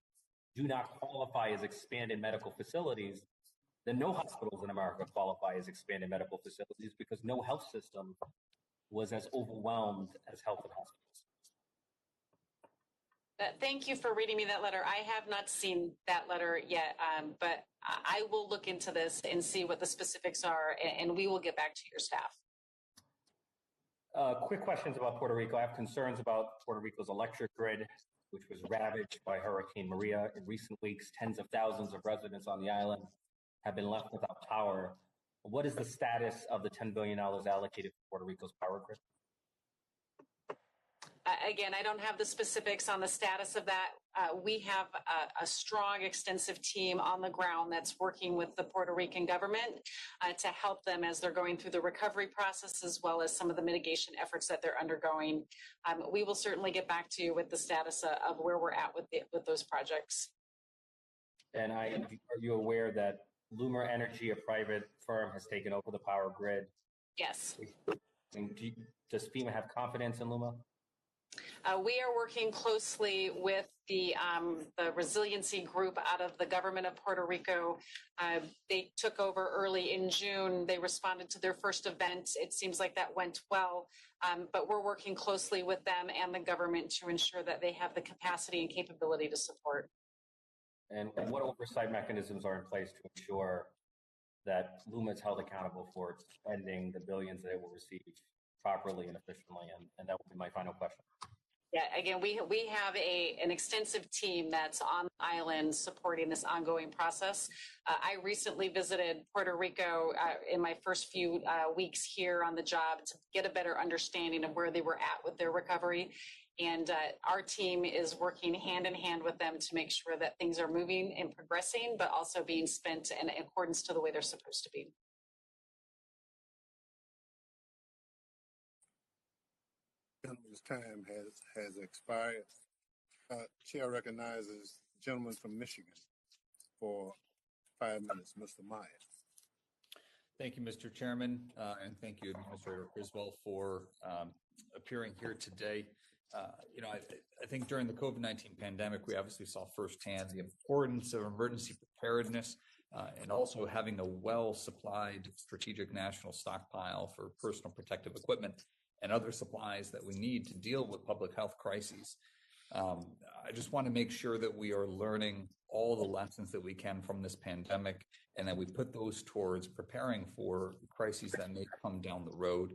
do not qualify as expanded medical facilities, then no hospitals in America qualify as expanded medical facilities because no health system was as overwhelmed as health and hospitals. Thank you for reading me that letter. I have not seen that letter yet, but I will look into this and see what the specifics are, and we will get back to your staff. Quick questions about Puerto Rico. I have concerns about Puerto Rico's electric grid, which was ravaged by Hurricane Maria. In recent weeks, tens of thousands of residents on the island have been left without power. What is the status of the $10 billion allocated to Puerto Rico's power grid? Again, I don't have the specifics on the status of that. We have a strong, extensive team on the ground that's working with the Puerto Rican government to help them as they're going through the recovery process, as well as some of the mitigation efforts that they're undergoing. We will certainly get back to you with the status of where we're at with those projects. And are you aware that Luma Energy, a private firm, has taken over the power grid? Yes. And does FEMA have confidence in Luma? We are working closely with the Resiliency group out of the government of Puerto Rico. They took over early in June. They responded to their first event. It seems like that went well, but we're working closely with them and the government to ensure that they have the capacity and capability to support. And what oversight mechanisms are in place to ensure that Luma is held accountable for spending the billions that it will receive properly and efficiently? And that will be my final question. Yeah, again, we have an extensive team that's on the island supporting this ongoing process. I recently visited Puerto Rico in my first few weeks here on the job to get a better understanding of where they were at with their recovery. And our team is working hand in hand with them to make sure that things are moving and progressing, but also being spent in accordance to the way they're supposed to be. Gentleman's time has expired. Chair recognizes the gentleman from Michigan for 5 minutes, Mr. Meyer. Thank you, Mr. Chairman, and thank you, Administrator Griswold, for appearing here today. I think during the COVID-19 pandemic, we obviously saw firsthand the importance of emergency preparedness and also having a well-supplied strategic national stockpile for personal protective equipment and other supplies that we need to deal with public health crises. I just want to make sure that we are learning all the lessons that we can from this pandemic and that we put those towards preparing for crises that may come down the road.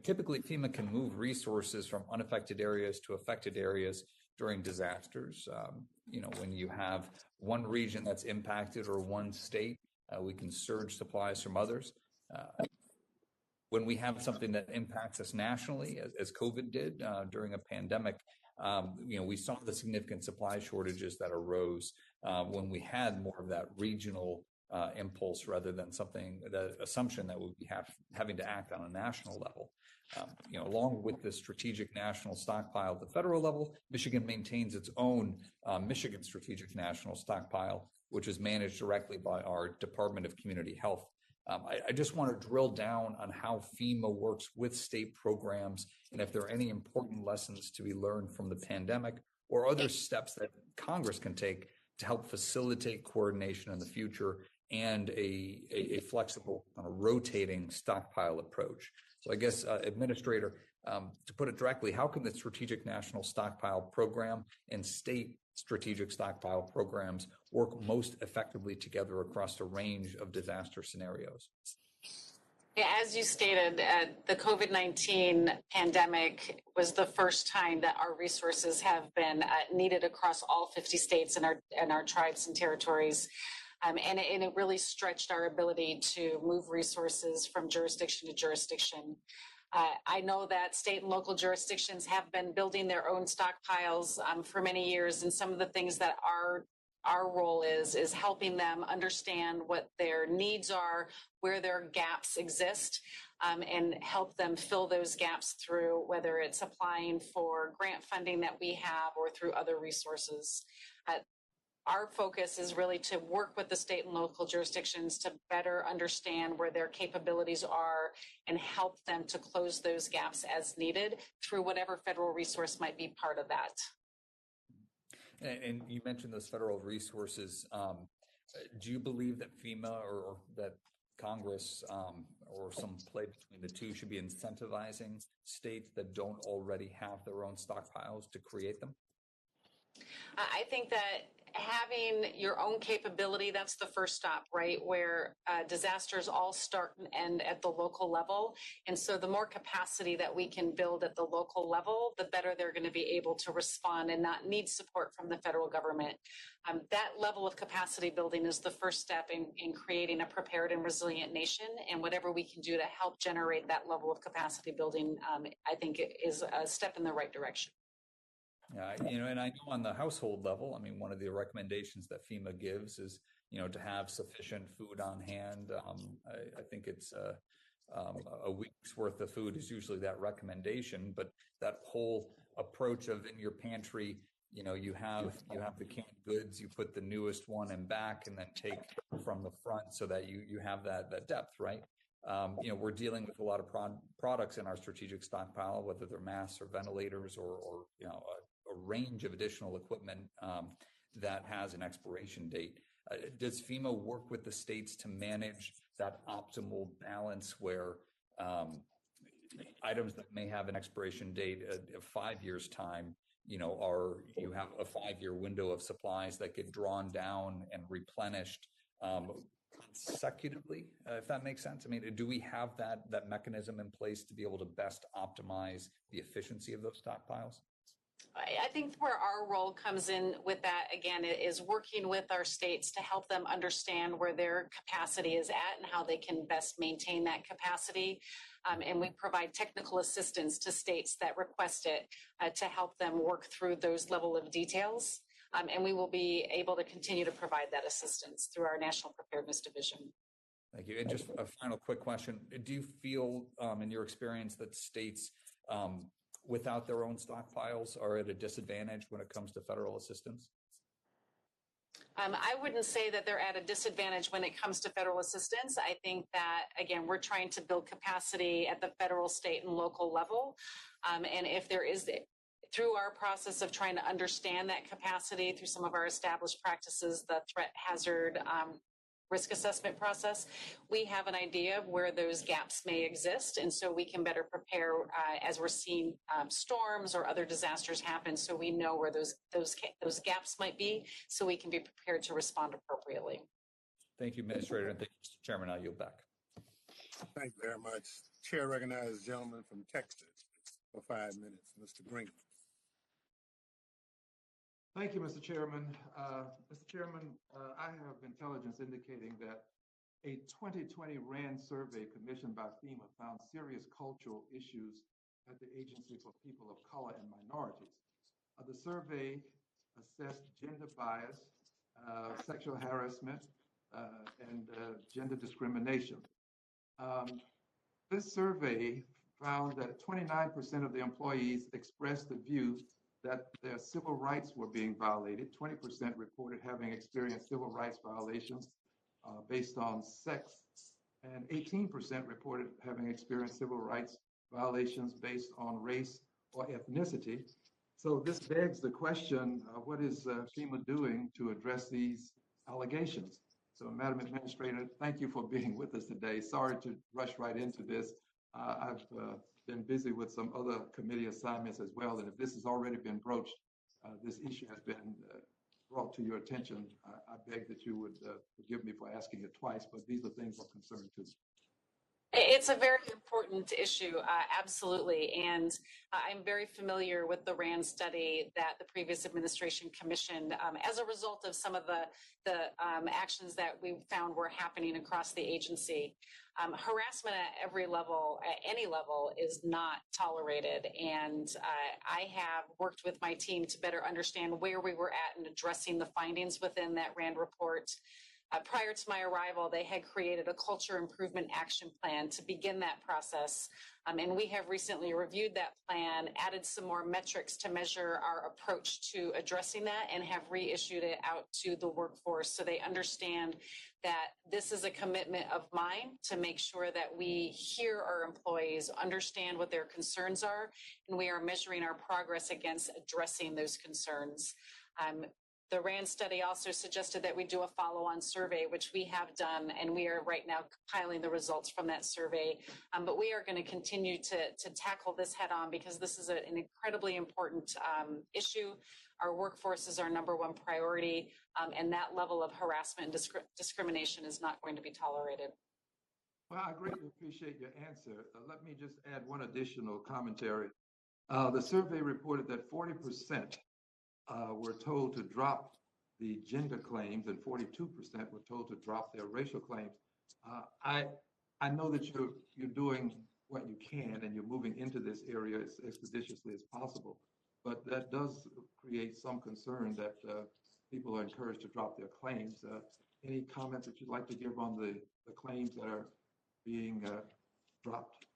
Typically, FEMA can move resources from unaffected areas to affected areas during disasters. When you have one region that's impacted or one state, we can surge supplies from others. When we have something that impacts us nationally, as COVID did during a pandemic, we saw the significant supply shortages that arose when we had more of that regional impulse rather than the assumption that we'd be having to act on a national level. Along with the strategic national stockpile at the federal level, Michigan maintains its own Michigan Strategic National Stockpile, which is managed directly by our Department of Community Health. I just want to drill down on how FEMA works with state programs and if there are any important lessons to be learned from the pandemic or other steps that Congress can take to help facilitate coordination in the future and a flexible rotating stockpile approach. So I guess, Administrator, to put it directly, how can the Strategic National Stockpile Program and state strategic stockpile programs work most effectively together across a range of disaster scenarios? Yeah, as you stated, the COVID-19 pandemic was the first time that our resources have been needed across all 50 states and our tribes and territories. And it really stretched our ability to move resources from jurisdiction to jurisdiction. I know that state and local jurisdictions have been building their own stockpiles for many years, and some of the things that our role is helping them understand what their needs are, where their gaps exist, and help them fill those gaps through whether it's applying for grant funding that we have or through other resources. our focus is really to work with the state and local jurisdictions to better understand where their capabilities are and help them to close those gaps as needed through whatever federal resource might be part of that. And you mentioned those federal resources. Do you believe that FEMA or that Congress or some play between the two should be incentivizing states that don't already have their own stockpiles to create them? I think that having your own capability, that's the first stop, right? Where disasters all start and end at the local level. And so the more capacity that we can build at the local level, the better they're going to be able to respond and not need support from the federal government. That level of capacity building is the first step in creating a prepared and resilient nation. And whatever we can do to help generate that level of capacity building, I think it is a step in the right direction. Yeah, and I know on the household level, I mean, one of the recommendations that FEMA gives is, to have sufficient food on hand. I think it's a week's worth of food is usually that recommendation, but that whole approach of in your pantry, you have the canned goods, you put the newest one in back and then take from the front so that you have that depth, right? We're dealing with a lot of products in our strategic stockpile, whether they're masks or ventilators or a range of additional equipment that has an expiration date. Does FEMA work with the states to manage that optimal balance where items that may have an expiration date of 5 years' time, you have a 5-year window of supplies that get drawn down and replenished consecutively, if that makes sense? I mean, do we have that mechanism in place to be able to best optimize the efficiency of those stockpiles? I think where our role comes in with that, again, is working with our states to help them understand where their capacity is at and how they can best maintain that capacity. And we provide technical assistance to states that request it to help them work through those level of details. And we will be able to continue to provide that assistance through our National Preparedness Division. Thank you. And just a final quick question. Do you feel, in your experience, that states without their own stockpiles are at a disadvantage when it comes to federal assistance? I wouldn't say that they're at a disadvantage when it comes to federal assistance. I think that, again, we're trying to build capacity at the federal, state, and local level. And if there is, through our process of trying to understand that capacity through some of our established practices, the threat hazard risk assessment process, we have an idea of where those gaps may exist. And so we can better prepare as we're seeing storms or other disasters happen. So we know where those gaps might be, so we can be prepared to respond appropriately. Thank you, Administrator. And thank you, Mr. Chairman. I yield back. Thank you very much. Chair recognizes the gentleman from Texas for 5 minutes, Mr. Green. Thank you, Mr. Chairman. Mr. Chairman, I have intelligence indicating that a 2020 RAND survey commissioned by FEMA found serious cultural issues at the Agency for People of Color and Minorities. The survey assessed gender bias, sexual harassment, and gender discrimination. This survey found that 29% of the employees expressed the view that their civil rights were being violated. 20% reported having experienced civil rights violations based on sex, and 18% reported having experienced civil rights violations based on race or ethnicity. So this begs the question, what is FEMA doing to address these allegations? So Madam Administrator, thank you for being with us today. Sorry to rush right into this. I've been busy with some other committee assignments as well, and if this has already been broached, this issue has been brought to your attention. I beg that you would forgive me for asking it twice, but these are things of concern to me. It's a very important issue, absolutely. And I'm very familiar with the RAND study that the previous administration commissioned as a result of some of the actions that we found were happening across the agency. Harassment at every level, at any level, is not tolerated. And I have worked with my team to better understand where we were at in addressing the findings within that RAND report. prior to my arrival, they had created a culture improvement action plan to begin that process. And we have recently reviewed that plan, added some more metrics to measure our approach to addressing that, and have reissued it out to the workforce so they understand that this is a commitment of mine to make sure that we hear our employees, understand what their concerns are, and we are measuring our progress against addressing those concerns. The RAND study also suggested that we do a follow-on survey, which we have done, and we are right now compiling the results from that survey. But we are going to continue to tackle this head on because this is an incredibly important issue. Our workforce is our number one priority, and that level of harassment and discrimination is not going to be tolerated. Well, I greatly appreciate your answer. Let me just add one additional commentary. The survey reported that 40% were told to drop the gender claims and 42% were told to drop their racial claims. I know that you're doing what you can and you're moving into this area as expeditiously as possible, but that does create some concern that people are encouraged to drop their claims. Any comments that you'd like to give on the claims that are being dropped?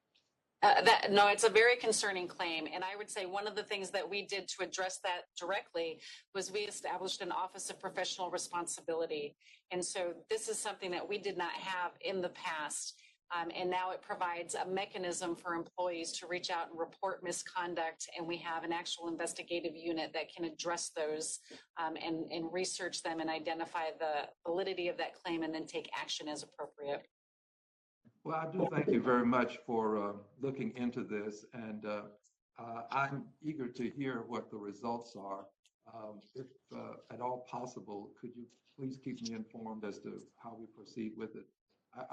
No, it's a very concerning claim. And I would say one of the things that we did to address that directly was we established an Office of Professional Responsibility. And so this is something that we did not have in the past. And now it provides a mechanism for employees to reach out and report misconduct. And we have an actual investigative unit that can address those and research them and identify the validity of that claim and then take action as appropriate. Well, I do thank you very much for looking into this, and I'm eager to hear what the results are. If at all possible, could you please keep me informed as to how we proceed with it?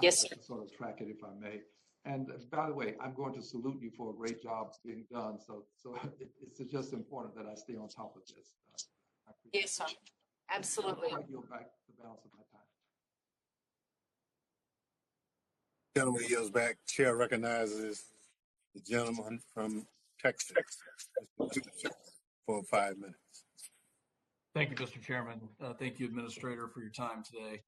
Yes, I'd like to sort of track it if I may. And by the way, I'm going to salute you for a great job being done. So it's just important that I stay on top of this. Yes, sir. Absolutely. I'll yield back the balance of my time. Gentleman yields back. Chair recognizes the gentleman from Texas for 5 minutes. Thank you, Mr. Chairman. Thank you, Administrator, for your time today.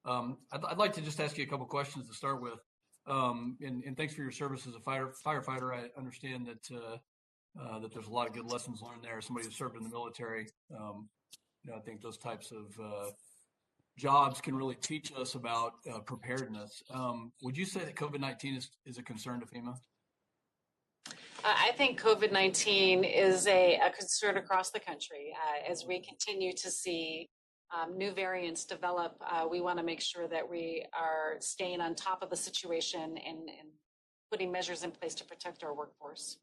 I'd like to just ask you a couple questions to start with. And thanks for your service as a firefighter. I understand that there's a lot of good lessons learned there. Somebody who served in the military, I think those types of jobs can really teach us about preparedness. Would you say that COVID-19 is a concern to FEMA? I think COVID-19 is a concern across the country. As we continue to see new variants develop, we want to make sure that we are staying on top of the situation and putting measures in place to protect our workforce.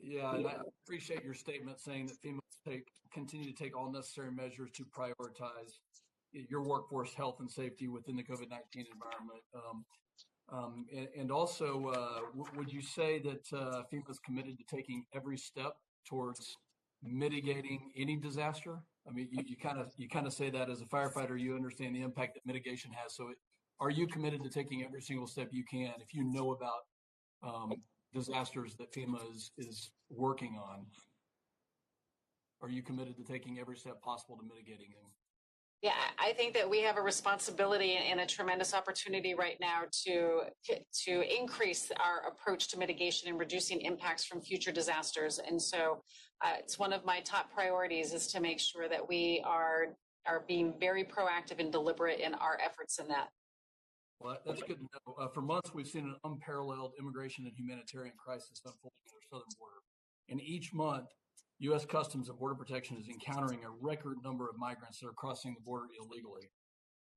Yeah, and I appreciate your statement saying that FEMA will continue to take all necessary measures to prioritize your workforce health and safety within the COVID-19 environment. And also, would you say that FEMA is committed to taking every step towards mitigating any disaster? I mean, you kind of say that as a firefighter, you understand the impact that mitigation has. So are you committed to taking every single step you can if you know about disasters that FEMA is working on? Are you committed to taking every step possible to mitigating them? Yeah, I think that we have a responsibility and a tremendous opportunity right now to increase our approach to mitigation and reducing impacts from future disasters. And so it's one of my top priorities is to make sure that we are being very proactive and deliberate in our efforts in that. Well, that's good to know. For months, we've seen an unparalleled immigration and humanitarian crisis unfolding at our southern border. And each month, U.S. Customs and Border Protection is encountering a record number of migrants that are crossing the border illegally.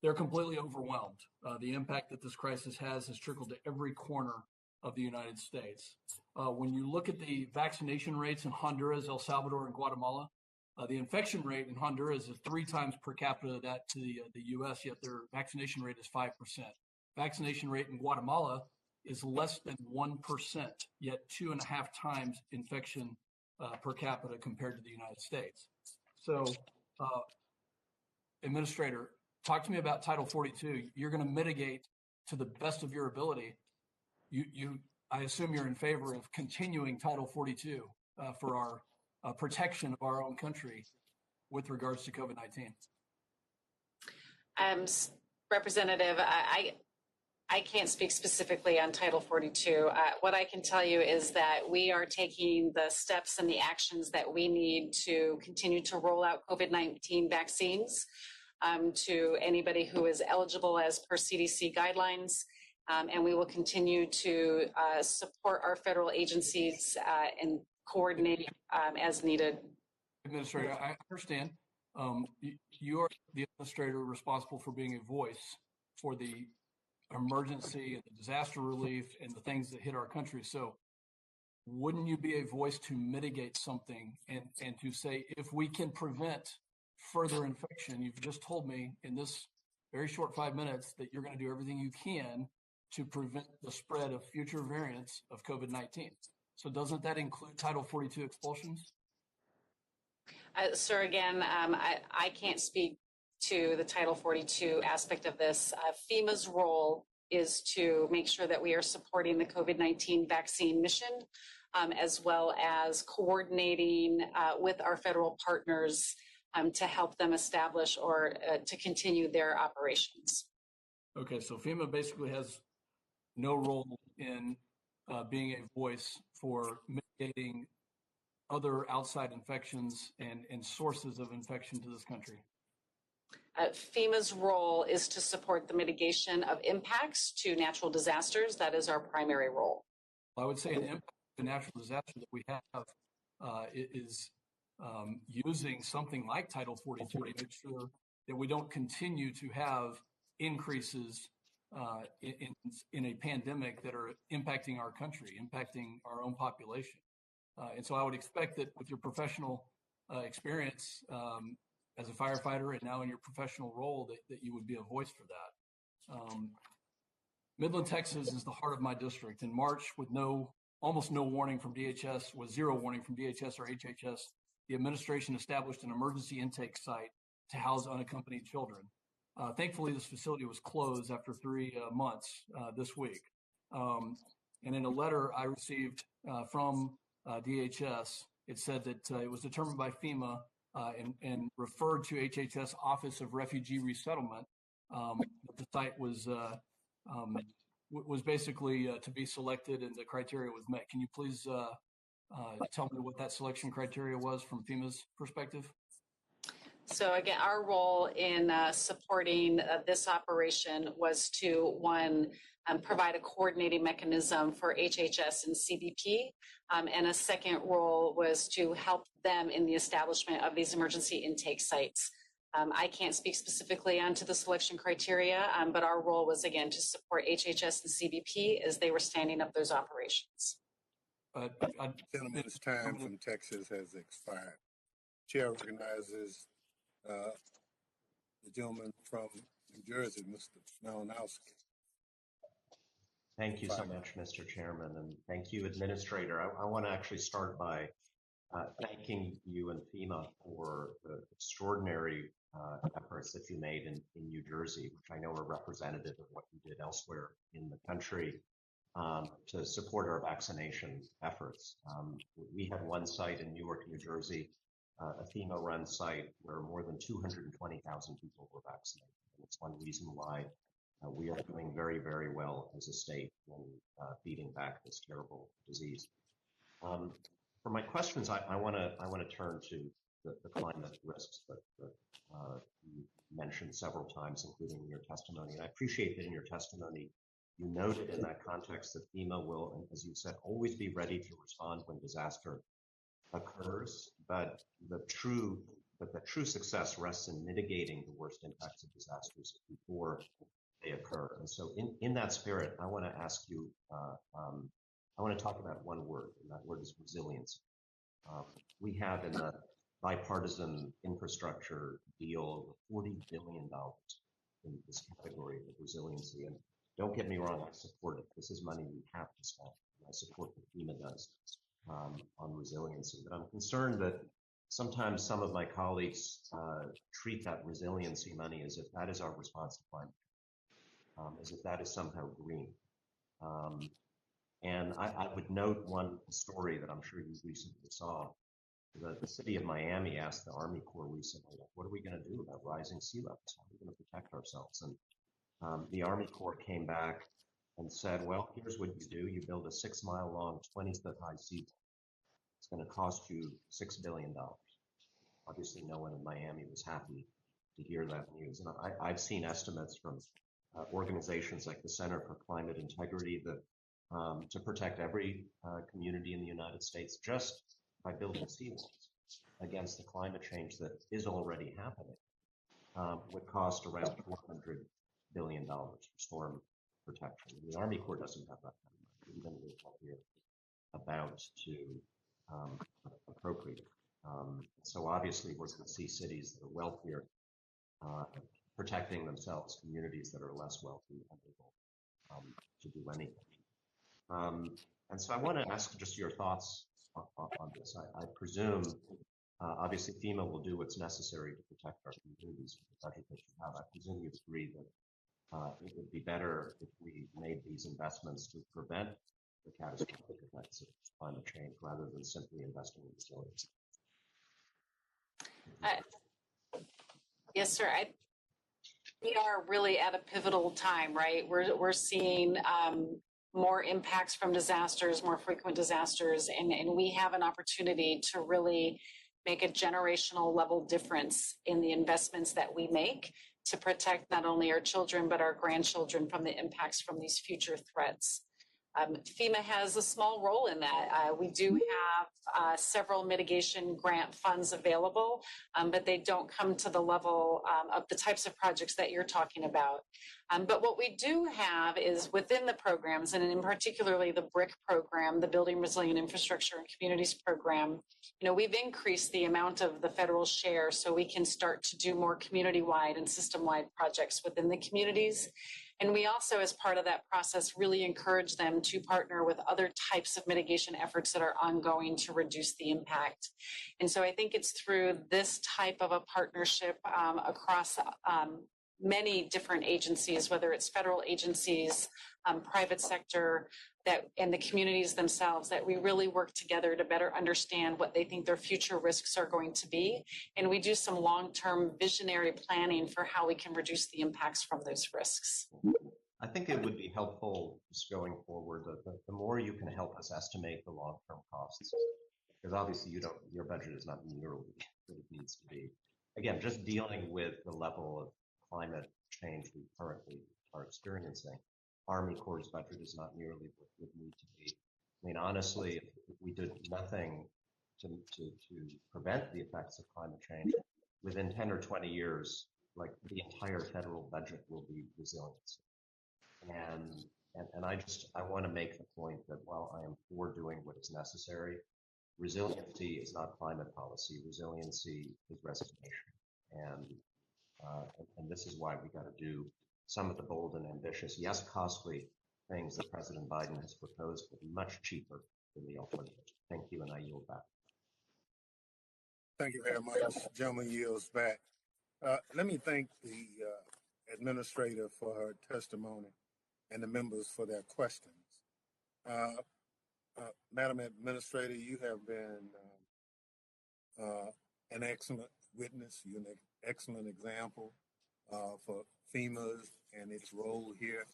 They're completely overwhelmed. The impact that this crisis has trickled to every corner of the United States. When you look at the vaccination rates in Honduras, El Salvador, and Guatemala, the infection rate in Honduras is 3 times per capita that to the U.S., yet their vaccination rate is 5%. Vaccination rate in Guatemala is less than 1%, yet 2.5 times infection per capita compared to the United States. So, Administrator, talk to me about Title 42. You're going to mitigate to the best of your ability. I assume you're in favor of continuing Title 42 for our protection of our own country with regards to COVID-19. Representative, I can't speak specifically on Title 42. What I can tell you is that we are taking the steps and the actions that we need to continue to roll out COVID-19 vaccines to anybody who is eligible as per CDC guidelines. And we will continue to support our federal agencies and coordinate as needed. Administrator, I understand. You are the administrator responsible for being a voice for the emergency and the disaster relief and the things that hit our country. So wouldn't you be a voice to mitigate something and to say, if we can prevent further infection? You've just told me in this very short 5 minutes that you're going to do everything you can to prevent the spread of future variants of COVID-19. So doesn't that include Title 42 expulsions? Sir, again, I can't speak to the Title 42 aspect of this. FEMA's role is to make sure that we are supporting the COVID-19 vaccine mission, as well as coordinating with our federal partners to help them establish or to continue their operations. Okay, so FEMA basically has no role in being a voice for mitigating other outside infections and sources of infection to this country. FEMA's role is to support the mitigation of impacts to natural disasters. That is our primary role. I would say an impact to natural disaster that we have is using something like Title 42 to make sure that we don't continue to have increases in a pandemic that are impacting our country, impacting our own population. And so I would expect that with your professional experience as a firefighter and now in your professional role that you would be a voice for that. Midland, Texas is the heart of my district. In March, with almost no warning from DHS, with zero warning from DHS or HHS, the administration established an emergency intake site to house unaccompanied children. Thankfully, this facility was closed after 3 months this week. And in a letter I received from DHS, it said that it was determined by FEMA and referred to HHS Office of Refugee Resettlement that the site was basically to be selected and the criteria was met. Can you please tell me what that selection criteria was from FEMA's perspective? So again, our role in supporting this operation was to, one, provide a coordinating mechanism for HHS and CBP, and a second role was to help them in the establishment of these emergency intake sites. I can't speak specifically onto the selection criteria, but our role was, again, to support HHS and CBP as they were standing up those operations. Gentleman's time from Texas has expired. Chair recognizes the gentleman from New Jersey, Mr. Malinowski. Thank you so much, Mr. Chairman, and thank you, Administrator. I want to actually start by thanking you and FEMA for the extraordinary efforts that you made in New Jersey, which I know are representative of what you did elsewhere in the country to support our vaccination efforts. We had one site in Newark, New Jersey, a FEMA-run site where more than 220,000 people were vaccinated. And it's one reason why we are doing very, very well as a state in beating back this terrible disease. For my questions, I want to turn to the climate risks that you mentioned several times, including in your testimony. And I appreciate that in your testimony, you noted in that context that FEMA will, as you said, always be ready to respond when disaster occurs, but the true success rests in mitigating the worst impacts of disasters before they occur. And so in that spirit, I want to ask you, I want to talk about one word, and that word is resilience. We have in the bipartisan infrastructure deal $40 billion in this category of resiliency. And don't get me wrong, I support it. This is money we have to spend. I support what FEMA does on resiliency. But I'm concerned that sometimes some of my colleagues treat that resiliency money as if that is our response to climate change, as if that is somehow green. And I would note one story that I'm sure you recently saw. The city of Miami asked the Army Corps recently, what are we going to do about rising sea levels? How are we going to protect ourselves? And The Army Corps came back and said, well, here's what you do. You build a 6-mile long, 20-foot high seawall. It's going to cost you $6 billion. Obviously, no one in Miami was happy to hear that news. And I've seen estimates from organizations like the Center for Climate Integrity that to protect every community in the United States just by building seawalls against the climate change that is already happening would cost around $400 billion for storm protection. And the Army Corps doesn't have that kind of money, even with what we're about to appropriate. So obviously, we're going to see cities that are wealthier protecting themselves, communities that are less wealthy, unable to do anything. And so I want to ask just your thoughts on this. I presume, obviously, FEMA will do what's necessary to protect our communities with the budget that you have. I presume you agree that it would be better if we made these investments to prevent the catastrophic effects of climate change rather than simply investing in resilience. Yes, sir. We are really at a pivotal time, right? We're seeing more impacts from disasters, more frequent disasters, and we have an opportunity to really make a generational level difference in the investments that we make to protect not only our children, but our grandchildren from the impacts from these future threats. FEMA has a small role in that. We do have several mitigation grant funds available, but they don't come to the level of the types of projects that you're talking about. But what we do have is within the programs, and in particularly the BRIC program, the Building Resilient Infrastructure and Communities program, we've increased the amount of the federal share so we can start to do more community-wide and system-wide projects within the communities. And we also, as part of that process, really encourage them to partner with other types of mitigation efforts that are ongoing to reduce the impact. And so I think it's through this type of a partnership across many different agencies, whether it's federal agencies, private sector, and the communities themselves, that we really work together to better understand what they think their future risks are going to be. And we do some long-term visionary planning for how we can reduce the impacts from those risks. I think it would be helpful just going forward, the more you can help us estimate the long-term costs, because obviously your budget is not nearly what it needs to be. Again, just dealing with the level of climate change we currently are experiencing. Army Corps' budget is not nearly what it would need to be. I mean, honestly, if we did nothing to prevent the effects of climate change, within 10 or 20 years, like the entire federal budget will be resiliency. And I want to make the point that while I am for doing what is necessary, resiliency is not climate policy. Resiliency is restoration. And this is why we got to do some of the bold and ambitious, yes, costly things that President Biden has proposed, but much cheaper than the alternative. Thank you, and I yield back. Thank you very much. Gentleman yields back. Let me thank the administrator for her testimony and the members for their questions. Madam Administrator, you have been an excellent witness. You're an excellent example for FEMA and its role here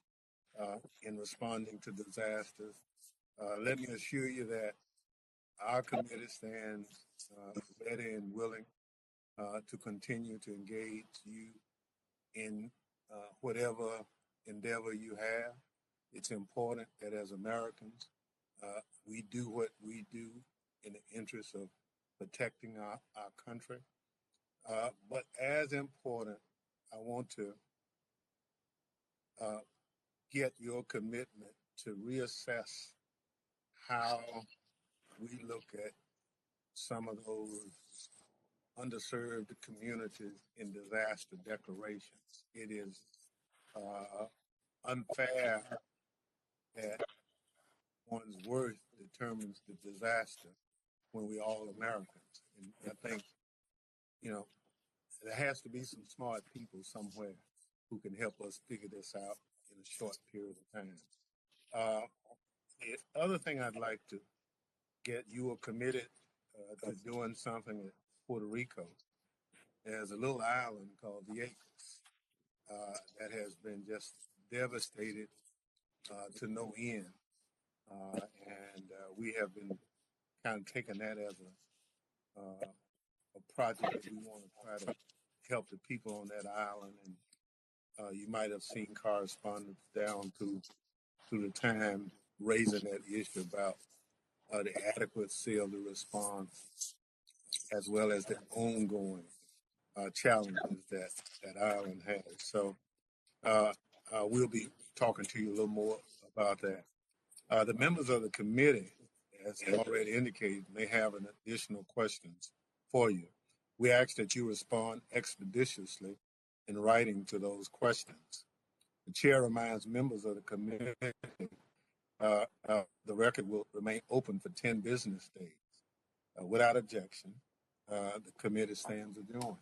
in responding to disasters. Let me assure you that our committee stands ready and willing to continue to engage you in whatever endeavor you have. It's important that as Americans, we do what we do in the interest of protecting our country. But as important, I want to get your commitment to reassess how we look at some of those underserved communities in disaster declarations. It is unfair that one's worth determines the disaster when we're all Americans. And I think, there has to be some smart people somewhere who can help us figure this out in a short period of time. The other thing I'd like to get, you are committed to doing something at Puerto Rico. There's a little island called the Acres. that has been just devastated to no end. And we have been kind of taking that as a project that we want to try to help the people on that island. And you might have seen correspondence down to the time raising that issue about the adequacy of the response, as well as the ongoing challenges that island has. So we'll be talking to you a little more about that. The members of the committee, as already indicated, may have an additional questions for you. We ask that you respond expeditiously in writing to those questions. The chair reminds members of the committee the record will remain open for 10 business days. Without objection, the committee stands adjourned.